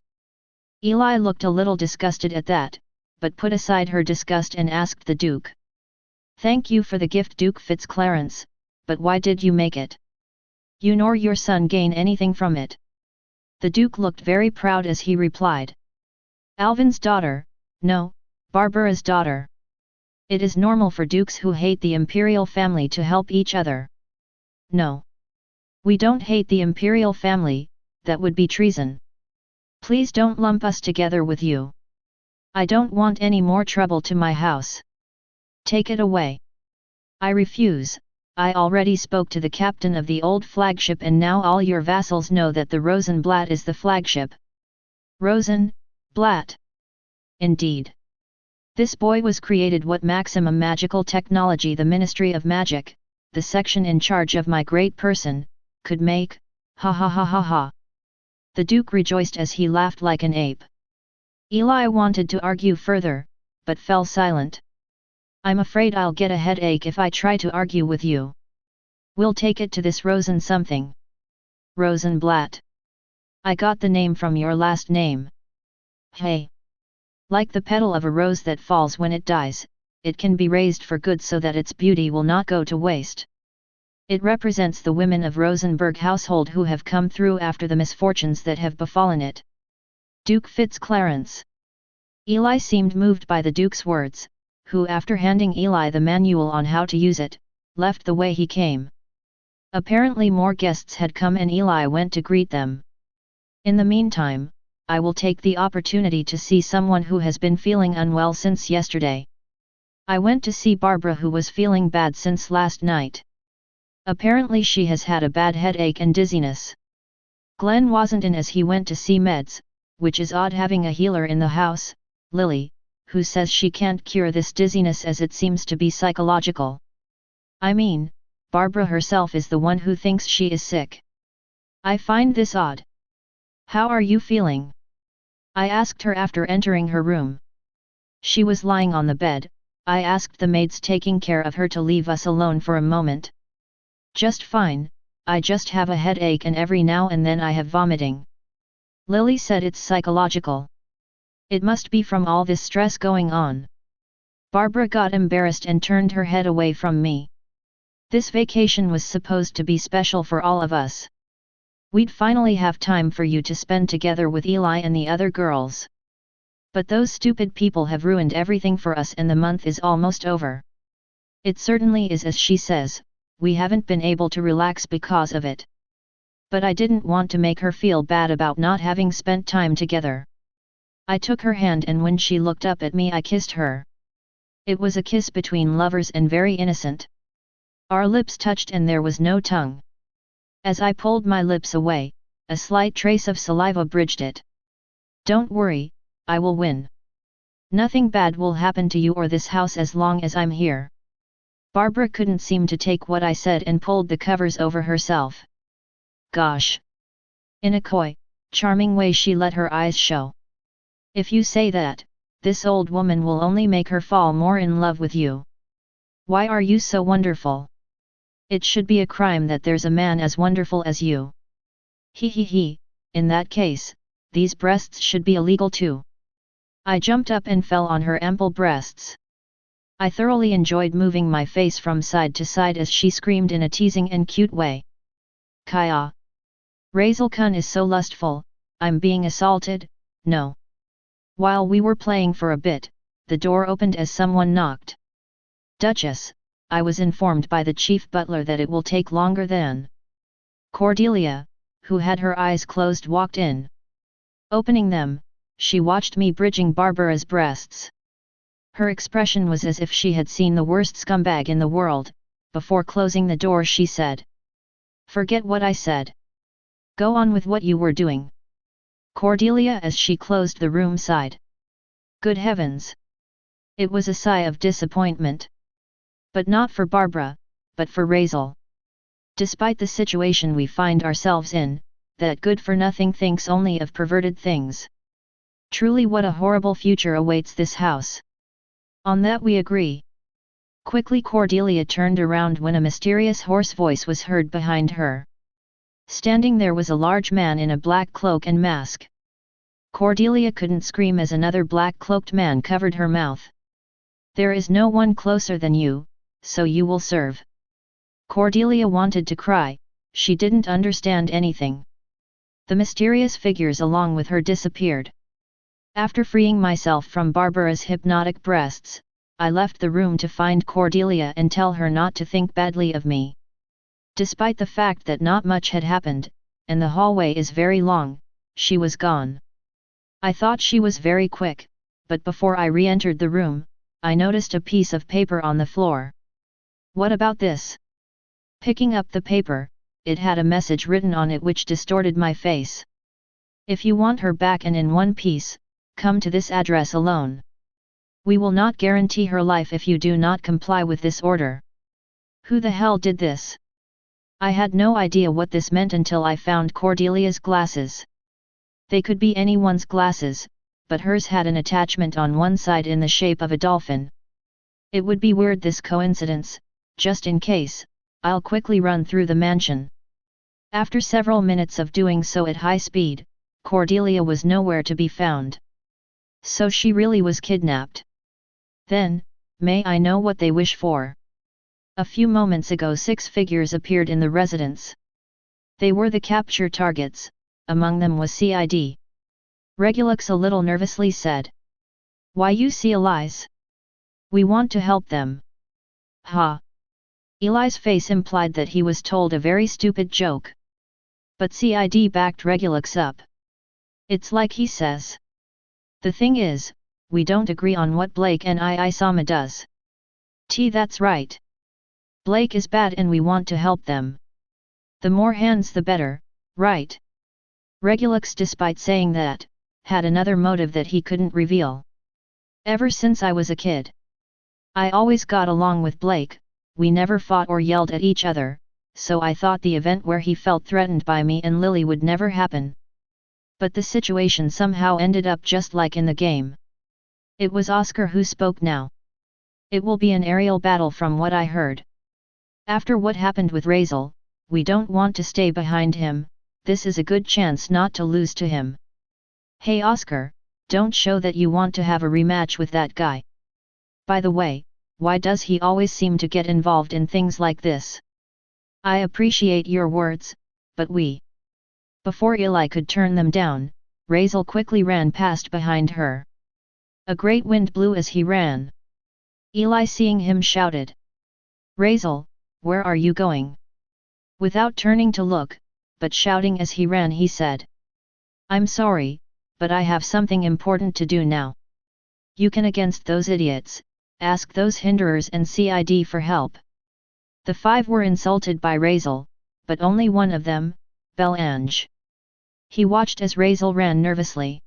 Speaker 1: Eli looked a little disgusted at that, but put aside her disgust and asked the Duke. Thank you for the gift, Duke Fitzclarence, but why did you make it? You nor your son gain anything from it. The Duke looked very proud as he replied. Alvin's daughter, no, Barbara's daughter. It is normal for dukes who hate the imperial family to help each other. No. We don't hate the imperial family, that would be treason. Please don't lump us together with you. I don't want any more trouble to my house. Take it away. I refuse, I already spoke to the captain of the old flagship and now all your vassals know that the Rosenblatt is the flagship. Rosenblatt. Indeed. This boy was created what maximum magical technology the Ministry of Magic, the section in charge of my great person, could make, ha ha ha ha ha. The Duke rejoiced as he laughed like an ape. Eli wanted to argue further, but fell silent. I'm afraid I'll get a headache if I try to argue with you. We'll take it to this Rosen something. Rosenblatt. I got the name from your last name. Hey. Like the petal of a rose that falls when it dies, it can be raised for good so that its beauty will not go to waste. It represents the women of Rosenberg household who have come through after the misfortunes that have befallen it. Duke Fitzclarence. Eli seemed moved by the Duke's words, who after handing Eli the manual on how to use it, left the way he came. Apparently more guests had come and Eli went to greet them. In the meantime, I will take the opportunity to see someone who has been feeling unwell since yesterday. I went to see Barbara who was feeling bad since last night. Apparently she has had a bad headache and dizziness. Glenn wasn't in as he went to see meds, which is odd having a healer in the house, Lily, who says she can't cure this dizziness as it seems to be psychological. I mean, Barbara herself is the one who thinks she is sick. I find this odd. How are you feeling? I asked her after entering her room. She was lying on the bed. I asked the maids taking care of her to leave us alone for a moment. Just fine, I just have a headache and every now and then I have vomiting. Lily said it's psychological. It must be from all this stress going on. Barbara got embarrassed and turned her head away from me. This vacation was supposed to be special for all of us. We'd finally have time for you to spend together with Eli and the other girls. But those stupid people have ruined everything for us and the month is almost over. It certainly is as she says, we haven't been able to relax because of it. But I didn't want to make her feel bad about not having spent time together. I took her hand and when she looked up at me I kissed her. It was a kiss between lovers and very innocent. Our lips touched and there was no tongue. As I pulled my lips away, a slight trace of saliva bridged it. Don't worry, I will win. Nothing bad will happen to you or this house as long as I'm here. Barbara couldn't seem to take what I said and pulled the covers over herself. Gosh! In a coy, charming way she let her eyes show. If you say that, this old woman will only make her fall more in love with you. Why are you so wonderful? It should be a crime that there's a man as wonderful as you. He, in that case, these breasts should be illegal too. I jumped up and fell on her ample breasts. I thoroughly enjoyed moving my face from side to side as she screamed in a teasing and cute way. Kaya! Razel-kun is so lustful, I'm being assaulted, no. While we were playing for a bit, the door opened as someone knocked. Duchess, I was informed by the chief butler that it will take longer than. Cordelia, who had her eyes closed, walked in. Opening them, she watched me bridging Barbara's breasts. Her expression was as if she had seen the worst scumbag in the world. Before closing the door she said, "Forget what I said. Go on with what you were doing." Cordelia as she closed the room sighed. Good heavens! It was a sigh of disappointment. But not for Barbara, but for Razel. Despite the situation we find ourselves in, that good-for-nothing thinks only of perverted things. Truly what a horrible future awaits this house. On that we agree. Quickly Cordelia turned around when a mysterious hoarse voice was heard behind her. Standing there was a large man in a black cloak and mask. Cordelia couldn't scream as another black-cloaked man covered her mouth. "There is no one closer than you, so you will serve." Cordelia wanted to cry, she didn't understand anything. The mysterious figures along with her disappeared. After freeing myself from Barbara's hypnotic breasts, I left the room to find Cordelia and tell her not to think badly of me. Despite the fact that not much had happened, and the hallway is very long, she was gone. I thought she was very quick, but before I re-entered the room, I noticed a piece of paper on the floor. What about this? Picking up the paper, it had a message written on it which distorted my face. If you want her back and in one piece, come to this address alone. We will not guarantee her life if you do not comply with this order. Who the hell did this? I had no idea what this meant until I found Cordelia's glasses. They could be anyone's glasses, but hers had an attachment on one side in the shape of a dolphin. It would be weird this coincidence. Just in case, I'll quickly run through the mansion. After several minutes of doing so at high speed, Cordelia was nowhere to be found. So she really was kidnapped. Then, may I know what they wish for? A few moments ago 6 figures appeared in the residence. They were the capture targets, among them was Cid. Regulux a little nervously said. Why you see Eli's? We want to help them. Ha! Eli's face implied that he was told a very stupid joke. But Cid backed Regulux up. It's like he says. The thing is, we don't agree on what Blake and Isama does. That's right. Blake is bad and we want to help them. The more hands the better, right? Regulux, despite saying that, had another motive that he couldn't reveal. Ever since I was a kid, I always got along with Blake, we never fought or yelled at each other, so I thought the event where he felt threatened by me and Lily would never happen. But the situation somehow ended up just like in the game. It was Oscar who spoke now. It will be an aerial battle from what I heard. After what happened with Razel, we don't want to stay behind him, this is a good chance not to lose to him. Hey Oscar, don't show that you want to have a rematch with that guy. By the way, why does he always seem to get involved in things like this? I appreciate your words, but we... Before Eli could turn them down, Razel quickly ran past behind her. A great wind blew as he ran. Eli seeing him shouted. Razel, where are you going? Without turning to look, but shouting as he ran he said. I'm sorry, but I have something important to do now. You can against those idiots, ask those hinderers and Cid for help. The 5 were insulted by Razel, but only one of them, Belange. He watched as Razel ran nervously.